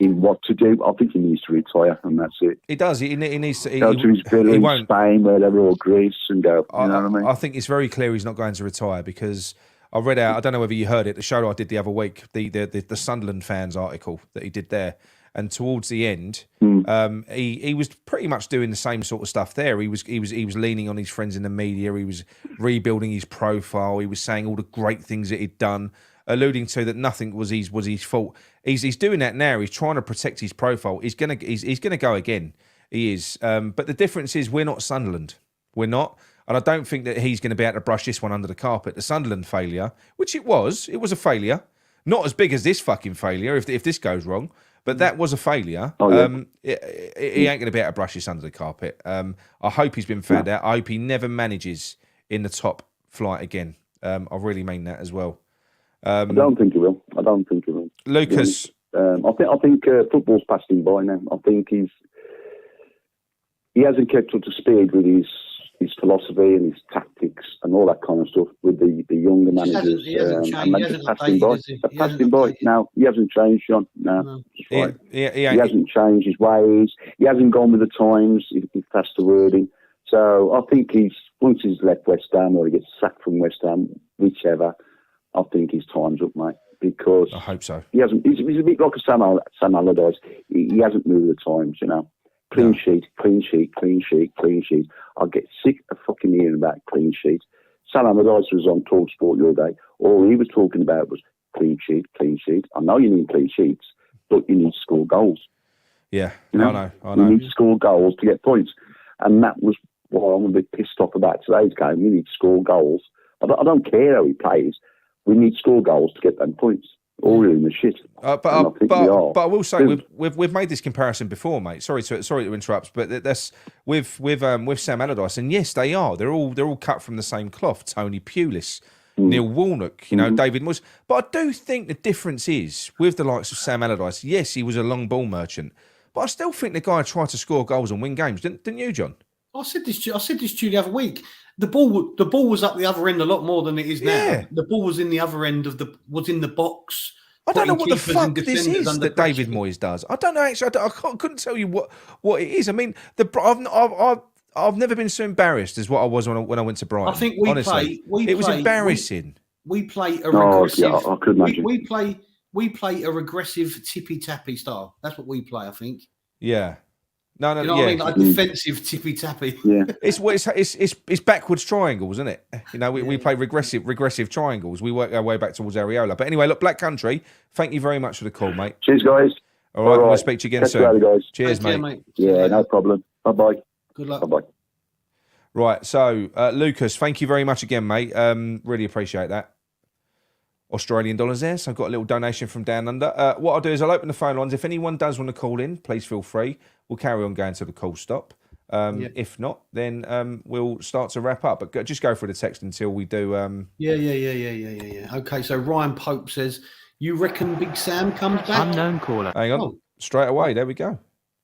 D: in what to do. I think he needs to retire, and that's it.
A: He does. He needs to
D: go to his villa in Spain, wherever, or Greece, and go. You know what I mean?
A: I think it's very clear he's not going to retire because I read out. I don't know whether you heard it. The show I did the other week, the Sunderland fans article that he did there, and towards the end, he was pretty much doing the same sort of stuff there. He was leaning on his friends in the media. He was rebuilding his profile. He was saying all the great things that he'd done, alluding to that nothing was his fault. He's doing that now. He's trying to protect his profile. He's gonna go again. He is. But the difference is we're not Sunderland. We're not. And I don't think that he's going to be able to brush this one under the carpet. The Sunderland failure, which it was a failure. Not as big as this fucking failure if this goes wrong. But that was a failure.
D: Oh, yeah.
A: He ain't going to be able to brush this under the carpet. I hope he's been found out. I hope he never manages in the top flight again. I really mean that as well.
D: I don't think he will.
A: Lucas,
D: I think football's passed him by now. I think he hasn't kept up to speed with his philosophy and his tactics and all that kind of stuff with the younger managers.
B: He hasn't
D: and that's passed him by. Passed him by. Now he hasn't changed, John. No. Right.
A: He
D: hasn't changed his ways. He hasn't gone with the times. If that's the wording. So I think once he's left West Ham or he gets sacked from West Ham, whichever. I think his time's up, mate, because
A: I hope so.
D: He hasn't. He's a bit like a Sam Allardyce. He hasn't moved the times, Clean sheet. I get sick of fucking hearing about clean sheet. Sam Allardyce was on Talk Sport the other day. All he was talking about was clean sheet. I know you need clean sheets, but you need to score goals.
A: Yeah, I know.
D: You need to score goals to get points, and that was why I'm a bit pissed off about today's game. We need to score goals. I don't care how he plays. We need to score goals to get them points. All in the shit.
A: But I will say we've made this comparison before, mate. Sorry to interrupt, but that's with Sam Allardyce, and yes, they are. They're all cut from the same cloth. Tony Pulis, Neil Warnock, David Moyes. But I do think the difference is with the likes of Sam Allardyce. Yes, he was a long ball merchant, but I still think the guy tried to score goals and win games. Didn't you, John?
B: I said this to you the other week. The ball was up the other end a lot more than it is now. Yeah. The ball was in the other end was in the box.
A: I don't know what the fuck this is that David Moyes does. I don't know actually. I couldn't tell you what it is. I mean, I I've never been so embarrassed as what I was when I went to Brighton.
B: I think
A: Honestly, it was embarrassing.
B: We play a
D: Oh,
B: regressive.
D: yeah, I could imagine.
B: We play a regressive tippy tappy style. That's what we play. I think.
A: Yeah. No,
B: You know what I mean? Like a defensive tippy tappy.
D: Yeah.
A: It's backwards triangles, isn't it? You know, we play regressive triangles. We work our way back towards Areola. But anyway, look, Black Country, thank you very much for the call, mate.
D: Cheers, guys.
A: All right, we'll speak to you again
D: Catch you
A: soon.
D: later, guys.
A: Cheers,
B: Take care,
A: mate.
D: Yeah, no problem. Bye-bye.
B: Good luck.
D: Bye-bye.
A: Right, so Lucas, thank you very much again, mate. Really appreciate that. Australian dollars there, so I've got a little donation from down under. What I'll do is I'll open the phone lines. If anyone does want to call in, please feel free. We'll carry on going till the call stop. If not, then we'll start to wrap up. But just go through the text until we do.
B: Yeah. Okay, so Ryan Pope says, "You reckon Big Sam comes back?"
E: Unknown caller.
A: Hang on, straight away. There we go.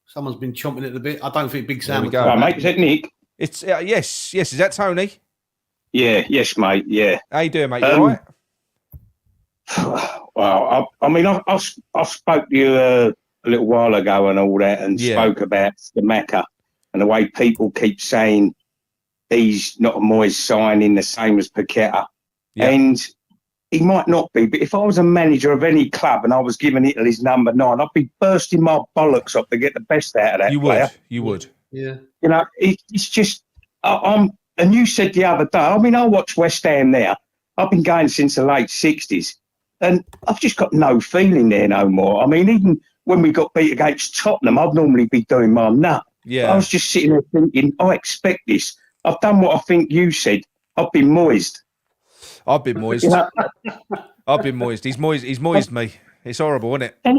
B: Someone's been chomping at the bit. I don't think Big Sam.
A: we
B: will
A: go.
B: come
F: Right,
B: back.
F: mate, is that Nick?
A: It's yes. Is that Tony?
F: Yeah, yes, mate, yeah.
A: How you doing, mate? You all right?
F: Well, I spoke to you a little while ago and all that, and spoke about Scamacca and the way people keep saying he's not a Moyes signing the same as Paqueta.
A: Yeah.
F: And he might not be, but if I was a manager of any club and I was giving Italy's number 9, I'd be bursting my bollocks up to get the best out of that player.
A: You would.
B: Yeah.
F: You know, it's just, and you said the other day, I mean, I watch West Ham now. I've been going since the late 60s, and I've just got no feeling there no more. I mean, even when we got beat against Tottenham, I'd normally be doing my nut.
A: Yeah.
F: I was just sitting there thinking, I expect this. I've done what I think you said. I've been moist.
A: I've been moist.
F: You know,
A: I've been moist. He's moist me. It's horrible, isn't it?
F: and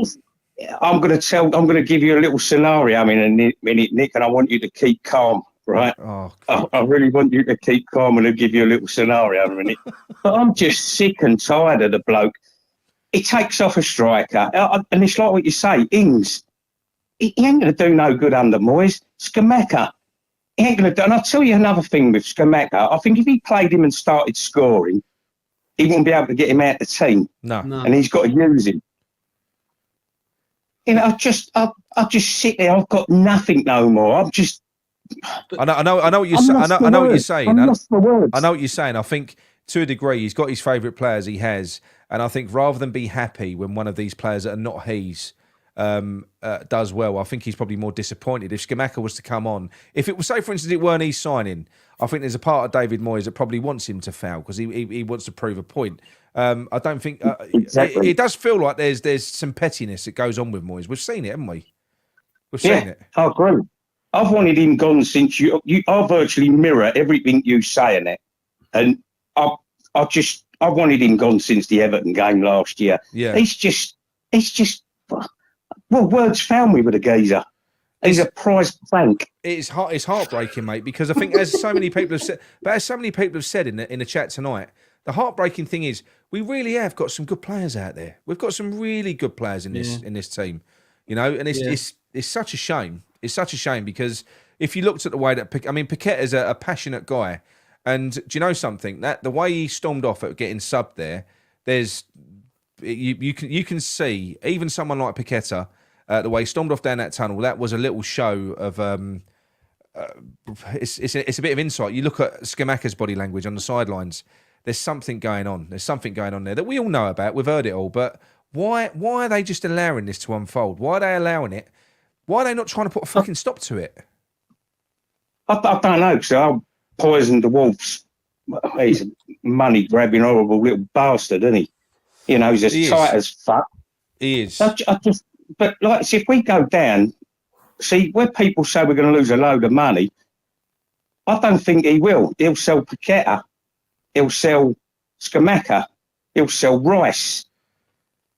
F: I'm going to give you a little scenario in a minute, Nick, and I want you to keep calm, right?
A: Oh,
F: I really want you to keep calm, and I'll give you a little scenario in a minute. But I'm just sick and tired of the bloke. He takes off a striker, and it's like what you say, Ings. He ain't going to do no good under Moyes. Scamacca, he ain't going to do. And I'll tell you another thing with Scamacca. I think if he played him and started scoring, he wouldn't be able to get him out of the team.
A: no.
F: And he's got to use him. You know, I just sit there. I've got nothing no more. I'm just.
A: I know what you're saying. I know what you're saying.
F: I'm lost for words.
A: I know what you're saying. I think to a degree he's got his favourite players. He has, and I think rather than be happy when one of these players that are not his does well, I think he's probably more disappointed. If Scamacca was to come on, if it was, say for instance, it weren't his signing, I think there's a part of David Moyes that probably wants him to foul because he wants to prove a point. I don't think
F: Exactly.
A: it does feel like there's some pettiness that goes on with Moyes. We've seen it, haven't we? We've seen it.
F: I agree. I've wanted him gone since you. I virtually mirror everything you say in it, and I wanted him gone since the Everton game last year.
A: Yeah.
F: It's just. Well, words found me with a geezer. He's a prize plank.
A: It's heartbreaking, mate, because I think as so many people have said in the chat tonight, the heartbreaking thing is we really have got some good players out there. We've got some really good players in this team, you know, and it's such a shame. It's such a shame because if you looked at the way that Paqueta is a passionate guy, and do you know something? That the way he stormed off at getting subbed there, you can see even someone like Paqueta. The way he stormed off down that tunnel, that was a little show of it's a bit of insight. You look at Scamacca's body language on the sidelines. There's something going on. There's something going on there that we all know about. We've heard it all, but why are they just allowing this to unfold? Why are they allowing it? Why are they not trying to put a fucking stop to it?
F: I don't know, because I poisoned the wolves. He's a money grabbing horrible little bastard, isn't he? You know, he's as tight as fuck.
A: He is.
F: But like, see, if we go down, see, where people say we're going to lose a load of money, I don't think he will. He'll sell Paqueta. He'll sell Scamacca. He'll sell Rice.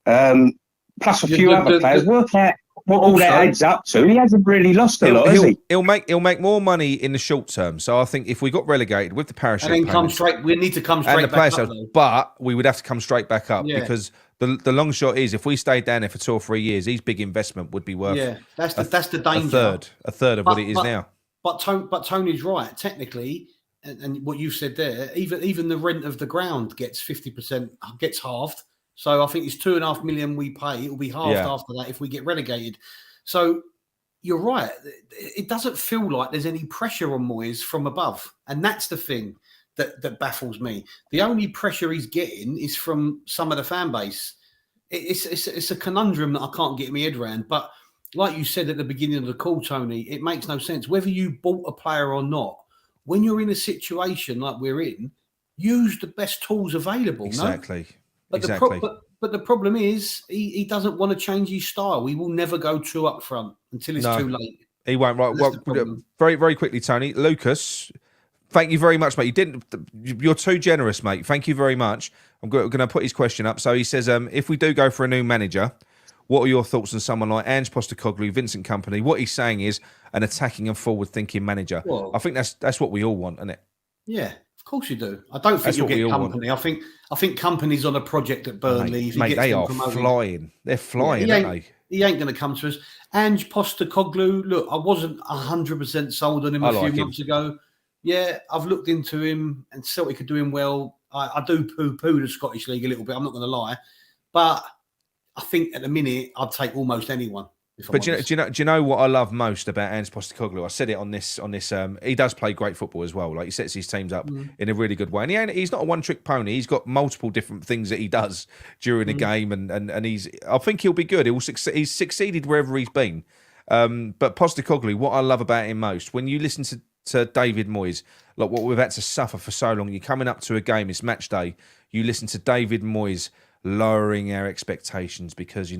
F: Plus a few other players. Work out what all that adds up to. He hasn't really lost a lot, has he?
A: He'll make more money in the short term. So I think if we got relegated with the parachute,
B: And then we need to come straight back up.
A: But we would have to come straight back up
B: because
A: the long shot is if we stayed down there for 2 or 3 years, his big investment would be worth
B: that's the danger.
A: A third of what it is now.
B: But Tony's right. Technically, and what you said there, even the rent of the ground gets 50%, gets halved. So I think it's 2.5 million we pay. It will be halved after that if we get relegated. So you're right. It doesn't feel like there's any pressure on Moyes from above, and that's the thing that baffles me. The only pressure he's getting is from some of the fan base. It's a conundrum that I can't get my head around. But like you said at the beginning of the call, Tony, it makes no sense whether you bought a player or not. When you're in a situation like we're in, use the best tools available.
A: Exactly.
B: No? But the problem is he doesn't want to change his style. He will never go too up front until it's too late.
A: He won't. Right. Well, very, very quickly, Tony. Lucas, thank you very much, mate. You're too generous, mate. Thank you very much. I'm going to put his question up. So he says, if we do go for a new manager, what are your thoughts on someone like Ange Postecoglou, Vincent Kompany? What he's saying is an attacking and forward-thinking manager. Well, I think that's what we all want, isn't it?
B: Yeah. Of course you do. I don't think you'll get Kompany. I think Kompany's on a project at Burnley.
A: Mate, they are flying. They're flying, aren't they?
B: He ain't going to come to us. Ange Postecoglou, look, I wasn't 100% sold on him a few months ago. Yeah, I've looked into him and Celtic are doing well. I do poo-poo the Scottish League a little bit, I'm not going to lie. But I think at the minute, I'd take almost anyone.
A: But do you know what I love most about Ange Postecoglou? I said it on this. He does play great football as well. Like, he sets his teams up in a really good way, and he's not a one-trick pony. He's got multiple different things that he does during a game, and I think he'll be good. He's succeeded wherever he's been. But Postecoglou, what I love about him most, when you listen to David Moyes, like what we've had to suffer for so long, you're coming up to a game, it's match day, you listen to David Moyes lowering our expectations because,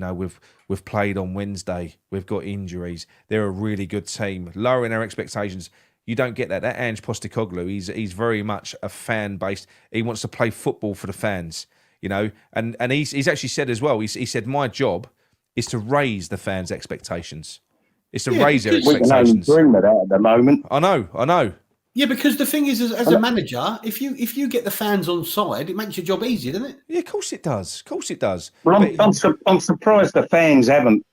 A: we've played on Wednesday, we've got injuries, they're a really good team, lowering our expectations. You don't get that. That Ange Postecoglou, he's very much a fan-based, he wants to play football for the fans, and he's actually said as well, he said, my job is to raise the fans' expectations. It's to raise their expectations.
F: We can only bring that out at the moment.
A: I know.
B: Yeah, because the thing is, as a manager, if you get the fans on side, it makes your job easier, doesn't it?
A: Yeah, of course it does.
F: Well, I'm surprised the fans haven't,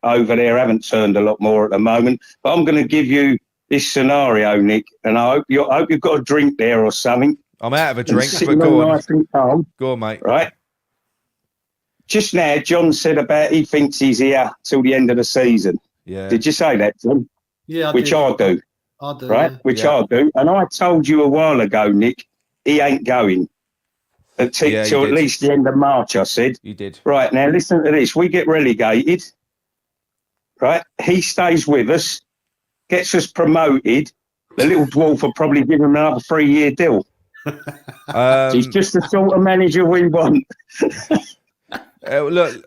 F: over there haven't turned a lot more at the moment. But I'm going to give you this scenario, Nick, and I hope you've got a drink there or something.
A: I'm out of a drink, but go on.
F: Nice and calm.
A: Go on, mate.
F: Right. Just now, John said about he thinks he's here till the end of the season.
A: Yeah.
F: Did you say that, John?
B: Yeah,
F: I do.
B: I do.
F: Right?
B: Yeah.
F: Which I do. And I told you a while ago, Nick, he ain't going till at least the end of March, I said.
A: You did.
F: Right, now listen to this. We get relegated. Right? He stays with us, gets us promoted. The little dwarf will probably give him another 3-year deal. He's just the sort of manager we want.
A: Look,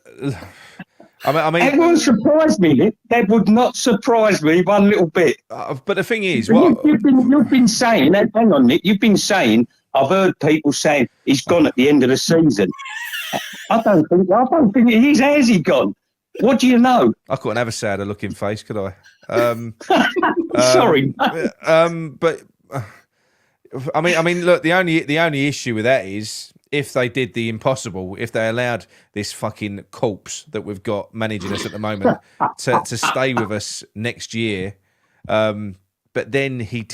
A: I mean,
F: it won't surprise me, Nick. That would not surprise me one little bit.
A: But the thing is,
F: you've been saying, hang on, Nick, you've been saying, I've heard people saying he's gone at the end of the season. I don't think he is. Has he gone? What do you know?
A: I couldn't have a sadder looking face, could I?
F: Sorry.
A: But I mean, look, the only issue with that is, if they did the impossible, if they allowed this fucking corpse that we've got managing us at the moment to stay with us next year, but then he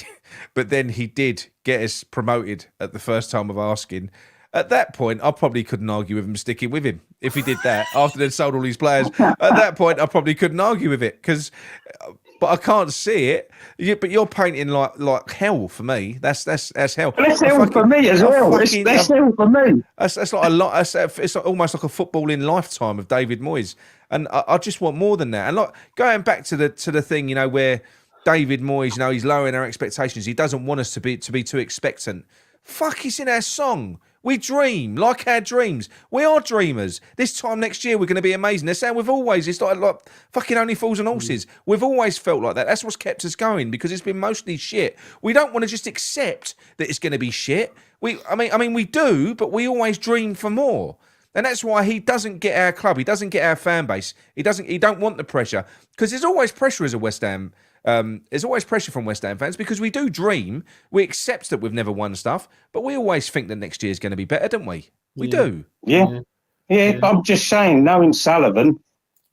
A: did get us promoted at the first time of asking. At that point, I probably couldn't argue with him sticking with him if he did that after they'd sold all these players. At that point, I probably couldn't argue with it but I can't see it. But you're painting like hell for me. That's hell.
F: That's hell for me as well. That's hell for me.
A: That's like a lot. It's almost like a footballing lifetime of David Moyes, and I just want more than that. And like going back to the thing, where David Moyes, he's lowering our expectations. He doesn't want us to be too expectant. Fuck, it's in our song. We dream like our dreams. We are dreamers. This time next year, we're going to be amazing. That's how we've always, it's like fucking only fools and horses. We've always felt like that. That's what's kept us going, because it's been mostly shit. We don't want to just accept that it's going to be shit. I mean, we do, but we always dream for more. And that's why he doesn't get our club. He doesn't get our fan base. He don't want the pressure, because there's always pressure as a West Ham. There's always pressure from West Ham fans, because we do dream. We accept that we've never won stuff, but we always think that next year is going to be better, don't we? We do.
F: Yeah. But I'm just saying, knowing Sullivan,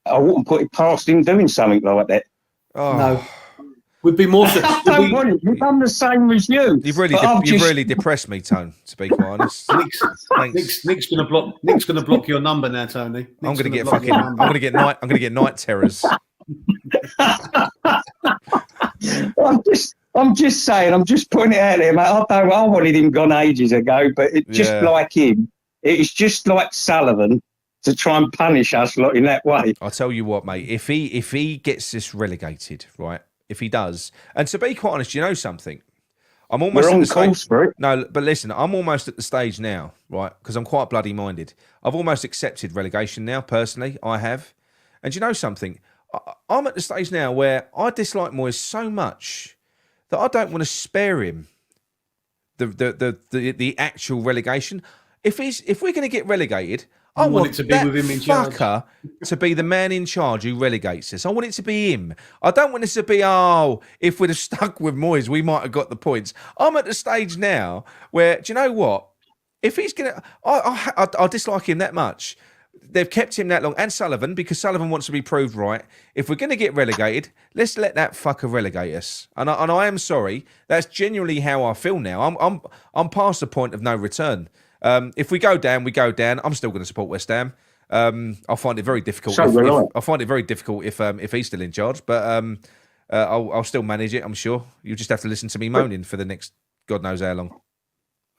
F: I wouldn't put it past him doing something like that.
A: Oh.
B: No. We'd be more...
F: We've done the same as you.
A: You've really depressed me, Tone, to be quite honest.
B: Nick's going to block your number now, Tony.
A: I'm going to get night terrors.
F: I'm just saying, I'm just putting it out there, mate. I wanted him gone ages ago, but like him, it's just like Sullivan to try and punish us lot in that way.
A: I'll tell you what, mate. If he gets this relegated, right? If he does, and to be quite honest, you know something, I'm almost
F: We're
A: at
F: on
A: the
F: course
A: stage.
F: for it.
A: No, but listen, I'm almost at the stage now, right? Because I'm quite bloody minded. I've almost accepted relegation now, personally. I have, and you know something, I'm at the stage now where I dislike Moyes so much that I don't want to spare him the actual relegation. If we're going to get relegated, I want
B: it to be
A: that
B: with him in charge.
A: fucker to be the man in charge who relegates us. I want it to be him. I don't want it to be, if we'd have stuck with Moyes, we might have got the points. I'm at the stage now where, do you know what? If he's going to, I dislike him that much. They've kept him that long, and Sullivan, because Sullivan wants to be proved right. If we're going to get relegated, let's let that fucker relegate us. And I am sorry. That's genuinely how I feel now. I'm past the point of no return. If we go down, we go down. I'm still going to support West Ham. I'll find it very difficult. I find it very difficult if he's still in charge, but I'll still manage it. I'm sure. You just have to listen to me moaning for the next God knows how long.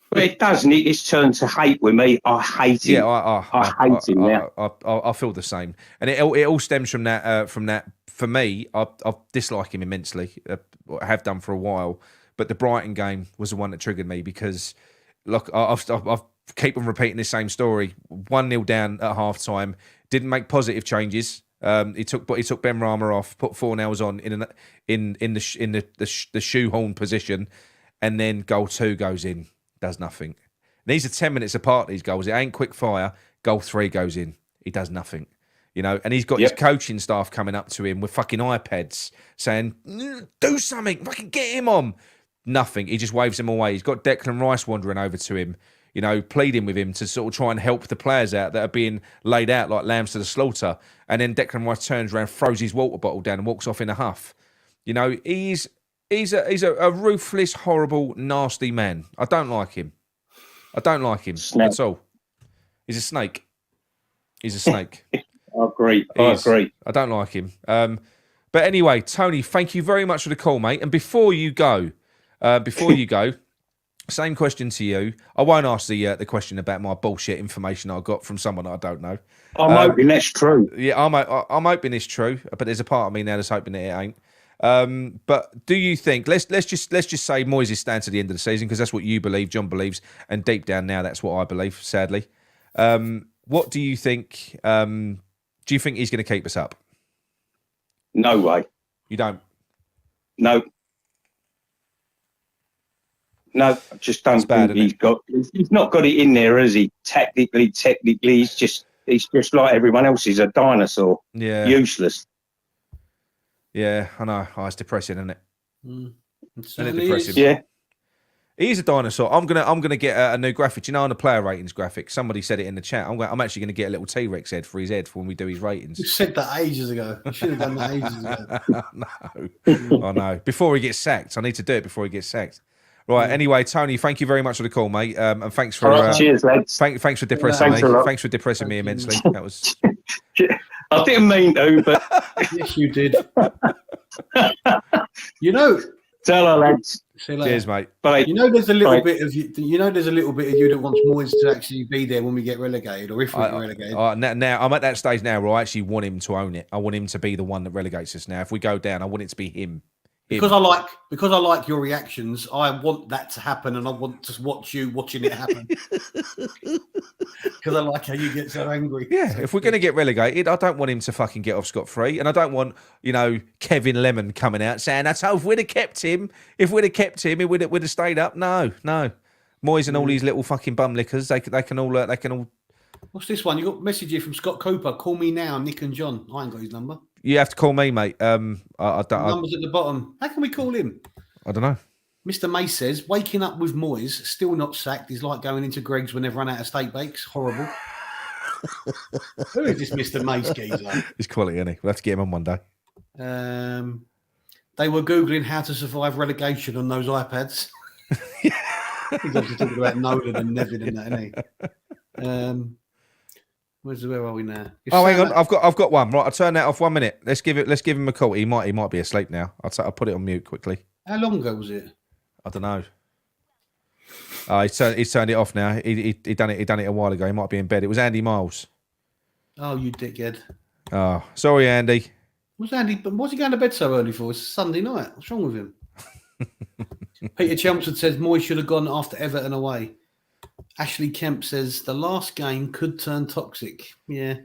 F: But it doesn't. It's turned to hate with me. I hate him.
A: Yeah,
F: I hate him now.
A: I feel the same, and it all stems from that. For me, I dislike him immensely. I have done for a while, but the Brighton game was the one that triggered me because, look, I've keep on repeating the same story. 1-0 down at half time. Didn't make positive changes. He took Ben Rama off, put Fornells on in the shoehorn position, and then goal 2 goes in. Does nothing. And these are 10 minutes apart, these goals. It ain't quick fire. Goal 3 goes in. He does nothing. You know, and he's got his coaching staff coming up to him with fucking iPads saying, do something, fucking get him on. Nothing. He just waves them away. He's got Declan Rice wandering over to him, you know, pleading with him to sort of try and help the players out that are being laid out like lambs to the slaughter. And then Declan Rice turns around, throws his water bottle down and walks off in a huff. You know, he's a ruthless, horrible, nasty man. I don't like him. That's all. He's a snake. He's a snake.
F: I agree.
A: I don't like him. But anyway, Tony, thank you very much for the call, mate. And before you go, same question to you. I won't ask the question about my bullshit information I got from someone I don't know.
F: I'm hoping that's true.
A: Yeah, I'm hoping it's true, but there's a part of me now that's hoping that it ain't. But do you think let's just say Moyes stands to the end of the season because that's what you believe, John believes, and deep down now that's what I believe, sadly. What do you think? Do you think he's going to keep us up?
F: No way.
A: You don't?
F: No, I just don't think he's not got it in there, has he? Technically, he's just like everyone else. He's a dinosaur.
A: Yeah.
F: Useless.
A: Yeah, I know. Oh, it's depressing, isn't it?
B: Isn't
A: it depressing?
F: Yeah.
A: He's a dinosaur. I'm gonna get a new graphic. You know, on the player ratings graphic, somebody said it in the chat. I'm actually gonna get a little T-Rex head for his head for when we do his ratings.
B: You said that ages ago. You should have done that ages ago.
A: No, I know. Before he gets sacked, I need to do it before he gets sacked. Right. Anyway, Tony, thank you very much for the call, mate, and thanks for
F: cheers, lads.
A: Thanks for depressing me. Thanks for depressing me immensely. That was.
F: I didn't mean to, but
B: yes, you did. You know.
F: Tell her, lads.
A: Cheers, mate.
F: Bye.
B: You know, there's a little bit of you. You know, there's a little bit of you that wants Moyes to actually be there when we get relegated, or if we get relegated.
A: Now I'm at that stage now where I actually want him to own it. I want him to be the one that relegates us. Now, if we go down, I want it to be him.
B: Because I like your reactions. I want that to happen, and I want to watch you watching it happen. Because I like how you get so angry.
A: Yeah, if we're going to get relegated, I don't want him to fucking get off scot-free, and I don't want Kevin Lemon coming out saying, "That's how if we'd have kept him, he would have stayed up." No. Moyes and all these little fucking bum lickers, they can all.
B: What's this one? You got a message here from Scott Cooper. Call me now, Nick and John. I ain't got his number.
A: You have to call me, mate. Number's
B: at the bottom. How can we call him?
A: I don't know.
B: Mr. May says, waking up with Moyes, still not sacked, is like going into Greg's when they've run out of steak bakes. Horrible. Who is this Mr. May geezer?
A: He's quality, isn't he? We'll have to get him on one day.
B: They were Googling how to survive relegation on those iPads. He's obviously talking about Nolan and Nevin and that, isn't he? Where are we now?
A: Oh, hang on, I've got one. Right, I'll turn that off 1 minute. Let's give him a call. He might be asleep now. I'll put it on mute quickly.
B: How long ago was it?
A: I don't know. He's turned it off now. He done it a while ago. He might be in bed. It was Andy Miles.
B: Oh, you dickhead.
A: Oh, sorry, Andy.
B: What's he going to bed so early for? It's Sunday night. What's wrong with him? Peter Chelmsford says Moyes should have gone after Everton away. Ashley Kemp says the last game could turn toxic. Yeah.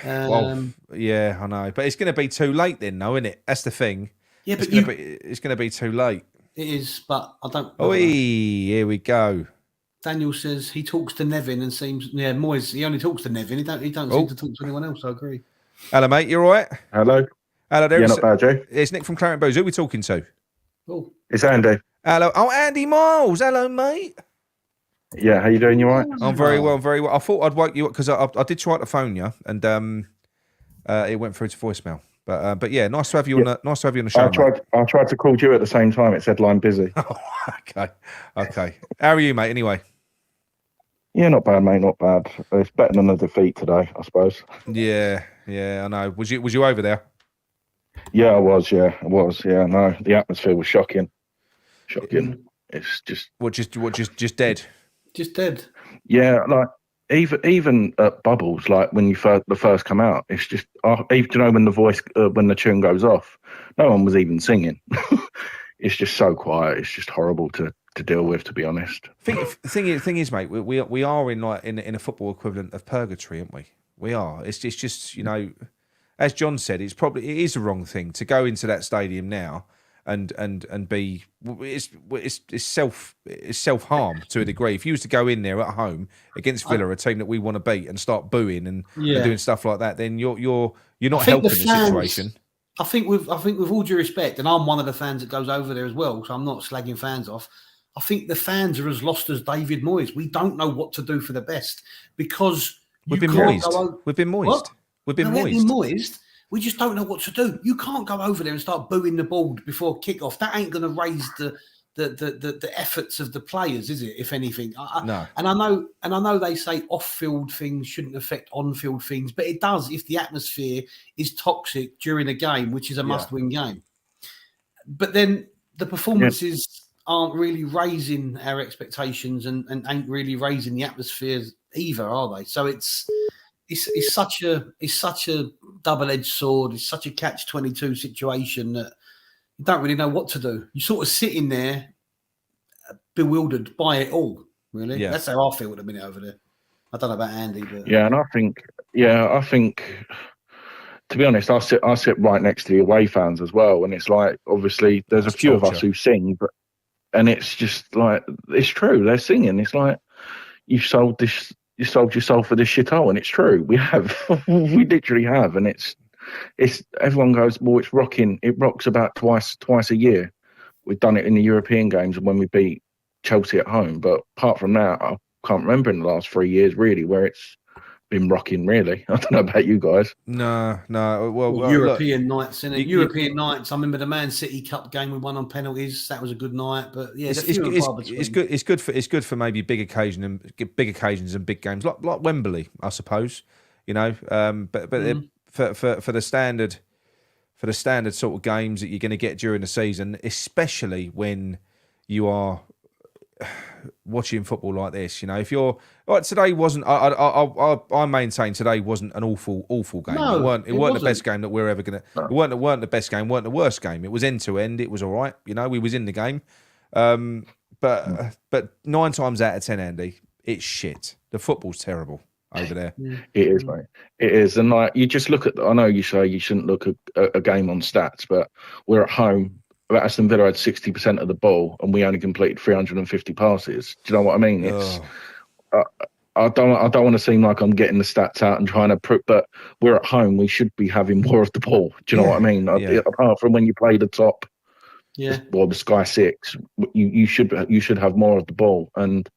A: Well, yeah, I know. But it's going to be too late then, though, isn't it? That's the thing.
B: Yeah, but
A: it's going to be too late.
B: It is, but I don't...
A: Oh, here we go.
B: Daniel says he talks to Nevin and seems... Yeah, Moyes, he only talks to Nevin. He don't seem to talk to anyone else, I agree.
A: Hello, mate. You all right?
E: Hello.
A: Hello there.
E: Yeah, not bad, Joe.
A: It's Nick from Clarent Booze. Who are we talking to?
B: Oh.
E: It's Andy.
A: Hello. Oh, Andy Miles. Hello, mate.
E: Yeah, how you doing? You all right?
A: I'm very well, very well. I thought I'd wake you up because I did try to phone you and it went through to voicemail. But yeah, nice to have you on the show.
E: I tried to call you at the same time. It said line busy.
A: Oh, okay. How are you, mate? Anyway.
E: Yeah, not bad, mate. Not bad. It's better than a defeat today, I suppose.
A: Yeah, I know. Was you over there?
E: Yeah, I was. Yeah, no, the atmosphere was shocking. It's just
A: just dead.
B: Just dead.
E: Yeah, like even at Bubbles, like when you first come out, it's just even when the voice when the tune goes off, no one was even singing. It's just so quiet. It's just horrible to deal with, to be honest.
A: Thing is, mate, we are in a football equivalent of purgatory, aren't we? We are. It's just as John said, it is the wrong thing to go into that stadium now and be it's self harm to a degree. If you was to go in there at home against Villa, a team that we want to beat, and start booing and doing stuff like that, then you're not helping the situation.
B: I think with all due respect, and I'm one of the fans that goes over there as well, so I'm not slagging fans off. I think the fans are as lost as David Moyes. We don't know what to do for the best because
A: we've been moised. We've been moised. We've been
B: moised. We just don't know what to do. You can't go over there and start booing the ball before kickoff. That ain't going to raise the efforts of the players, is it? If anything,
A: no.
B: And I know they say off-field things shouldn't affect on-field things, but it does if the atmosphere is toxic during a game, which is a must-win game. But then the performances aren't really raising our expectations and ain't really raising the atmosphere either, are they? So it's such a double-edged sword. It's such a catch-22 situation that you don't really know what to do. You're sort of sitting there bewildered by it all, really. Yeah. That's how I feel at the minute over there. I don't know about Andy, but
E: and I think to be honest, I sit right next to the away fans as well, and it's like obviously there's a few of us who sing, and it's just like it's true. They're singing. It's like you sold your soul for this shithole, and it's true. We have, we literally have, and it's everyone goes, well, it's rocking. It rocks about twice a year. We've done it in the European games and when we beat Chelsea at home, but apart from that, I can't remember in the last 3 years really where it's been rocking. Really, I don't know about you guys.
A: No. Well,
B: European nights, innit? European nights. I remember the Man City Cup game we won on penalties. That was a good night, but yeah,
A: it's good for maybe big occasions and big games like Wembley, I suppose. But for the standard sort of games that you're going to get during the season, especially when you are watching football like this, if you're today wasn't. I maintain today wasn't an awful game.
B: No,
A: it weren't the best game that we're ever gonna. No. It weren't the best game. Weren't the worst game. It was end to end. It was all right. We was in the game. But 9 times out of 10, Andy, it's shit. The football's terrible over there.
E: It is, mate. It is, and like you just look at. I know you say you shouldn't look at a game on stats, but we're at home. Aston Villa had 60% of the ball, and we only completed 350 passes. Do you know what I mean? It's. I don't want to seem like I'm getting the stats out and trying to prove, but we're at home. We should be having more of the ball. Do you know what I mean? Apart from when you play the top, or the Sky Six, you should have more of the ball. And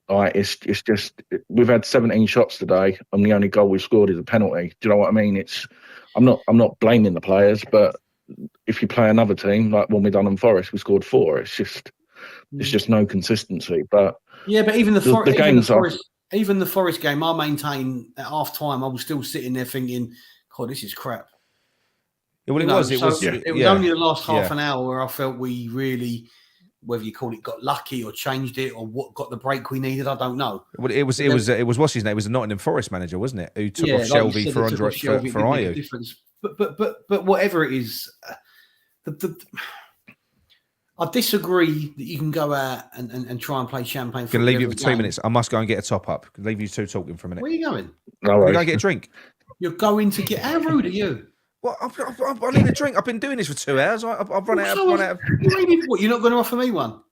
E: it's just we've had 17 shots today, and the only goal we scored is a penalty. Do you know what I mean? I'm not blaming the players, but if you play another team like when we done in Forest, we scored 4. It's just no consistency. But
B: even the Even the Forest game, I maintain at half time, I was still sitting there thinking, God, this is crap.
A: Well, it was
B: only the last half an hour where I felt we really, whether you call it got lucky or changed it or what got the break we needed, I don't know.
A: Well, it was what's his name? It was the Nottingham Forest manager, wasn't it? Who took off Shelby for Ayew.
B: But whatever it is, I disagree that you can go out and try and play champagne.
A: I'm going to leave you for 2 minutes. I must go and get a top up. Leave you two talking for a minute.
B: Where are you going?
A: I'm going to go get a drink.
B: You're going to get... How rude are you?
A: Well, I need a drink. I've been doing this for 2 hours. I've run out of...
B: What, you're not going to offer me one?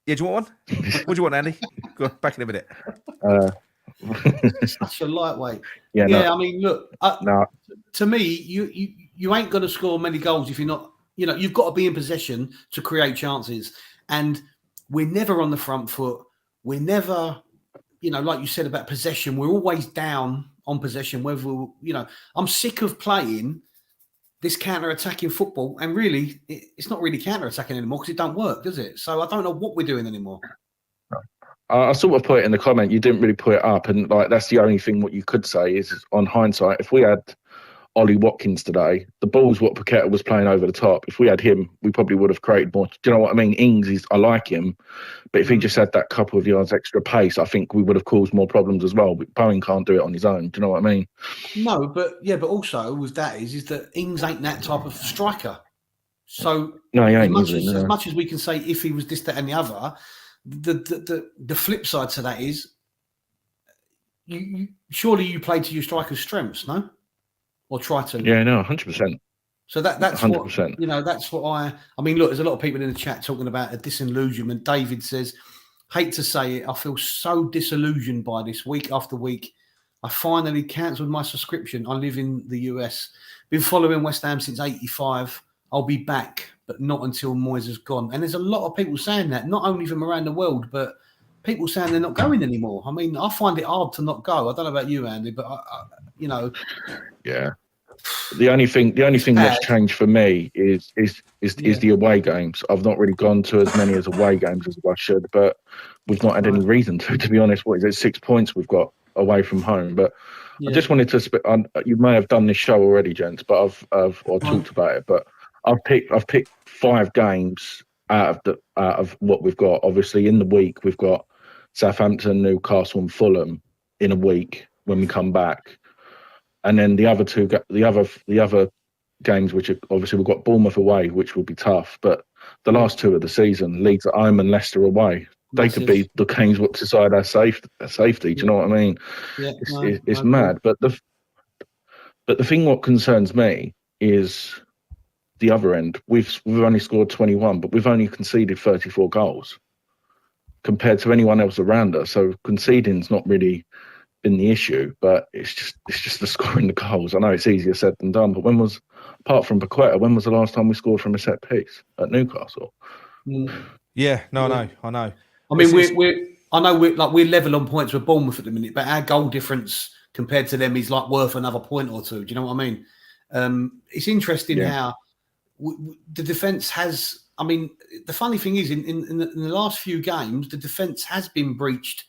A: Yeah, do you want one? What do you want, Andy? Go on, back in a minute.
B: Such a lightweight.
E: Yeah,
B: I mean, look, to me, you ain't going to score many goals if you're not... you've got to be in possession to create chances. And we're never on the front foot. We're never, like you said about possession, we're always down on possession. I'm sick of playing this counter-attacking football. And really, it's not really counter-attacking anymore because it don't work, does it? So I don't know what we're doing anymore.
E: I sort of put it in the comment. You didn't really put it up. And that's the only thing what you could say is on hindsight, if we had Ollie Watkins today, the balls what Paqueta was playing over the top. If we had him, we probably would have created more. Do you know what I mean? Ings I like him, but if he just had that couple of yards extra pace, I think we would have caused more problems as well. But Bowen can't do it on his own. Do you know what I mean?
B: No, but also with that is that Ings ain't that type of striker. So
E: no, he ain't
B: as much as we can say if he was this, that, and the other, the flip side to that is you surely you play to your striker's strengths, no? Or try to.
E: Yeah, no, 100%.
B: So that's
E: 100%.
B: What, that's what I mean, look, there's a lot of people in the chat talking about a disillusionment. David says, hate to say it, I feel so disillusioned by this week after week. I finally cancelled my subscription. I live in the US. Been following West Ham since 85. I'll be back, but not until Moyes is gone. And there's a lot of people saying that, not only from around the world, but people saying they're not going anymore. I mean, I find it hard to not go. I don't know about you, Andy, but
E: Yeah. The only thing that's changed for me is the away games. I've not really gone to as many as away games as I should, but we've not had any reason to be honest. What is it? 6 points we've got away from home. But I just wanted to you may have done this show already, gents, but I've talked about it. But I've picked 5 games out of what we've got. Obviously, in the week we've got Southampton, Newcastle, and Fulham in a week when we come back. And then the other games, which are obviously we've got Bournemouth away, which will be tough. But the last 2 of the season, Leeds at home and Leicester away, they could be the games what decide our safety. Do you know what I mean?
B: Yeah,
E: it's mad. But the thing what concerns me is the other end. We've only scored 21, but we've only conceded 34 goals compared to anyone else around us. So conceding's not really been the issue, but it's just the scoring the goals. I know it's easier said than done, but apart from Paqueta, when was the last time we scored from a set piece at Newcastle?
A: Yeah, I know.
B: I mean, we're level on points with Bournemouth at the minute, but our goal difference compared to them is like worth another point or two. Do you know what I mean? It's interesting how the defence has. I mean, the funny thing is, in the last few games, the defence has been breached.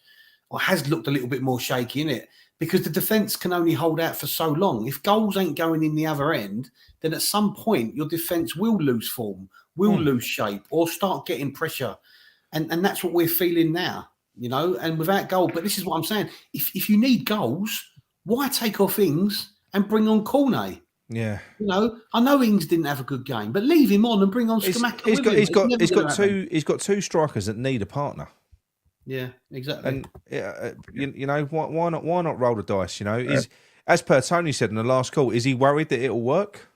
B: Or has looked a little bit more shaky, innit? Because the defence can only hold out for so long. If goals ain't going in the other end, then at some point your defence will lose form, will lose shape, or start getting pressure. And that's what we're feeling now, and without goal. But this is what I'm saying. If you need goals, why take off Ings and bring on Cornet?
A: Yeah.
B: I know Ings didn't have a good game, but leave him on and bring on Scamacca.
A: He's got 2 strikers that need a partner.
B: Yeah, exactly.
A: And why not roll the dice? Is, as per Tony said in the last call, is he worried that it'll work?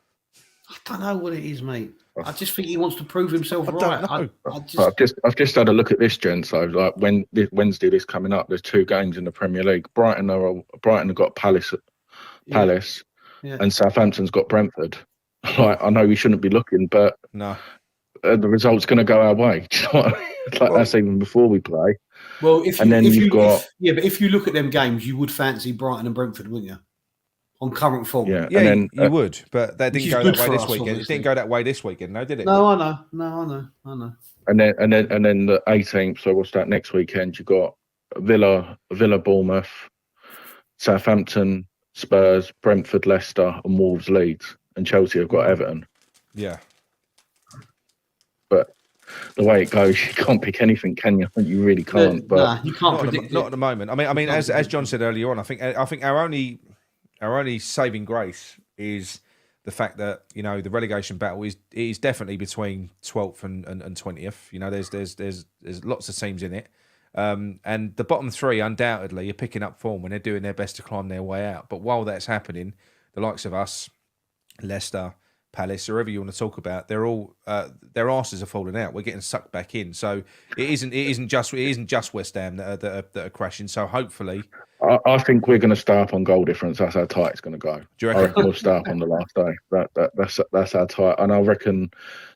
B: I don't know what it is, mate. I just think he wants to prove himself right.
E: I've just had a look at this, gents. So like Wednesday, this coming up, there's 2 games in the Premier League. Brighton have got Palace, and Southampton's got Brentford. Like, I know we shouldn't be looking, but
A: no,
E: the result's going to go our way. Do you know what I mean? That's even before we play.
B: Well, if you look at them games, you would fancy Brighton and Brentford, wouldn't you? On current form.
A: Yeah, and then, you would, but that didn't go that way this weekend. It didn't go that way this weekend, no, did it?
B: No, I know.
E: And then the 18th. So what's that? Next weekend, you got Villa, Bournemouth, Southampton, Spurs, Brentford, Leicester, and Wolves, Leeds, and Chelsea have got Everton.
A: Yeah.
E: But the way it goes, you can't pick anything, can you? You really can't. But
B: you can't
A: Not
B: predict
A: at the moment. I mean,
B: can't
A: as
B: predict
A: John
B: it.
A: said earlier on, I think our only saving grace is the fact that the relegation battle is definitely between 12th and 20th. There's lots of teams in it, and the bottom three undoubtedly are picking up form when they're doing their best to climb their way out. But while that's happening, the likes of us, Leicester, Palace, or whoever you want to talk about, they're all their asses are falling out. We're getting sucked back in. So it isn't just West Ham that are crashing. So hopefully,
E: I think we're going to stay up on goal difference. That's how tight it's going to go.
A: Do you
E: I
A: reckon?
E: reckon we'll stay up on the last day. That's how tight. And I reckon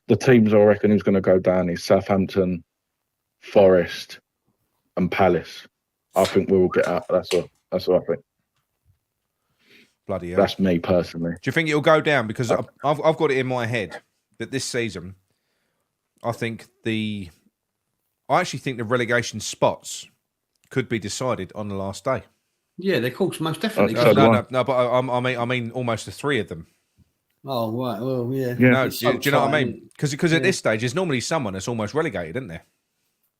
E: the teams who's going to go down is Southampton, Forest, and Palace. I think we will get out. That's what I think.
A: Bloody hell.
E: That's me personally.
A: Do you think it'll go down? Because I've got it in my head that this season, I actually think the relegation spots could be decided on the last day.
B: Yeah, they're called most definitely.
A: No, but I mean almost the three of them.
B: Oh, right. Well, yeah.
A: No,
B: It's
A: do
B: so
A: you know what I
B: tight,
A: mean? Because at this stage, there's normally someone that's almost relegated, isn't there?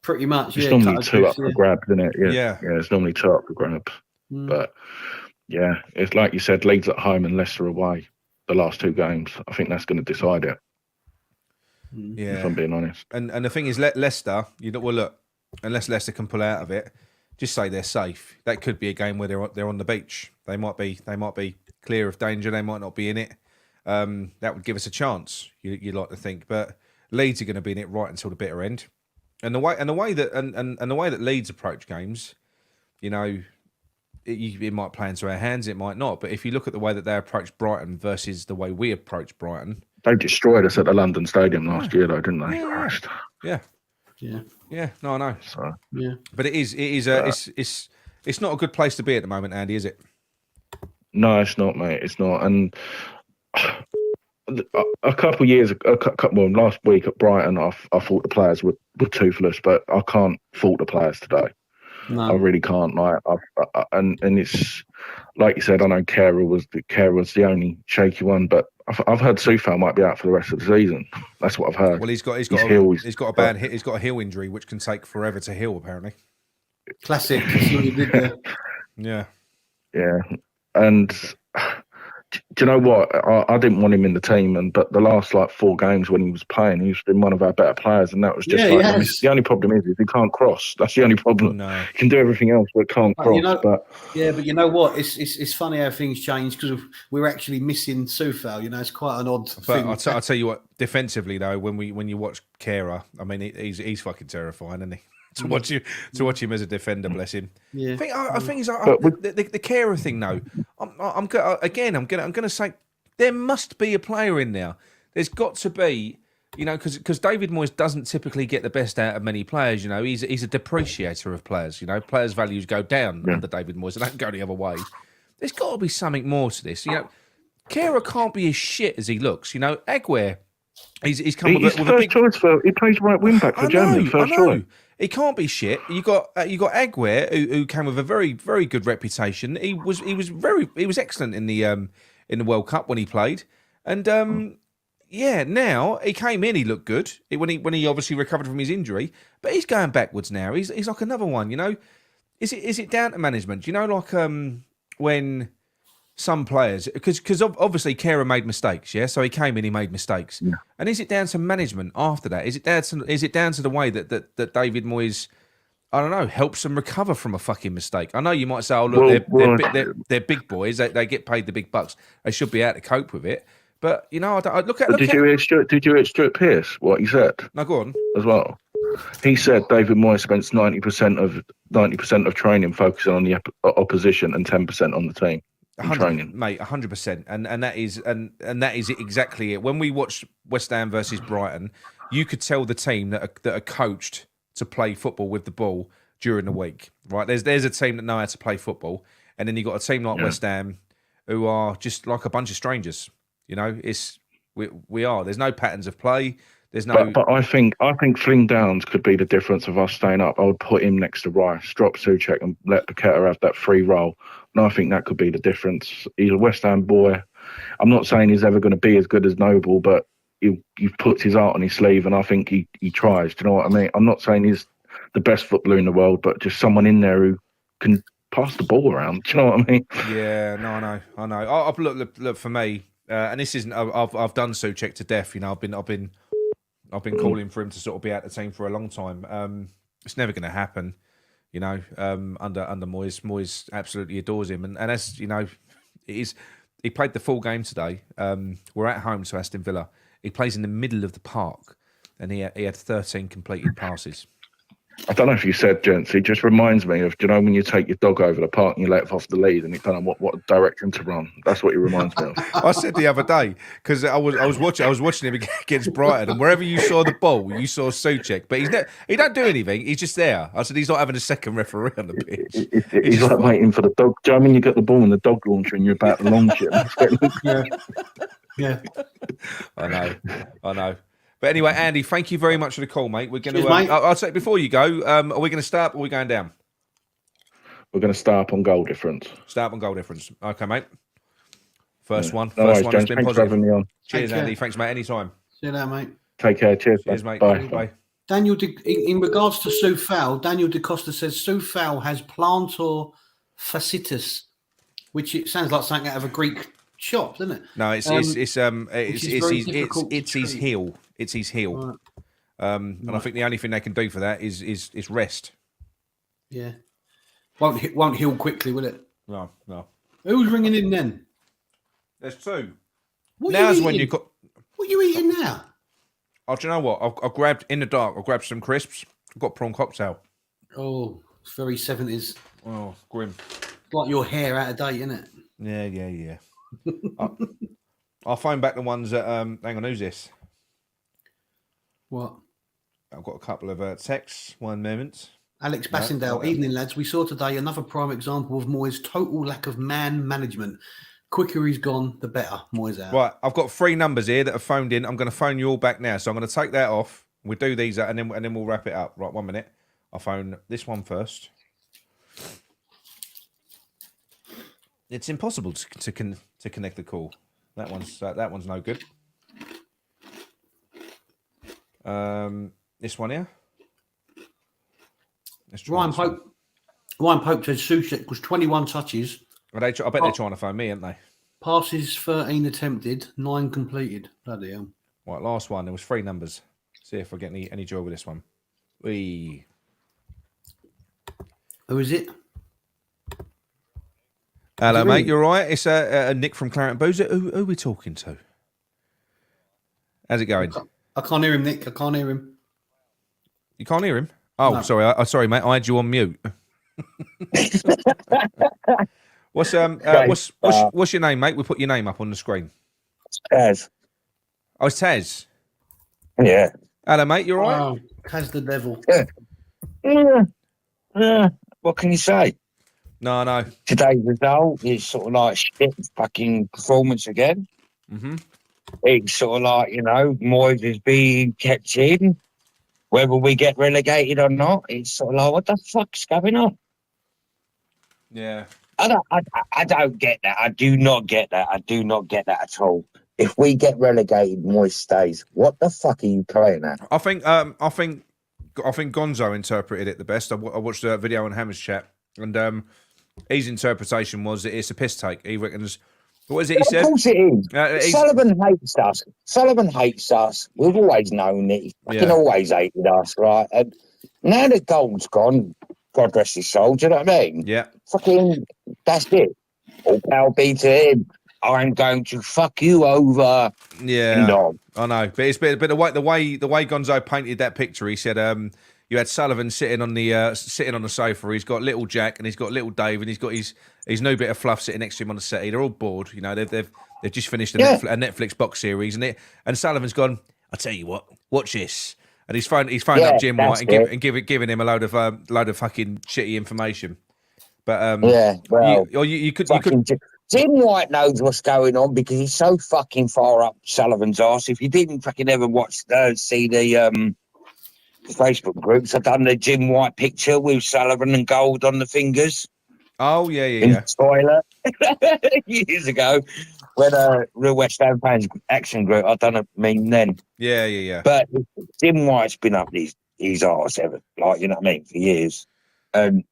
B: Pretty much,
E: It's
B: yeah.
E: normally two up for grabs, isn't it?
A: Yeah.
E: It's normally two up for grabs. But yeah, it's like you said, Leeds at home and Leicester away. The last two games, I think that's going to decide it.
A: Yeah,
E: if I'm being honest.
A: And the thing is, Leicester, look, unless Leicester can pull out of it, just say they're safe. That could be a game where they're on the beach. They might be clear of danger. They might not be in it. That would give us a chance. You'd like to think, but Leeds are going to be in it right until the bitter end. And the way that Leeds approach games, it might play into our hands. It might not. But if you look at the way that they approach Brighton versus the way we approach Brighton,
E: they destroyed us at the London Stadium last year, though, didn't they?
A: Yeah. No, I know.
E: So,
A: yeah. But it's not a good place to be at the moment, Andy, is it?
E: No, it's not, mate. It's not. And a couple of years, last week at Brighton, I thought the players were toothless, but I can't fault the players today. No. I really can't. And it's like you said. I know Kehrer was the only shaky one, but I've heard Soufal might be out for the rest of the season. That's what I've heard.
A: Well, he's got a heel injury which can take forever to heal. Apparently,
B: classic.
A: Yeah.
E: And do you know what? I didn't want him in the team, but the last 4 games when he was playing, he's been one of our better players, and that was just the only problem is he can't cross. That's the only problem.
A: No.
E: He can do everything else, but can't cross. But
B: you know what? It's funny how things change because we're actually missing Soufal. It's quite an odd thing.
A: But I'll tell you what. Defensively, though, when you watch Kehrer, I mean, he's fucking terrifying, isn't he? To watch him as a defender, bless him.
B: Yeah.
A: I think the Kehrer thing, though. I'm going to say there must be a player in there. There's got to be, because David Moyes doesn't typically get the best out of many players. He's a depreciator of players. Players' values go down under David Moyes, and they don't go the other way. There's got to be something more to this. Kehrer can't be as shit as he looks. Aguirre, he's come with a big
E: choice he plays right wing back for Germany. First choice.
A: He can't be shit. You got Aguirre, who came with a very, very good reputation. He was excellent in the World Cup when he played, and now he came in. He looked good when he obviously recovered from his injury, but he's going backwards now. He's like another one. Is it down to management? When some players, because obviously Kehrer made mistakes, yeah. So he came in, he made mistakes, and is it down to management after that? Is it down to the way that David Moyes, I don't know, helps them recover from a fucking mistake? I know you might say, "Oh, look, they're big boys. They get paid the big bucks. They should be able to cope with it." But I look at.
E: Did you hear Stuart Pearce? What he said?
A: No, go on.
E: As well, he said David Moyes spends 90% of training focusing on the opposition and 10% on the team.
A: 100%, mate, 100%, and that is exactly it. When we watched West Ham versus Brighton, you could tell the team that are coached to play football with the ball during the week. Right? There's a team that know how to play football, and then you got a team like West Ham who are just like a bunch of strangers. We are. There's no patterns of play. There's no.
E: But I think Fling Downs could be the difference of us staying up. I would put him next to Rice, drop Souček, and let Paqueta have that free role. And I think that could be the difference. He's a West Ham boy. I'm not saying he's ever going to be as good as Noble, but he puts his heart on his sleeve, and I think he tries. Do you know what I mean? I'm not saying he's the best footballer in the world, but just someone in there who can pass the ball around. Do you know what I mean?
A: Yeah, no, I know. I've look for me, and this isn't. I've done Souček to death. You know, I've been calling for him to sort of be out of the team for a long time. It's never going to happen. You know, under Moyes. Moyes absolutely adores him, and as you know, it is. He played the full game today. We're at home to Aston Villa. He plays in the middle of the park, and he had 13 completed passes.
E: I don't know if you said, gents, he just reminds me of, do you know, when you take your dog over the park and you let it off the lead and you don't know what direction to run? That's what he reminds me of.
A: I said the other day, because I was watching him against Brighton, and wherever you saw the ball, you saw Souček, but he don't do anything. He's just there. I said he's not having a second referee on the pitch.
E: He's like waiting for the dog. Do you know what I mean? You get the ball in the dog launcher and you're about to launch it.
B: Yeah.
A: I know. But anyway, Andy, thank you very much for the call, mate. We're going to.
B: Cheers, mate.
A: I'll say before you go, are we going to start or are we going down?
E: We're going to start up on goal difference.
A: Start on goal difference. Okay, mate. First one.
E: No
A: First
E: worries,
A: one
E: James.
A: has been
E: Thanks
A: positive.
E: for having me on.
A: Cheers,
B: Take
A: Andy.
B: care.
A: Thanks, mate. Anytime.
B: See you there, mate.
E: Take care. Cheers.
A: Cheers, mate.
E: Bye.
A: Bye.
B: Daniel, in regards to Soufal, Daniel De Costa says Soufal has plantar fasciitis, which it sounds like something out of a Greek shop, doesn't it?
A: No, it's his heel. It's his heel.
B: Right.
A: And I think the only thing they can do for that is rest.
B: Yeah. Won't heal quickly, will it?
A: No.
B: Who's ringing in then?
A: There's two.
B: What
A: Now's
B: you
A: when
B: eating?
A: you got.
B: What are you eating now?
A: Oh, do you know what? I grabbed in the dark. I grabbed some crisps. I've got prawn cocktail.
B: Oh, it's very 70s.
A: Oh, grim.
B: It's like your hair out of date, isn't it?
A: Yeah. I'll phone back the ones that. Hang on, who's this?
B: What?
A: I've got a couple of texts. 1 moment.
B: Alex Bassendale, evening lads. We saw today another prime example of Moyes' total lack of man management. Quicker he's gone, the better. Moyes out.
A: Right, I've got 3 numbers here that have phoned in. I'm going to phone you all back now. So I'm going to take that off. We'll do these and then we'll wrap it up. Right, 1 minute. I'll phone this one first. It's impossible to connect the call. That one's no good. This one here.
B: Ryan Pope says Souček was 21 touches.
A: I bet they're trying to phone me, aren't they?
B: Passes 13 attempted, 9 completed. Bloody hell.
A: Right, last one. There was 3 numbers. See if I get any joy with this one. Who
B: is it?
A: Hello, mate. You're right. It's Nick from Claret Booze. Who are we talking to? How's it going?
B: I can't hear him, Nick. I can't hear him.
A: You can't hear him? Oh, no. Sorry. Sorry, mate. I had you on mute. What's your name, mate? We put your name up on the screen.
F: Taz.
A: Oh, it's Taz.
F: Yeah.
A: Hello, mate. You all right?
B: Oh, Taz the devil.
F: Yeah. What can you say?
A: No.
F: Today's result is sort of like shit fucking performance again.
A: Mm-hmm.
F: It's sort of like, Moyes is being kept in. Whether we get relegated or not, it's sort of like, what the fuck's going on?
A: Yeah.
F: I don't get that. I do not get that. I do not get that at all. If we get relegated, Moyes stays. What the fuck are you playing at?
A: I think Gonzo interpreted it the best. I watched a video on Hammers chat, and his interpretation was that it's a piss take. He reckons. What is it he said?
F: Of course it is. Sullivan hates us. Sullivan hates us. We've always known it. He's fucking always hated us, right? And now the gold's gone, God rest his soul, do you know what I mean?
A: Yeah.
F: Fucking, that's it. All power be to him. I'm going to fuck you over.
A: Yeah.
F: No.
A: I know. But the way Gonzo painted that picture, he said you had Sullivan sitting on the sofa. He's got little Jack and he's got little Dave and he's got his new bit of fluff sitting next to him on the settee. They're all bored. They've just finished a Netflix box series and Sullivan's gone, I'll tell you what, watch this. And he's phoned up Jim White and giving him a load of fucking shitty information. But
F: you could
G: Jim White knows what's going on because he's so fucking far up Sullivan's arse. If you didn't fucking ever see the Facebook groups, I've done the Jim White picture with Sullivan and gold on the fingers.
A: Oh, yeah.
G: In the toilet years ago when Real West Ham Fans Action Group, I done a meme then.
A: Yeah.
G: But Jim White's been up his arse ever, like, you know what I mean, for years. And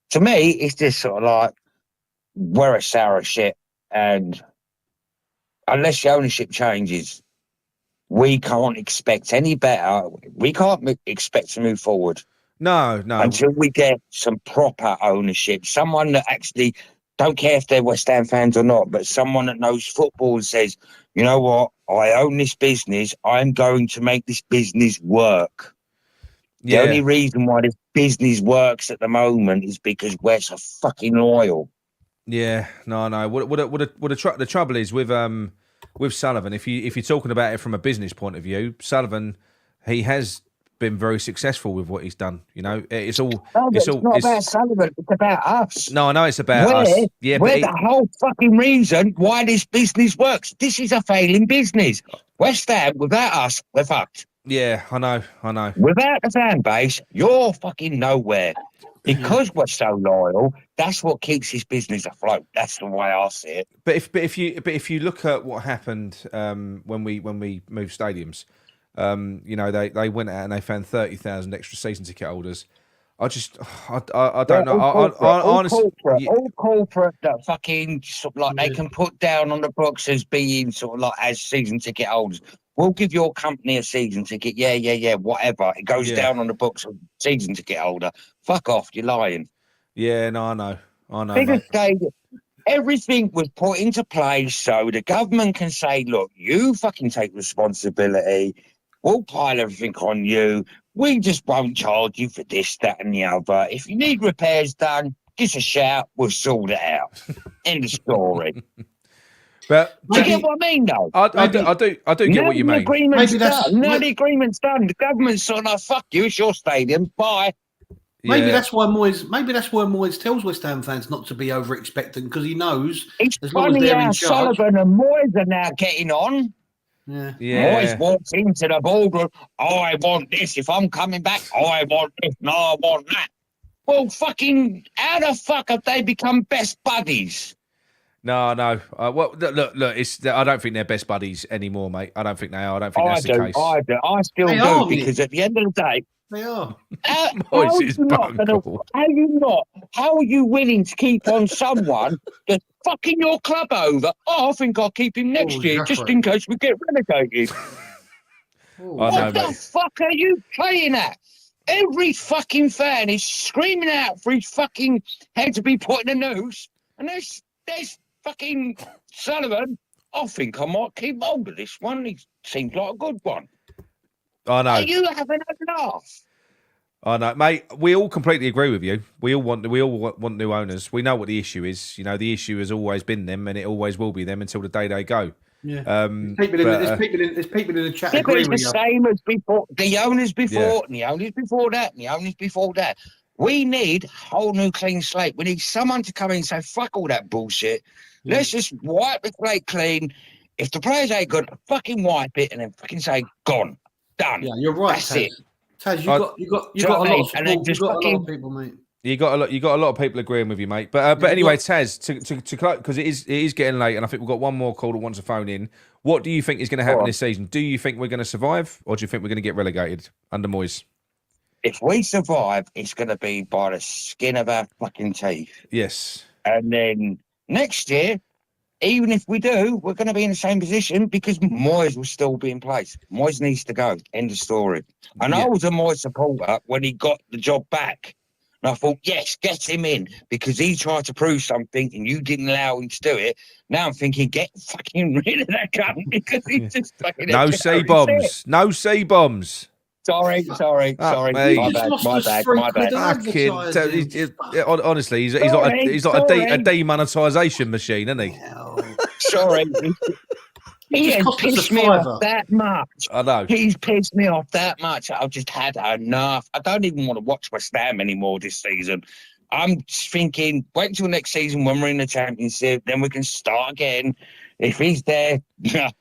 G: to me, it's just sort of like, we're a sour shit, and unless the ownership changes, we can't expect any better. We can't expect to move forward.
A: No.
G: Until we get some proper ownership, someone that actually don't care if they're West Ham fans or not, but someone that knows football and says, you know what, I own this business. I'm going to make this business work. The only reason why this business works at the moment is because we're so fucking loyal.
A: Yeah, no. The trouble is with Sullivan. If you're talking about it from a business point of view, Sullivan, he has been very successful with what he's done. You know, it's not
G: about Sullivan. It's about us.
A: No, I know it's about us. Yeah,
G: we're the whole fucking reason why this business works. This is a failing business. West Ham, without us, we're fucked.
A: Yeah, I know.
G: Without the fan base, you're fucking nowhere. Because we're so loyal, that's what keeps this business afloat. That's the way I see it.
A: But if you look at what happened when we moved stadiums, you know, they went out and they found 30,000 extra season ticket holders. I don't know.
G: All corporate that fucking sort of like they can put down on the books as being sort of like as season ticket holders. We'll give your company a season ticket. Yeah, whatever. It goes down on the books of season ticket holder. Fuck off, you're lying.
A: Yeah, no, I know.
G: Biggest stadium. Everything was put into place so the government can say, look, you fucking take responsibility. We'll pile everything on you. We just won't charge you for this, that, and the other. If you need repairs done, give us a shout. We'll sort it out. End of story.
A: But
G: do you get what I mean, though?
A: I do get what you mean.
G: The agreement's done. The government's sort of like, fuck you, it's your stadium. Bye.
B: Maybe that's why Moyes tells West Ham fans not to be over expectant, because he knows
G: it's
B: as long as they're in charge.
G: Sullivan and Moyes are now getting on.
B: Yeah.
G: Moyes walks into the boardroom. I want this. If I'm coming back, I want this. No, I want that. Well, fucking, how the fuck have they become best buddies?
A: No. Well, look. I don't think they're best buddies anymore, mate. I don't think they are. I don't think that's the case.
G: I do. I still do, because at the end of the day,
B: they are.
G: How are you willing to keep on someone that's fucking your club over? Oh, I think I'll keep him next year just in case we get relegated. What the fuck are you playing at? Every fucking fan is screaming out for his fucking head to be put in the noose, and there's fucking Sullivan. I think I might keep hold of this one. He seems like a good one.
A: I know.
G: Are you having a laugh?
A: I know, mate. We all completely agree with you. We all want new owners. We know what the issue is. You know, the issue has always been them, and it always will be them until the day they go.
B: Yeah. There's people in the chat.
G: But it's the same as before. The owners before, and the owners before that, and the owners before that. We need a whole new clean slate. We need someone to come in and say, fuck all that bullshit. Yeah. Let's just wipe the slate clean. If the players ain't good, fucking wipe it and then fucking say, gone. Done.
B: Yeah, you're right.
G: That's
B: Taz.
G: it.
B: Taz, you got a lot of support. You've got a lot of people, mate.
A: You got a lot of people agreeing with you, mate. But anyway, Taz, to because it is getting late, and I think we've got one more call that wants to phone in. What do you think is going to happen this season? Do you think we're going to survive, or do you think we're going to get relegated under Moyes?
G: If we survive, it's going to be by the skin of our fucking teeth.
A: Yes.
G: And then next year, even if we do, we're going to be in the same position because Moyes will still be in place. Moyes needs to go. End of story. And I was a Moyes supporter when he got the job back. And I thought, yes, get him in, because he tried to prove something and you didn't allow him to do it. Now I'm thinking, get fucking rid of that cunt, because he's just fucking...
A: No C-bombs. No C-bombs.
G: Sorry. My bad.
A: Honestly, he's like a demonetisation machine, isn't he?
G: Sorry. He has pissed me off that much.
A: I know.
G: He's pissed me off that much. I've just had enough. I don't even want to watch West Ham anymore this season. I'm just thinking, wait until next season when we're in the championship, then we can start again. If he's there, I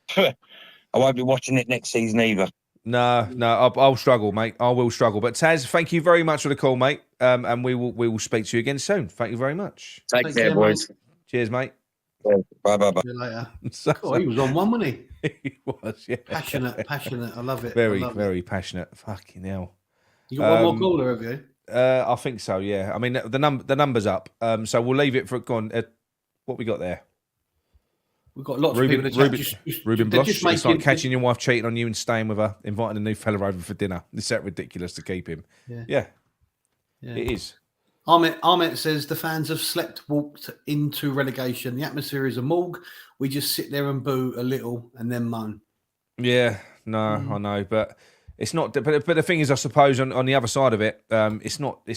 G: won't be watching it next season either.
A: No, I'll struggle, mate. I will struggle. But Taz, thank you very much for the call, mate. And we will speak to you again soon. Thank you very much.
G: Take care, boys.
B: Mate.
A: Cheers, mate.
G: Bye.
B: See you later. Oh, he was on one, wasn't he?
A: He was, yeah.
B: Passionate. I love it.
A: Very passionate. Fucking hell.
B: You got one more caller, have you?
A: I think so, yeah. I mean, the number's up. So we'll leave it for... Go on. What we got there?
B: We've got lots of people in the chat.
A: Ruben Blush. It's like catching your wife cheating on you and staying with her, inviting a new fella over for dinner. Is that ridiculous to keep him? Yeah. It is.
B: Ahmet says the fans have walked into relegation. The atmosphere is a morgue. We just sit there and boo a little and then moan. Yeah, no, I know, but it's not. But the thing is, I suppose on the other side of it, it's not the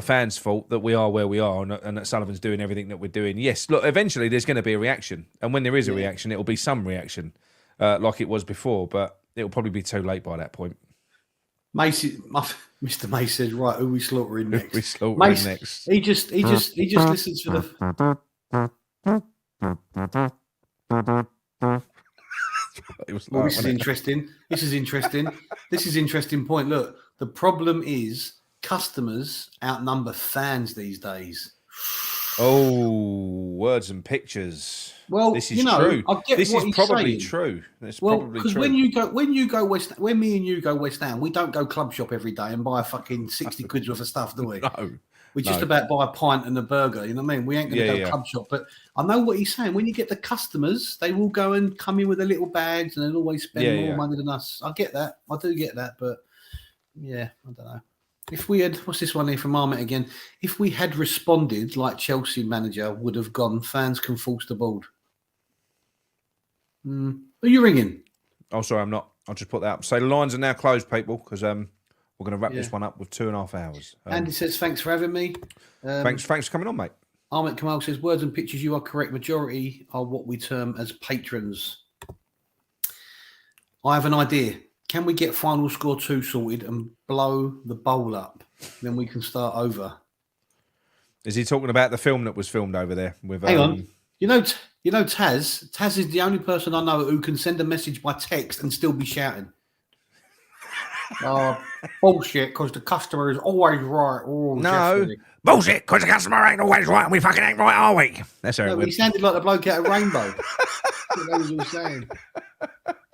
B: fans' fault that we are where we are and that Sullivan's doing everything that we're doing. Yes, look, eventually there's going to be a reaction, and when there is a reaction, it will be some reaction, like it was before, but it will probably be too late by that point. Mr. Mace says, right, who we slaughtering next? Next. He just listens for the. Well, this is interesting. This is interesting point. Look, the problem is customers outnumber fans these days. Oh, words and pictures. Well, this is true. This is probably true. Because when me and you go West Ham, we don't go club shop every day and buy a fucking 60 quid worth of stuff, do we? No. We just about buy a pint and a burger. You know what I mean? We ain't going to go club shop. But I know what he's saying. When you get the customers, they will go and come in with their little bags and they'll always spend more money than us. I get that. I do get that. But yeah, I don't know. If we had, what's this one here from Ahmet again? If we had responded like Chelsea manager would have gone, fans can force the board. Are you ringing? Oh, sorry, I'm not. I'll just put that up. So the lines are now closed, people, because we're going to wrap this one up with 2.5 hours. Andy says, thanks for having me. Thanks for coming on, mate. Ahmet Kamal says, words and pictures, you are correct. Majority are what we term as patrons. I have an idea. Can we get final score 2 sorted and blow the bowl up? Then we can start over. Is he talking about the film that was filmed over there? With hang on. You know, Taz. Taz is the only person I know who can send a message by text and still be shouting. Bullshit, because the customer is always right. Oh, no, bullshit, because the customer ain't always right, and we fucking ain't right, are we? That's how he sounded like the bloke out of Rainbow. That's what he was saying.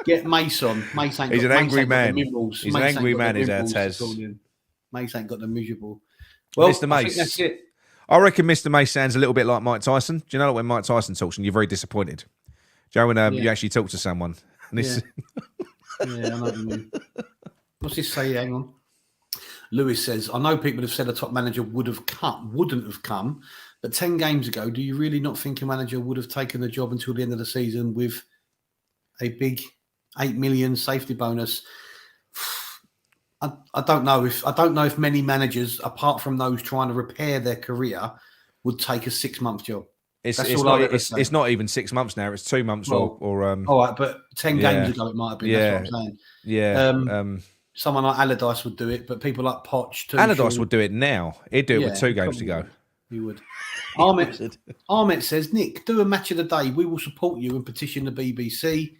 B: Get Mace on. Mace ain't. He's an angry man. He's an angry man. Is our Taz. Mace ain't got the miserable. Well, Mr. Mace. I think that's it. I reckon Mr. Mace sounds a little bit like Mike Tyson. Do you know when Mike Tyson talks and you're very disappointed? Joe, when you actually talk to someone. And this... I know what you mean. What's this say? Hang on. Lewis says, I know people have said a top manager wouldn't have come, but 10 games ago, do you really not think a manager would have taken the job until the end of the season with a big 8 million safety bonus? I don't know if many managers, apart from those trying to repair their career, would take a 6-month job. It's not even 6 months now. It's 2 months or all right, but 10 games ago it might have been. That's what I'm saying. Yeah. Someone like Allardyce would do it, but people like Poch too. Allardyce would do it now. He'd do it with 2 games to go. He would. Ahmet says, Nick, do a match of the day. We will support you and petition the BBC.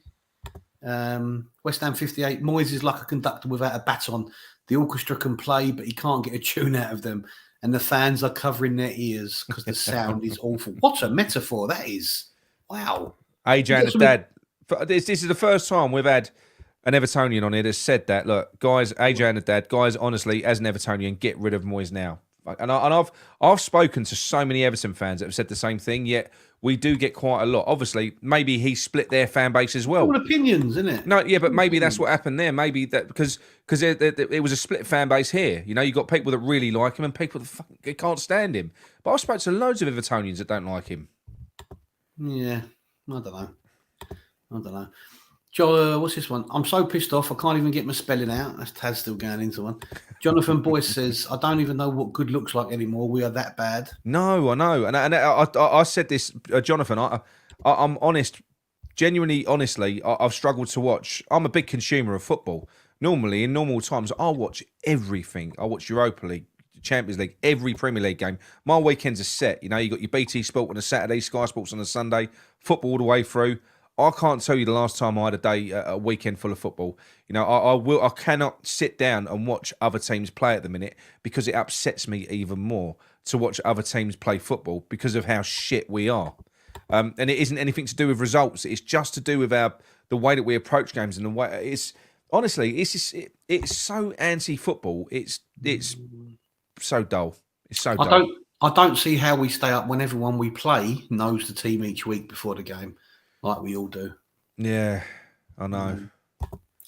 B: West Ham 58. Moyes is like a conductor without a baton. The orchestra can play, but he can't get a tune out of them. And the fans are covering their ears because the sound is awful. What a metaphor that is. Wow. AJ and the dad. This is the first time we've had an Evertonian on here that's said that. Look, guys, AJ and the dad, guys, honestly, as an Evertonian, get rid of Moyes now. And I've spoken to so many Everton fans that have said the same thing, yet we do get quite a lot. Obviously, maybe he split their fan base as well. All opinions, isn't it? No, yeah, but maybe that's what happened there. Maybe that because it was a split fan base here. You know, you got people that really like him and people that can't stand him. But I've spoken to loads of Evertonians that don't like him. Yeah, I don't know. Joe, what's this one? I'm so pissed off, I can't even get my spelling out. That's Taz still going into one. Jonathan Boyce says, I don't even know what good looks like anymore. We are that bad. No, I know. And I said this, Jonathan, I'm honest, genuinely, honestly, I've struggled to watch. I'm a big consumer of football. Normally, in normal times, I'll watch everything. I'll watch Europa League,
A: Champions League, every Premier League game. My weekends are set. You know, you got your BT Sport on a Saturday, Sky Sports on a Sunday, football all the way through. I can't tell you the last time I had a weekend full of football. You know, I cannot sit down and watch other teams play at the minute because it upsets me even more to watch other teams play football because of how shit we are. And it isn't anything to do with results. It's just to do with the way that we approach games and the way it's honestly it's so anti-football. It's so dull. It's so dull.
B: I don't see how we stay up when everyone we play knows the team each week before the game, like we all do.
A: Yeah, I know.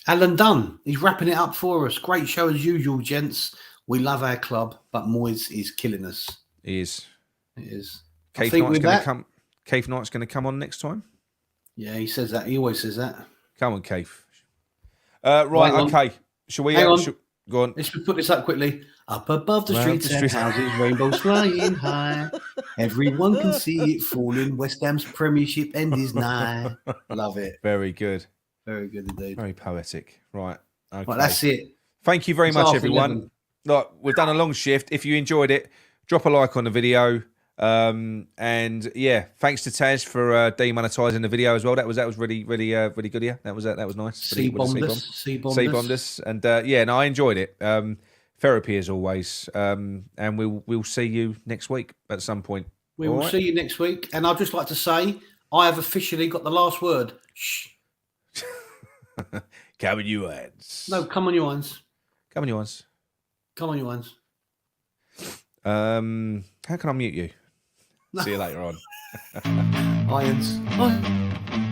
B: Alan Dunn, he's wrapping it up for us. Great show as usual, gents. We love our club, but Moyes is killing us.
A: He is.
B: It is.
A: Keith Knight's going to come. Keith Knight's going to come on next time.
B: Yeah, he says that. He always says that.
A: Come on, Keith. Right, okay. Shall we? Go on.
B: Let's put this up quickly. Up above the streets and houses, rainbows flying high. Everyone can see it falling. West Ham's Premiership end is nigh. Love it.
A: Very good.
B: Very good indeed.
A: Very poetic. Right. Okay.
B: Right, that's it.
A: Thank you very much, everyone. Look, we've done a long shift. If you enjoyed it, drop a like on the video. And yeah, thanks to Taz for demonetizing the video as well. That was really good. Yeah, that was nice.
B: C-bombed
A: us. And yeah, no, I enjoyed it. Therapy as always. And we'll see you next week at some point.
B: We will see you next week. And I'd just like to say, I have officially got the last word. Shh.
A: Come on, you ones.
B: No, come on, you ones.
A: Come on, you ones.
B: Come on, you ones.
A: How can I mute you? No. See you later on.
B: Irons. Bye.